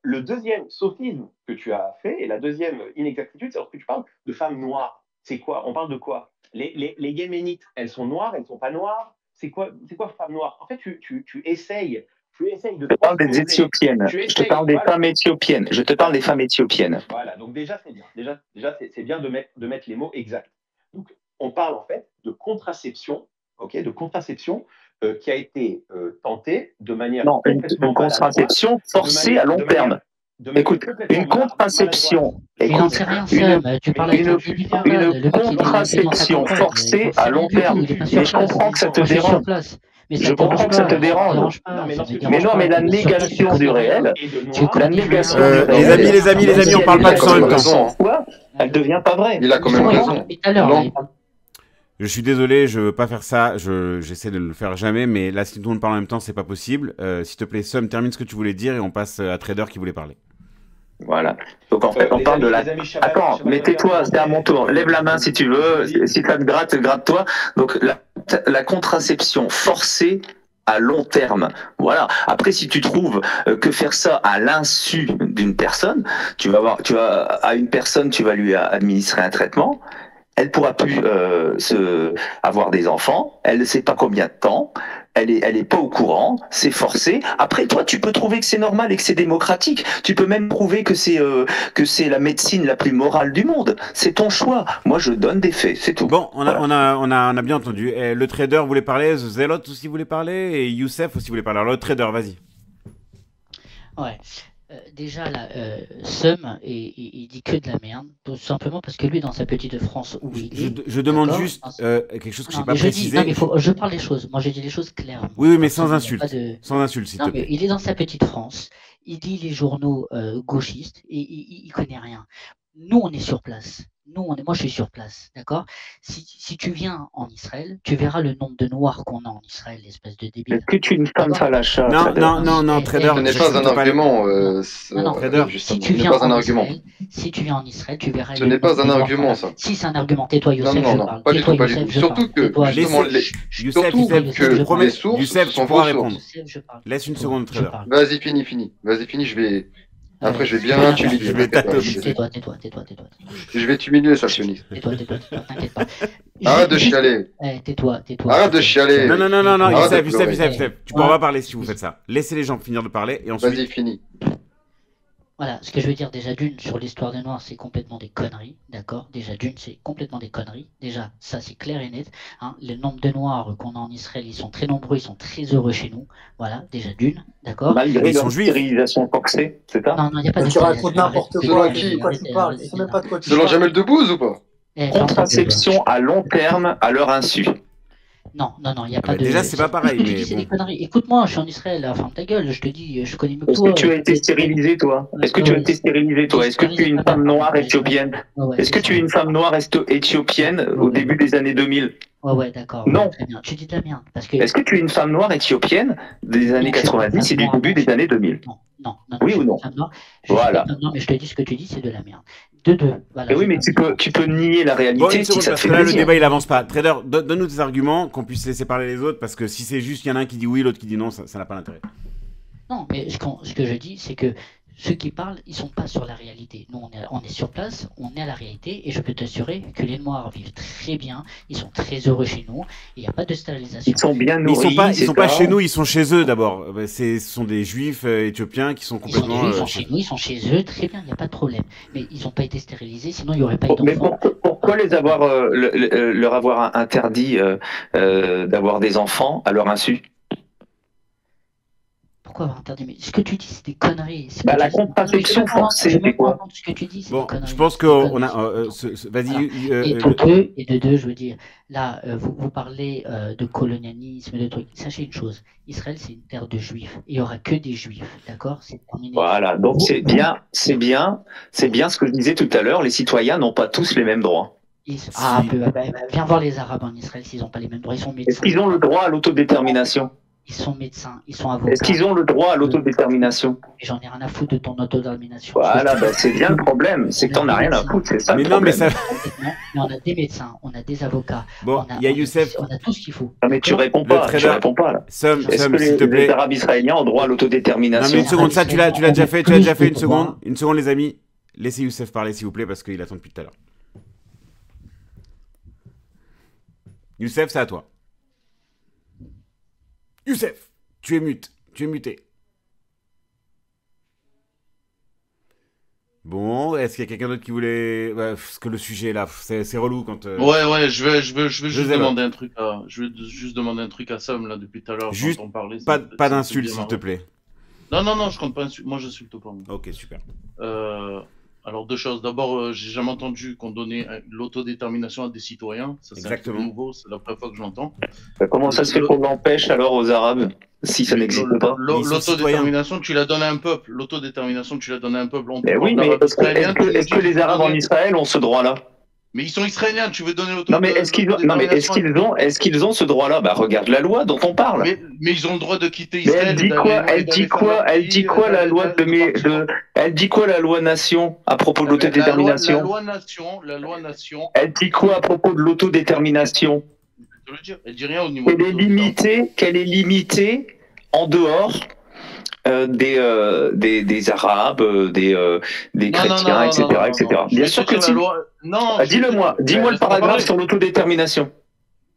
[SPEAKER 5] le deuxième sophisme que tu as fait, et la deuxième inexactitude, c'est lorsque tu parles de femmes noires. C'est quoi? On parle de quoi? Les Yéménites, elles sont noires, elles ne sont pas noires? C'est quoi femmes noires? En fait, tu essayes de...
[SPEAKER 7] Je parle des Éthiopiennes. Je te parle des femmes éthiopiennes. Je te parle des femmes éthiopiennes.
[SPEAKER 5] Voilà, donc déjà, c'est bien. Déjà, c'est bien de mettre les mots exacts. Donc, on parle en fait de contraception, qui a été tentée de manière...
[SPEAKER 7] Non, une contraception forcée à long terme. Écoute, une contraception... Une contraception forcée à long terme. Mais je comprends que ça te dérange. Je comprends que ça te dérange. Mais non, mais la négation du réel...
[SPEAKER 3] Les amis, on parle pas de ça en même temps.
[SPEAKER 7] Elle devient pas vraie.
[SPEAKER 10] Il a quand même raison.
[SPEAKER 3] Je suis désolé, je veux pas faire ça, j'essaie de ne le faire jamais, mais là, si tout le monde parle en même temps, c'est pas possible. S'il te plaît, Sam, termine ce que tu voulais dire et on passe à Trader qui voulait parler.
[SPEAKER 7] Voilà. Donc en fait, on parle de la... Attends, mais tais-toi, c'est à mon tour. Lève la main si tu veux, si ça te gratte, gratte-toi. Donc la contraception forcée à long terme. Voilà. Après, si tu trouves que faire ça à l'insu d'une personne, à une personne, tu vas lui administrer un traitement. elle pourra plus avoir des enfants, elle ne sait pas combien de temps, elle est pas au courant, c'est forcé. Après, toi, tu peux trouver que c'est normal et que c'est démocratique. Tu peux même prouver que c'est la médecine la plus morale du monde. C'est ton choix. Moi, je donne des faits, c'est tout.
[SPEAKER 3] Bon, on a bien entendu. Et le trader voulait parler, The Zealot aussi voulait parler, et Youssef aussi voulait parler. Alors, le trader, vas-y.
[SPEAKER 9] Ouais. Déjà, là, Sum, il dit que de la merde, tout simplement parce que lui, dans sa petite France où il est...
[SPEAKER 3] Je demande juste quelque chose que je n'ai pas précisé.
[SPEAKER 9] Non, mais je parle des choses. Moi, j'ai dit les choses clairement.
[SPEAKER 3] Oui, mais sans insulte. Sans insulte, s'il te plaît.
[SPEAKER 9] Non, mais il est dans sa petite France, il lit les journaux gauchistes et il connaît rien. Nous, on est sur place. Moi, je suis sur place, d'accord? Si tu viens en Israël, tu verras le nombre de noirs qu'on a en Israël, l'espèce de débile.
[SPEAKER 7] Est-ce que tu es une femme falacha?
[SPEAKER 3] Non, trader.
[SPEAKER 11] Ce n'est pas un argument.
[SPEAKER 9] Non,
[SPEAKER 3] trader.
[SPEAKER 9] Si tu viens en Israël, tu verras.
[SPEAKER 11] Ce n'est pas un argument, ça.
[SPEAKER 9] Si c'est un argument, tais-toi, Youssef, je parle.
[SPEAKER 11] Pas du tout, pas du tout. Surtout que, justement, les sources sont fausses sources.
[SPEAKER 3] Laisse une seconde, trader.
[SPEAKER 11] Vas-y, finis. Vas-y, finis, je vais... Après, je vais bien t'humilier.
[SPEAKER 9] Tais-toi.
[SPEAKER 11] Je vais t'humilier, ça, sioniste.
[SPEAKER 9] Tais-toi, t'inquiète pas.
[SPEAKER 11] Arrête de chialer.
[SPEAKER 9] Tais-toi.
[SPEAKER 11] Arrête de chialer.
[SPEAKER 3] Non, Youssef. Tu pourras pas parler si vous faites ça. Laissez les gens finir de parler et ensuite...
[SPEAKER 11] Vas-y, finis.
[SPEAKER 9] Voilà, ce que je veux dire déjà d'une sur l'histoire des Noirs, c'est complètement des conneries, d'accord? Déjà d'une, c'est complètement des conneries. Déjà, ça c'est clair et net. Hein. Le nombre de Noirs qu'on a en Israël, ils sont très nombreux, ils sont très heureux chez nous. Voilà, déjà d'une, d'accord?
[SPEAKER 7] Malgré leur stérilisation forcée, c'est ça?
[SPEAKER 9] Non, il n'y a pas de
[SPEAKER 8] Tu racontes n'importe quoi, de quoi tu parles? Je sais même pas de quoi tu parles.
[SPEAKER 11] Selon Jamel Debbouze ou pas?
[SPEAKER 7] Contraception à long terme à leur insu.
[SPEAKER 9] Non, il n'y a pas de...
[SPEAKER 3] Déjà, c'est pas pareil,
[SPEAKER 9] mais... C'est des conneries. Écoute-moi, je suis en Israël, enfin, ta gueule, je te dis, je connais mieux que
[SPEAKER 7] toi. Est-ce que tu as été stérilisé, toi? Est-ce que tu as été stérilisé, toi? Est-ce que tu es une femme noire éthiopienne? Est-ce que tu es une femme noire éthiopienne au début des années 2000?
[SPEAKER 9] Ouais, d'accord.
[SPEAKER 7] Non.
[SPEAKER 9] Très bien. Tu dis de la merde.
[SPEAKER 7] Est-ce que tu es une femme noire éthiopienne des années 90 et du début des années 2000?
[SPEAKER 9] Non.
[SPEAKER 7] Oui ou non? Voilà.
[SPEAKER 9] Non, mais je te dis ce que tu dis, c'est de la merde. De deux. Voilà,
[SPEAKER 7] oui, mais tu peux nier la réalité si ça te fait
[SPEAKER 3] plaisir. Là, le débat, il avance pas. Trader, donne-nous tes arguments, qu'on puisse laisser parler les autres, parce que si c'est juste, il y en a un qui dit oui, l'autre qui dit non, ça n'a pas d'intérêt.
[SPEAKER 9] Non, mais ce que je dis, c'est que ceux qui parlent, ils sont pas sur la réalité. Nous, on est sur place, on est à la réalité, et je peux t'assurer que les Noirs vivent très bien, ils sont très heureux chez nous, il n'y a pas de stérilisation.
[SPEAKER 7] Ils sont bien nourris.
[SPEAKER 3] Ils sont pas chez nous, ils sont chez eux d'abord. Ce sont des Juifs éthiopiens qui sont complètement...
[SPEAKER 9] Ils sont chez nous, ils sont chez eux, très bien, il n'y a pas de problème. Mais ils n'ont pas été stérilisés, sinon il n'y aurait pas eu d'enfants.
[SPEAKER 7] Mais pourquoi leur avoir interdit d'avoir des enfants à leur insu?
[SPEAKER 9] Pourquoi avoir interdit? Mais ce que tu dis, c'est des conneries.
[SPEAKER 7] La contraception forcée, c'est quoi?
[SPEAKER 9] Ce que tu dis, c'est
[SPEAKER 3] bon,
[SPEAKER 9] des conneries.
[SPEAKER 3] Je pense qu'on a... Vas-y.
[SPEAKER 9] Et de deux, je veux dire, là, vous parlez de colonialisme, de trucs. Sachez une chose, Israël, c'est une terre de juifs. Il n'y aura que des juifs, d'accord? C'est terminé.
[SPEAKER 7] Voilà, donc c'est bien ce que je disais tout à l'heure, les citoyens n'ont pas tous les mêmes droits.
[SPEAKER 9] Viens voir les Arabes en Israël s'ils n'ont pas les mêmes droits. Ils sont médecins.
[SPEAKER 7] Est-ce qu'ils ont le droit à l'autodétermination?
[SPEAKER 9] Ils sont médecins, ils sont avocats.
[SPEAKER 7] Est-ce qu'ils ont le droit à l'autodétermination?
[SPEAKER 9] J'en ai rien à foutre de ton autodétermination.
[SPEAKER 7] Voilà, c'est bien le problème, c'est que t'en as rien à foutre, c'est ça le problème.
[SPEAKER 9] Mais on a des médecins, on a des avocats.
[SPEAKER 3] Bon, il y a Youssef.
[SPEAKER 9] On a tout ce qu'il faut.
[SPEAKER 7] Non, mais tu réponds pas là. Est-ce que les Arabes israéliens ont droit à l'autodétermination?
[SPEAKER 3] Non, mais une seconde, ça, tu l'as déjà fait, une seconde. Une seconde, les amis. Laissez Youssef parler, s'il vous plaît, parce qu'il attend depuis tout à l'heure. Youssef, c'est à toi. Youssef, tu es muté. Bon, est-ce qu'il y a quelqu'un d'autre qui voulait... parce que le sujet là, c'est relou quand...
[SPEAKER 10] Ouais, je vais juste demander un truc à... Je vais juste demander un truc à Sam là depuis tout à l'heure quand on parlait.
[SPEAKER 3] Pas d'insultes, s'il te plaît.
[SPEAKER 10] Non, je compte pas insulter. Moi, j'insulte pas.
[SPEAKER 3] Ok, super.
[SPEAKER 10] Alors, deux choses. D'abord, j'ai jamais entendu qu'on donnait l'autodétermination à des citoyens. Ça, c'est un truc nouveau. C'est la première fois que je l'entends.
[SPEAKER 7] Comment ça se fait qu'on l'empêche alors aux Arabes si ça n'existe pas?
[SPEAKER 10] L'autodétermination, tu la donnes à un peuple. L'autodétermination, tu la donnes à un peuple.
[SPEAKER 7] Mais oui, mais est-ce que les Arabes en Israël ont ce droit-là?
[SPEAKER 10] Mais ils sont israéliens, tu veux donner l'autodétermination?
[SPEAKER 7] Non, mais est-ce qu'ils ont ce droit-là? Regarde la loi dont on parle.
[SPEAKER 10] Mais ils ont le droit de quitter Israël.
[SPEAKER 7] Elle dit quoi la loi elle dit quoi la loi nation à propos de l'autodétermination?
[SPEAKER 10] La loi nation.
[SPEAKER 7] Elle dit quoi à propos de l'autodétermination?
[SPEAKER 10] Elle dit rien au niveau.
[SPEAKER 7] Qu'elle est limitée en dehors des Arabes, des chrétiens, etc. Bien sûr que si. Dis-le-moi, dis-moi le paragraphe sur l'autodétermination.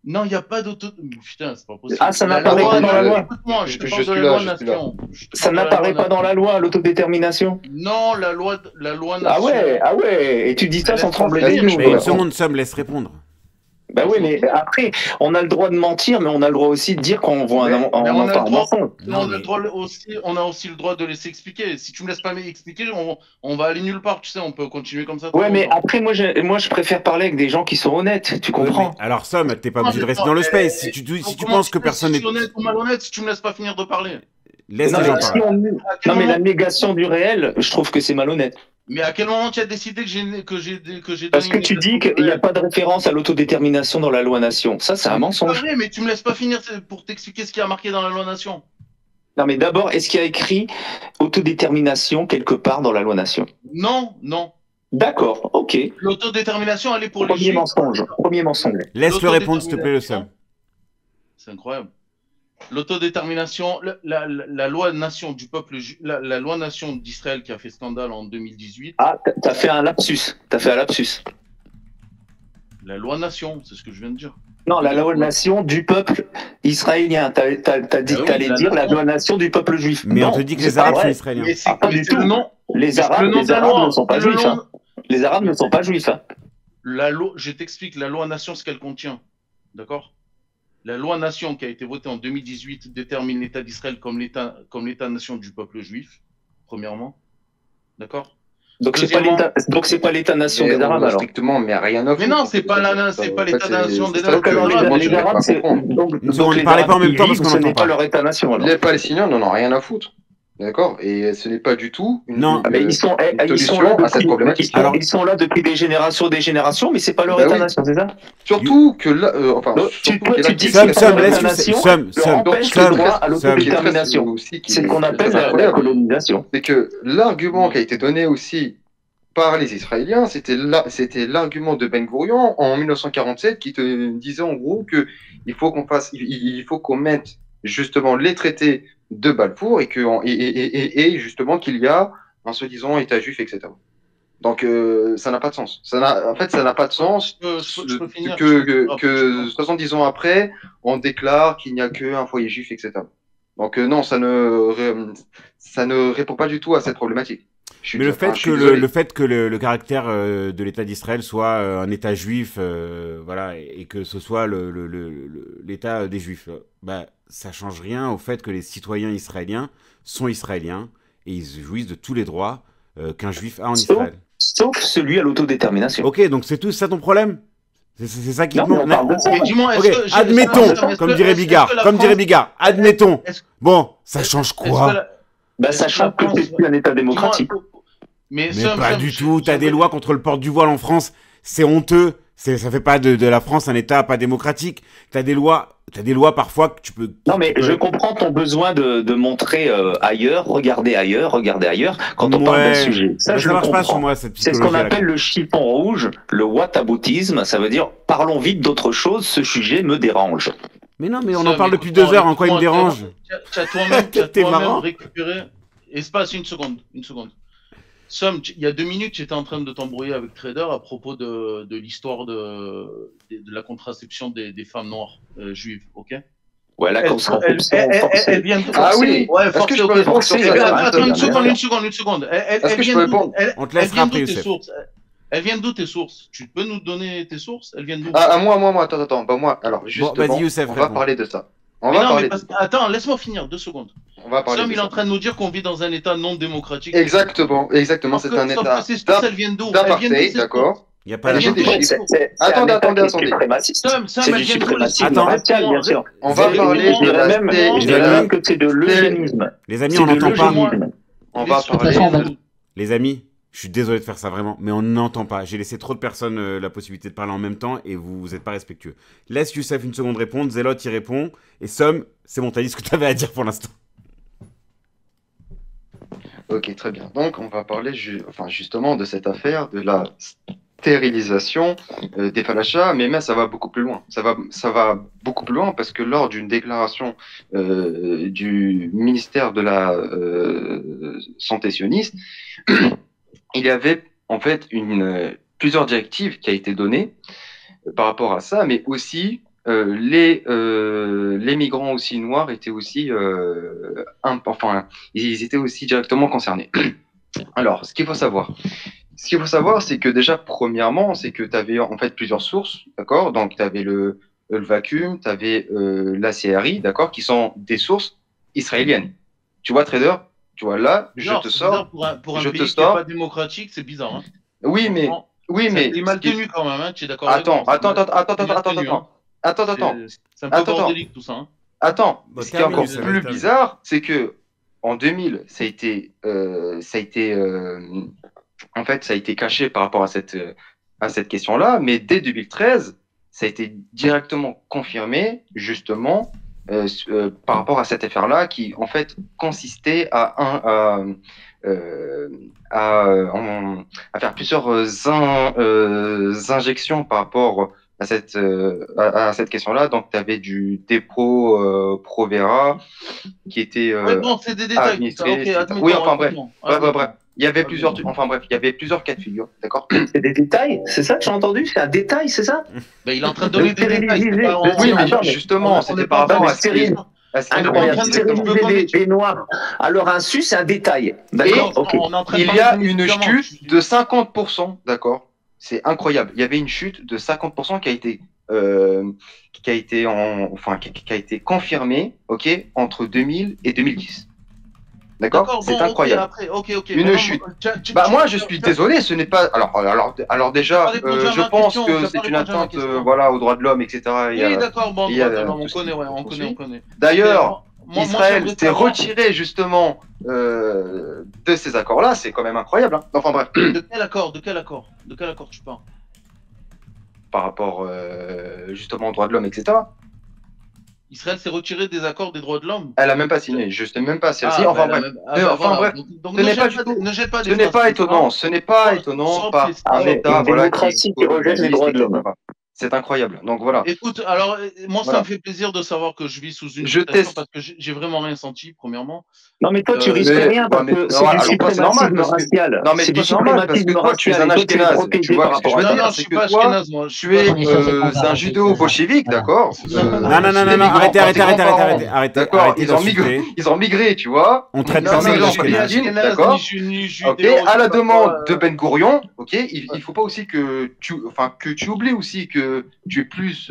[SPEAKER 10] Non, il n'y a pas d'auto... Putain, c'est pas possible.
[SPEAKER 7] Ah, ça n'apparaît pas dans la loi.
[SPEAKER 10] Écoute-moi, je te parle de la loi nation.
[SPEAKER 7] Ça n'apparaît pas dans la loi, l'autodétermination.
[SPEAKER 10] Non, la loi nation.
[SPEAKER 7] Ah ouais, et tu dis ça sans trembler des
[SPEAKER 3] genoux. Mais une seconde, Sam, laisse répondre.
[SPEAKER 7] Bah oui, mais après, on a le droit de mentir, mais on a le droit aussi de dire quand on voit un mensonge.
[SPEAKER 10] On a aussi le droit de laisser expliquer. Si tu me laisses pas m'expliquer, on va aller nulle part, tu sais, on peut continuer comme ça.
[SPEAKER 7] Ouais, mais après, moi, je préfère parler avec des gens qui sont honnêtes, tu comprends?
[SPEAKER 3] Alors, Sam, t'es pas obligé de rester dans le space. Si tu penses que personne n'est
[SPEAKER 10] honnête ou malhonnête, si tu me laisses pas finir de parler.
[SPEAKER 3] Laisse les gens parler.
[SPEAKER 7] Non, mais la négation du réel, je trouve que c'est malhonnête.
[SPEAKER 10] Mais à quel moment tu as décidé que j'ai donné
[SPEAKER 7] Parce que tu dis qu'il n'y a pas de référence à l'autodétermination dans la loi nation. Ça, c'est un mensonge.
[SPEAKER 10] Vrai, mais tu me laisses pas finir pour t'expliquer ce qui a marqué dans la loi nation.
[SPEAKER 7] Non, mais d'abord, est-ce qu'il y a écrit autodétermination quelque part dans la loi nation?
[SPEAKER 10] Non, non.
[SPEAKER 7] D'accord, ok.
[SPEAKER 10] L'autodétermination, elle est pour
[SPEAKER 7] les juifs. Premier mensonge.
[SPEAKER 3] Laisse-le répondre, s'il te plaît, le Sam.
[SPEAKER 10] C'est incroyable. L'autodétermination, la loi nation du peuple, la loi nation d'Israël qui a fait scandale en 2018.
[SPEAKER 7] Ah, t'as fait un lapsus.
[SPEAKER 10] La loi nation, c'est ce que je viens de dire.
[SPEAKER 7] Non, la loi nation du peuple israélien. T'as dit que t'allais dire la loi nation du peuple juif.
[SPEAKER 3] Mais on te dit que les Arabes sont israéliens.
[SPEAKER 7] Pas du tout. Les Arabes ne sont pas juifs. Les Arabes ne sont pas juifs.
[SPEAKER 10] Je t'explique, la loi nation, ce qu'elle contient. D'accord? La loi nation qui a été votée en 2018 détermine l'État d'Israël comme l'État-nation du peuple juif, premièrement. D'accord?
[SPEAKER 7] Donc c'est pas l'État-nation des Arabes alors.
[SPEAKER 11] Strictement, mais rien à
[SPEAKER 10] Mais non, c'est pas l'État-nation des Arabes.
[SPEAKER 7] Les Arabes,
[SPEAKER 3] donc ne parlez pas en même temps parce qu'on
[SPEAKER 7] ce
[SPEAKER 3] n'entend
[SPEAKER 7] n'est pas leur État-nation.
[SPEAKER 11] Les Palestiniens n'en ont rien à foutre. D'accord? Et ce n'est pas du tout une
[SPEAKER 7] solution
[SPEAKER 11] à cette problématique.
[SPEAKER 7] Ils sont là depuis des générations, mais c'est pas leur État-nation, c'est ça?
[SPEAKER 11] Surtout que là,
[SPEAKER 7] tu dis que l'État-nation leur empêche le droit à l'autodétermination. C'est ce qu'on appelle la colonisation.
[SPEAKER 11] C'est que l'argument qui a été donné aussi par les Israéliens, c'était l'argument de Ben Gurion en 1947 qui te disait en gros que il faut qu'on mette justement les traités de Balfour et justement qu'il y a un soi-disant État juif, etc. Donc ça n'a pas de sens. Ça n'a pas de sens que 70 ans après, on déclare qu'il n'y a qu'un foyer juif, etc. Donc non, ça ne répond pas du tout à cette problématique.
[SPEAKER 3] Mais le fait que le caractère de l'État d'Israël soit un État juif, voilà, et que ce soit l'État des Juifs, bah, ça change rien au fait que les citoyens israéliens sont israéliens et ils jouissent de tous les droits qu'un juif a en Israël.
[SPEAKER 7] Sauf celui à l'autodétermination.
[SPEAKER 3] Ok, donc c'est tout ça ton problème? C'est ça qui te manque.
[SPEAKER 10] Admettons,
[SPEAKER 3] comme dirait Bigard, admettons. Bon, ça change quoi?
[SPEAKER 7] Bah, ça change que c'est plus un État démocratique.
[SPEAKER 3] Mais pas du tout. T'as des lois contre le port du voile en France. C'est honteux. Ça fait pas de la France un État pas démocratique. T'as des lois parfois que tu peux...
[SPEAKER 7] Non, mais je comprends ton besoin de montrer ailleurs, regarder ailleurs, quand on parle d'un sujet. Ça, je
[SPEAKER 3] marche pas sur moi, cette
[SPEAKER 7] c'est ce qu'on appelle le chiffon rouge, le whataboutisme. Ça veut dire, parlons vite d'autre chose, ce sujet me dérange.
[SPEAKER 3] Mais non, mais on en parle depuis 2 heures, en quoi il me dérange?
[SPEAKER 10] Tu as toi-même récupéré... Espace, une seconde. Somme, il y a 2 minutes, j'étais en train de t'embrouiller avec Trader à propos de l'histoire de la contraception des femmes noires juives, ok?
[SPEAKER 7] Ouais, la contraception forcée.
[SPEAKER 10] Elle vient d'où?
[SPEAKER 11] Ah oui.
[SPEAKER 10] Ouais, forcée, ok. Attends, une seconde.
[SPEAKER 11] Est-ce que je peux répondre?
[SPEAKER 3] On te laissera après, Youssef.
[SPEAKER 10] Elles viennent d'où tes sources? Tu peux nous donner tes sources? Elles viennent d'où?
[SPEAKER 11] Moi, attends. Bah moi, alors justement,
[SPEAKER 3] vas-y, Youssef,
[SPEAKER 11] on va parler de ça.
[SPEAKER 10] Attends, laisse-moi finir 2 secondes. Sam, il est en train de nous dire qu'on vit dans un État non démocratique.
[SPEAKER 11] Exactement, c'est un État
[SPEAKER 10] elles viennent d'où?
[SPEAKER 11] d'apartheid, d'accord.
[SPEAKER 3] Il n'y a pas
[SPEAKER 11] Attendez.
[SPEAKER 10] Sam, elles viennent d'où?
[SPEAKER 7] Bien sûr.
[SPEAKER 11] On va parler de la...
[SPEAKER 7] Je dirais même que c'est de l'eugénisme.
[SPEAKER 3] Les amis, on n'entend pas.
[SPEAKER 11] On va parler...
[SPEAKER 3] Les amis, je suis désolé de faire ça vraiment, mais on n'entend pas. J'ai laissé trop de personnes la possibilité de parler en même temps et vous n'êtes pas respectueux. Laisse Youssef une seconde répondre, Zélot y répond, et Somme, c'est bon, t'as dit ce que tu avais à dire pour l'instant.
[SPEAKER 11] Ok, très bien. Donc, on va parler justement de cette affaire, de la stérilisation des Falachas, mais même ça va beaucoup plus loin. Ça va beaucoup plus loin parce que lors d'une déclaration du ministère de la Santé sioniste, il y avait en fait plusieurs directives qui a été données par rapport à ça, mais aussi les migrants aussi noirs étaient aussi ils étaient aussi directement concernés. Alors, ce qu'il faut savoir, c'est que déjà, premièrement, c'est que tu avais en fait plusieurs sources, d'accord? Donc, tu avais le vacuum, tu avais la CRI, d'accord? Qui sont des sources israéliennes. Tu vois, trader, tu vois là,
[SPEAKER 10] Bizarre,
[SPEAKER 11] je te
[SPEAKER 10] c'est
[SPEAKER 11] sors,
[SPEAKER 10] bizarre pour un
[SPEAKER 11] je
[SPEAKER 10] pays
[SPEAKER 11] te
[SPEAKER 10] qui n'est
[SPEAKER 11] sors.
[SPEAKER 10] pas démocratique, c'est bizarre. Hein.
[SPEAKER 11] Oui, mais
[SPEAKER 10] c'est mal tenu quand même, hein, tu es d'accord
[SPEAKER 11] attends,
[SPEAKER 10] avec moi,
[SPEAKER 11] attends.
[SPEAKER 10] C'est un peu bordélique tout ça. Hein.
[SPEAKER 11] Attends,
[SPEAKER 3] Bah,
[SPEAKER 11] ce qui est encore
[SPEAKER 3] termine,
[SPEAKER 11] plus
[SPEAKER 3] termine.
[SPEAKER 11] bizarre, c'est que en 2000, ça a été caché par rapport à cette question-là, mais dès 2013, ça a été directement confirmé, justement, par rapport à cette affaire-là, qui en fait consistait à faire plusieurs injections par rapport à cette question-là. Donc, tu avais du Dépro Provera qui était
[SPEAKER 10] Ouais, bon, c'est des détails.
[SPEAKER 11] administré.
[SPEAKER 10] Ok, admettons,
[SPEAKER 11] Oui, enfin bref.
[SPEAKER 10] admettons.
[SPEAKER 11] Bref. Il y avait plusieurs cas de figure, d'accord?
[SPEAKER 7] C'est des détails, c'est ça que j'ai entendu? C'est un détail, c'est ça?
[SPEAKER 10] Ben, il est en train de donner des détails.
[SPEAKER 11] Oui, mais justement, c'était par rapport à ce qui...
[SPEAKER 7] Incroyable, stériliser des noirs à leur insu, c'est un détail. D'accord, ok.
[SPEAKER 11] Il y a une chute de 50%, d'accord? C'est incroyable. Il y avait une chute de 50% qui a été confirmée, ok, entre 2000 et 2010. D'accord, c'est incroyable. Une chute. Moi, je suis désolé, ce n'est pas. Alors déjà, je pense que c'est une atteinte, aux droits de l'homme, etc.
[SPEAKER 10] Oui, d'accord, bon, on connaît.
[SPEAKER 11] D'ailleurs, Israël s'est retiré justement de ces accords-là. C'est quand même incroyable. Hein. Enfin bref.
[SPEAKER 10] De quel accord tu parles?
[SPEAKER 11] Par rapport justement aux droits de l'homme, etc.
[SPEAKER 10] Israël s'est retiré des accords des droits de l'homme.
[SPEAKER 11] Elle a même pas signé, je sais même pas celle-ci. Enfin bref, ce n'est pas étonnant. Ce n'est pas étonnant par un État
[SPEAKER 7] qui rejette les droits de l'homme.
[SPEAKER 11] C'est incroyable. Donc voilà.
[SPEAKER 10] Écoute, alors moi ça me fait plaisir de savoir que je vis sous une dictature parce que j'ai vraiment rien senti premièrement.
[SPEAKER 7] Non mais toi tu risques rien parce que c'est du suprémacisme racial.
[SPEAKER 11] Non mais c'est du suprémacisme racial. Tu es un Ashkénaze. Tu vois ce que je veux dire? C'est que toi, tu es un judéo-bolchevique, d'accord?
[SPEAKER 3] Non, arrêtez.
[SPEAKER 11] D'accord, ils ont migré, tu vois.
[SPEAKER 3] On traite ça
[SPEAKER 11] d'accord. Ok, à la demande de Ben Gourion, ok, il faut pas aussi que tu oublies aussi que tu es plus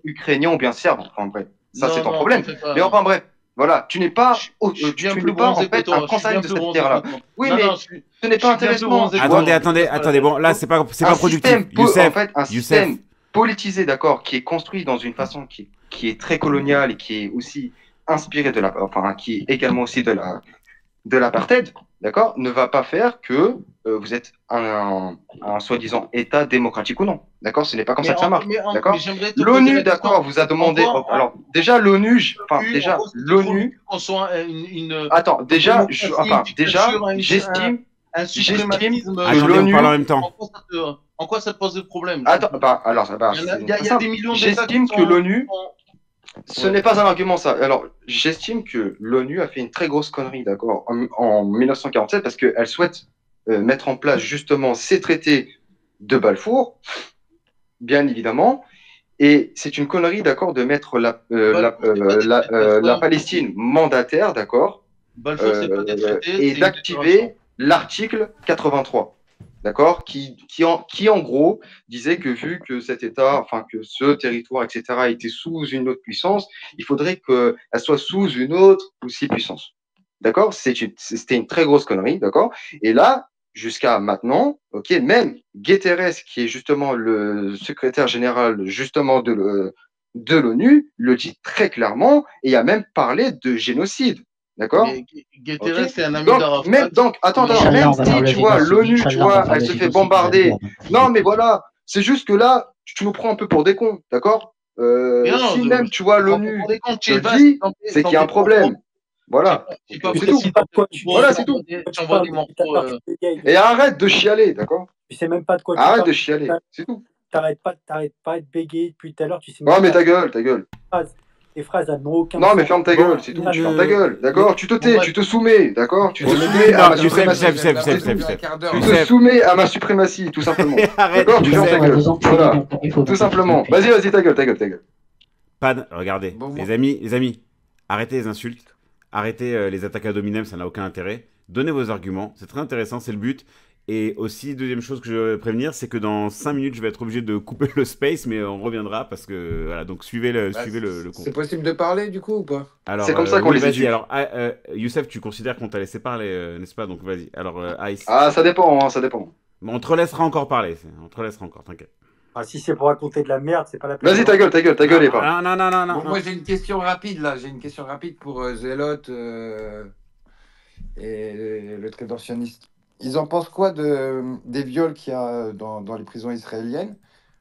[SPEAKER 11] ukrainien ou bien serbe. Enfin bref, ça c'est ton problème. Mais enfin bref, voilà, tu n'es pas en fait un concerné de cette terre-là. Oui, mais ce n'est pas intéressant.
[SPEAKER 3] Attendez, bon, là c'est pas productif.
[SPEAKER 11] En fait, un système politisé, d'accord, qui est construit dans une façon qui est très coloniale et qui est aussi inspiré qui est également aussi de l'apartheid, d'accord, ne va pas faire que vous êtes un soi-disant État démocratique ou non, d'accord, ce n'est pas comme ça que ça marche, d'accord. L'ONU, d'accord, vous a demandé, alors déjà l'ONU, attends, déjà, j'estime que l'ONU,
[SPEAKER 10] en quoi ça te pose de problème?
[SPEAKER 11] Attends, il y a des millions d'États. J'estime que l'ONU, ce n'est pas un argument, ça. Alors, j'estime que l'ONU a fait une très grosse connerie, d'accord, en 1947, parce qu'elle souhaite mettre en place justement ces traités de Balfour, bien évidemment, et c'est une connerie, d'accord, de mettre la Palestine mandataire, d'accord, et d'activer l'article 83. D'accord, qui en gros disait que vu que cet État, que ce territoire, etc., était sous une autre puissance, il faudrait qu'elle soit sous une autre aussi puissance. D'accord, c'était une très grosse connerie, d'accord. Et là, jusqu'à maintenant, ok, même Guterres, qui est justement le secrétaire général justement de l'ONU, le dit très clairement et a même parlé de génocide. D'accord.
[SPEAKER 10] Guterres, c'est un ami d'Arafat.
[SPEAKER 11] Même si tu vois l'ONU, tu vois, elle se fait bombarder. Non, mais voilà, c'est juste que là, tu nous prends un peu pour des cons, d'accord. Si même tu vois l'ONU te dit, c'est qu'il y a un problème. Voilà. C'est tout. Voilà, c'est tout. Et arrête de chialer, d'accord.
[SPEAKER 12] Tu sais même pas de quoi tu
[SPEAKER 11] Arrête
[SPEAKER 12] parles.
[SPEAKER 11] de chialer, c'est tout.
[SPEAKER 12] T'arrêtes pas de bégayer depuis tout à l'heure. Tu sais
[SPEAKER 11] Oh,
[SPEAKER 12] même
[SPEAKER 11] mais
[SPEAKER 12] pas
[SPEAKER 11] ta gueule, ta gueule.
[SPEAKER 12] tes phrases, elles n'ont aucun
[SPEAKER 11] Non,
[SPEAKER 12] sens.
[SPEAKER 11] mais ferme ta gueule, c'est tout. Tu fermes ta gueule, d'accord? Tu te tais, tu te soumets, d'accord? Tu te soumets à ma suprématie. Tu te soumets à ma suprématie, tout simplement. D'accord? Tu fermes ta gueule. Voilà. Tout simplement. Vas-y, ta gueule.
[SPEAKER 3] Regardez, les amis, arrêtez les insultes, arrêtez les attaques ad hominem, ça n'a aucun intérêt. Donnez vos arguments, c'est très intéressant, c'est le but. Et aussi, deuxième chose que je veux prévenir, c'est que dans 5 minutes, je vais être obligé de couper le space, mais on reviendra parce que, voilà, donc suivez le compte.
[SPEAKER 13] C'est possible de parler, du coup, ou pas?
[SPEAKER 3] C'est comme ça qu'on les éduque. Alors, Youssef, tu considères qu'on t'a laissé parler, n'est-ce pas? Donc, vas-y. Alors, Ice.
[SPEAKER 11] Ah, ça dépend, hein, ça dépend.
[SPEAKER 3] Bon, on te laissera encore parler, t'inquiète.
[SPEAKER 12] Ah, si c'est pour raconter de la merde, c'est pas la peine.
[SPEAKER 11] Vas-y, ta gueule, et pas.
[SPEAKER 3] Non.
[SPEAKER 13] Bon, moi, j'ai une question rapide, là. J'ai une question rapide pour Zélote et le Trédortionniste. Ils en pensent quoi des viols qu'il y a dans les prisons israéliennes?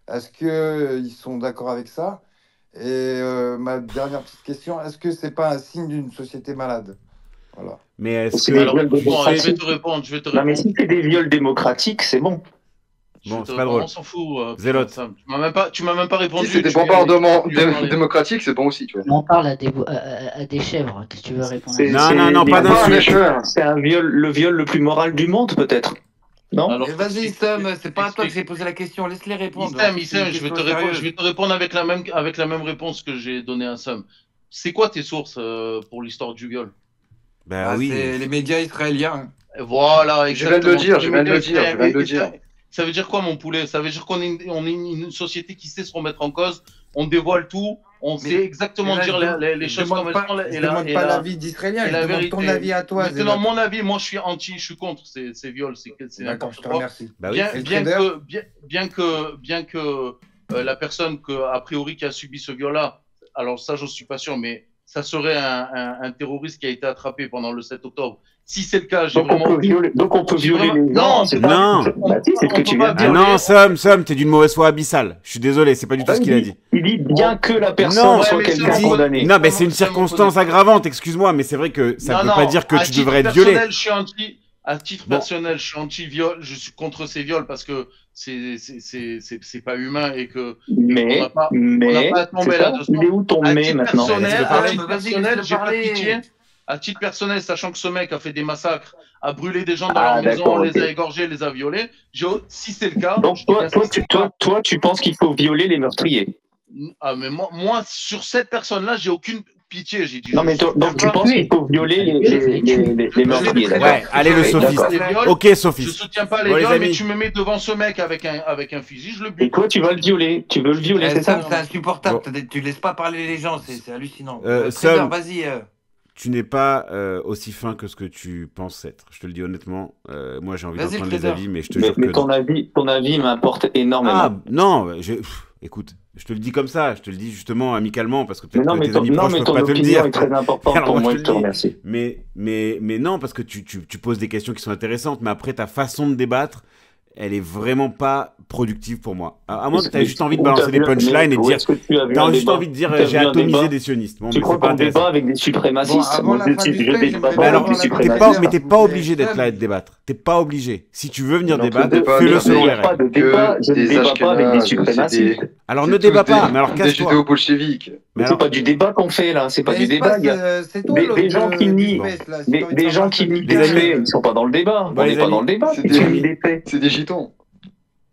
[SPEAKER 13] Est-ce qu'ils sont d'accord avec ça? Et ma dernière petite question, est-ce que c'est pas un signe d'une société malade? Voilà.
[SPEAKER 3] Mais est-ce
[SPEAKER 10] que... Alors, je vais te répondre.
[SPEAKER 7] Non, mais si c'est des viols démocratiques, c'est bon.
[SPEAKER 3] Bon, c'est pas drôle.
[SPEAKER 10] On s'en fout.
[SPEAKER 3] Zélote.
[SPEAKER 10] Tu m'as même pas répondu.
[SPEAKER 11] Si c'est des bombardements démocratiques, c'est bon aussi, tu vois.
[SPEAKER 9] On parle à des chèvres. Qu'est-ce que tu veux répondre?
[SPEAKER 3] Non, pas d'insulte.
[SPEAKER 7] C'est le viol le plus moral du monde, peut-être. Non?
[SPEAKER 13] Alors, vas-y, Sam, c'est pas à toi que j'ai posé la question. Laisse-les répondre.
[SPEAKER 10] Issam, je vais te répondre avec la même réponse que j'ai donnée à Sam. C'est quoi tes sources pour l'histoire du viol?
[SPEAKER 3] Oui.
[SPEAKER 13] C'est les médias israéliens.
[SPEAKER 10] Voilà, exactement.
[SPEAKER 11] Je viens de le dire.
[SPEAKER 10] Ça veut dire quoi, mon poulet? Ça veut dire qu'on est une société qui sait se remettre en cause, on dévoile tout, on sait exactement dire les choses comme elles sont.
[SPEAKER 13] Je ne demande pas l'avis d'Israélien, je demande ton avis à toi.
[SPEAKER 10] Selon mon avis, moi je suis contre ces viols.
[SPEAKER 13] D'accord, je te remercie.
[SPEAKER 10] Bien que la personne a priori qui a subi ce viol-là, alors ça je ne suis pas sûr, mais ça serait un terroriste qui a été attrapé pendant le 7 octobre. Si c'est le cas, j'ai vraiment...
[SPEAKER 7] Donc on peut violer les gens.
[SPEAKER 3] Non, c'est ce que tu viens de dire. Non, Sam, t'es d'une mauvaise foi abyssale. Je suis désolé, c'est pas du tout ce qu'il a dit.
[SPEAKER 7] Il dit bien que la personne soit quelqu'un condamné.
[SPEAKER 3] Non, mais c'est une circonstance aggravante, excuse-moi, mais c'est vrai que ça ne veut pas dire que tu devrais être violé.
[SPEAKER 10] À titre personnel, je suis anti-viol, je suis contre ces viols parce que c'est pas humain et que on n'a pas à tomber là-dessus.
[SPEAKER 7] Il est où ton mais maintenant?
[SPEAKER 10] À titre personnel, sachant que ce mec a fait des massacres, a brûlé des gens dans leur maison, les a égorgés, les a violés, si c'est le cas...
[SPEAKER 7] Donc toi, tu penses qu'il faut violer les meurtriers?
[SPEAKER 10] Ah, mais moi, sur cette personne-là, j'ai aucune pitié. J'ai dit,
[SPEAKER 7] non, mais donc tu penses qu'il faut violer les meurtriers?
[SPEAKER 3] Ouais, allez, le sophiste. Ok, sophiste.
[SPEAKER 10] Je soutiens pas les viols, mais tu me mets devant ce mec avec un fusil, je le bute.
[SPEAKER 7] Et toi, tu vas le violer? Tu veux le violer, c'est ça?
[SPEAKER 13] C'est insupportable. Tu laisses pas parler les gens, c'est hallucinant.
[SPEAKER 3] Sam,
[SPEAKER 13] vas-y.
[SPEAKER 3] Tu n'es pas aussi fin que ce que tu penses être. Je te le dis honnêtement. Moi, j'ai envie d'entendre les avis, mais je te jure que...
[SPEAKER 7] Mais ton avis m'importe énormément.
[SPEAKER 3] Ah, non, écoute, je te le dis comme ça. Je te le dis justement amicalement, parce que peut-être que tes amis proches ne peuvent pas te le dire.
[SPEAKER 7] Est très importante pour moi, je te remercie.
[SPEAKER 3] Mais non, parce que tu poses des questions qui sont intéressantes, mais après, ta façon de débattre, elle est vraiment pas productive pour moi. À moins que tu aies juste envie de balancer des punchlines et de dire... Tu as juste envie de dire j'ai atomisé des sionistes.
[SPEAKER 7] Tu crois qu'on débat avec des suprémacistes?
[SPEAKER 3] Mais t'es pas obligé d'être là et de débattre. T'es pas obligé. Si tu veux venir débattre, fais-le selon les règles.
[SPEAKER 7] Je ne débat pas avec des suprémacistes.
[SPEAKER 3] Alors ne débat pas, mais alors casse-toi.
[SPEAKER 11] Des judéo-bolcheviques.
[SPEAKER 7] Mais c'est pas du débat qu'on fait là, c'est pas du débat. Des gens qui nient des faits, ils sont pas dans le débat. On n'est pas dans le débat.
[SPEAKER 11] C'est des gitans.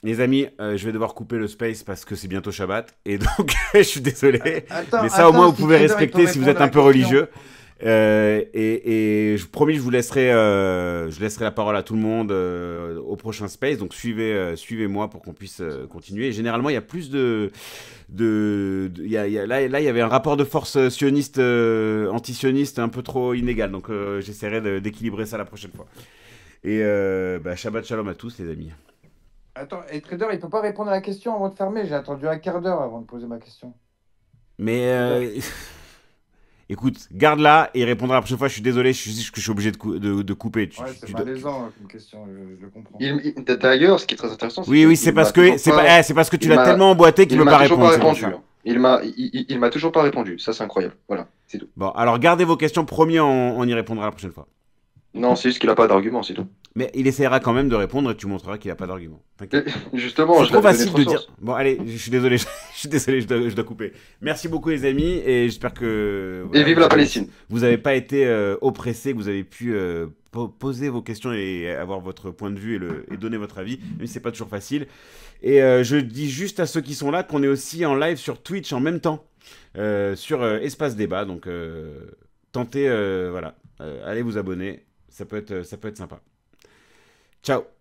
[SPEAKER 3] Les amis, je vais devoir couper le space parce que c'est bientôt Shabbat. Et donc, je suis désolé. Mais ça, au moins, vous pouvez respecter si vous êtes un peu religieux. Et je promis, je laisserai la parole à tout le monde au prochain space. Donc, suivez-moi pour qu'on puisse continuer. Et généralement, il y a plus là, il y avait un rapport de force sioniste, anti-sioniste un peu trop inégal. Donc, j'essaierai d'équilibrer ça la prochaine fois. Et Shabbat Shalom à tous, les amis.
[SPEAKER 13] Attends, et Trader, il peut pas répondre à la question avant de fermer. J'ai attendu un quart d'heure avant de poser ma question.
[SPEAKER 3] Mais écoute, garde-la et il répondra la prochaine fois. Je suis désolé, je suis obligé de couper.
[SPEAKER 13] C'est malaisant comme question, je comprends.
[SPEAKER 11] D'ailleurs, ce qui est très intéressant,
[SPEAKER 3] oui, c'est parce que tu l'as tellement emboîté qu'il ne peut pas répondre.
[SPEAKER 11] Il m'a toujours pas répondu. Ça, c'est incroyable. Voilà, c'est tout.
[SPEAKER 3] Bon, alors gardez vos questions. Promis, on y répondra la prochaine fois.
[SPEAKER 11] Non, c'est juste qu'il n'a pas d'argument, c'est tout.
[SPEAKER 3] Mais il essaiera quand même de répondre et tu montreras qu'il n'a pas d'argument.
[SPEAKER 11] Justement,
[SPEAKER 3] c'est trop facile de dire. Bon, allez, je suis désolé, je dois couper. Merci beaucoup, les amis, et j'espère que.
[SPEAKER 11] Voilà, et vive la Palestine.
[SPEAKER 3] Vous n'avez pas été oppressés, que vous avez pu poser vos questions et avoir votre point de vue et donner votre avis, même si c'est pas toujours facile. Et je dis juste à ceux qui sont là qu'on est aussi en live sur Twitch en même temps, sur Espace Débat. Donc, tentez, voilà, allez vous abonner, ça peut être sympa. Ciao.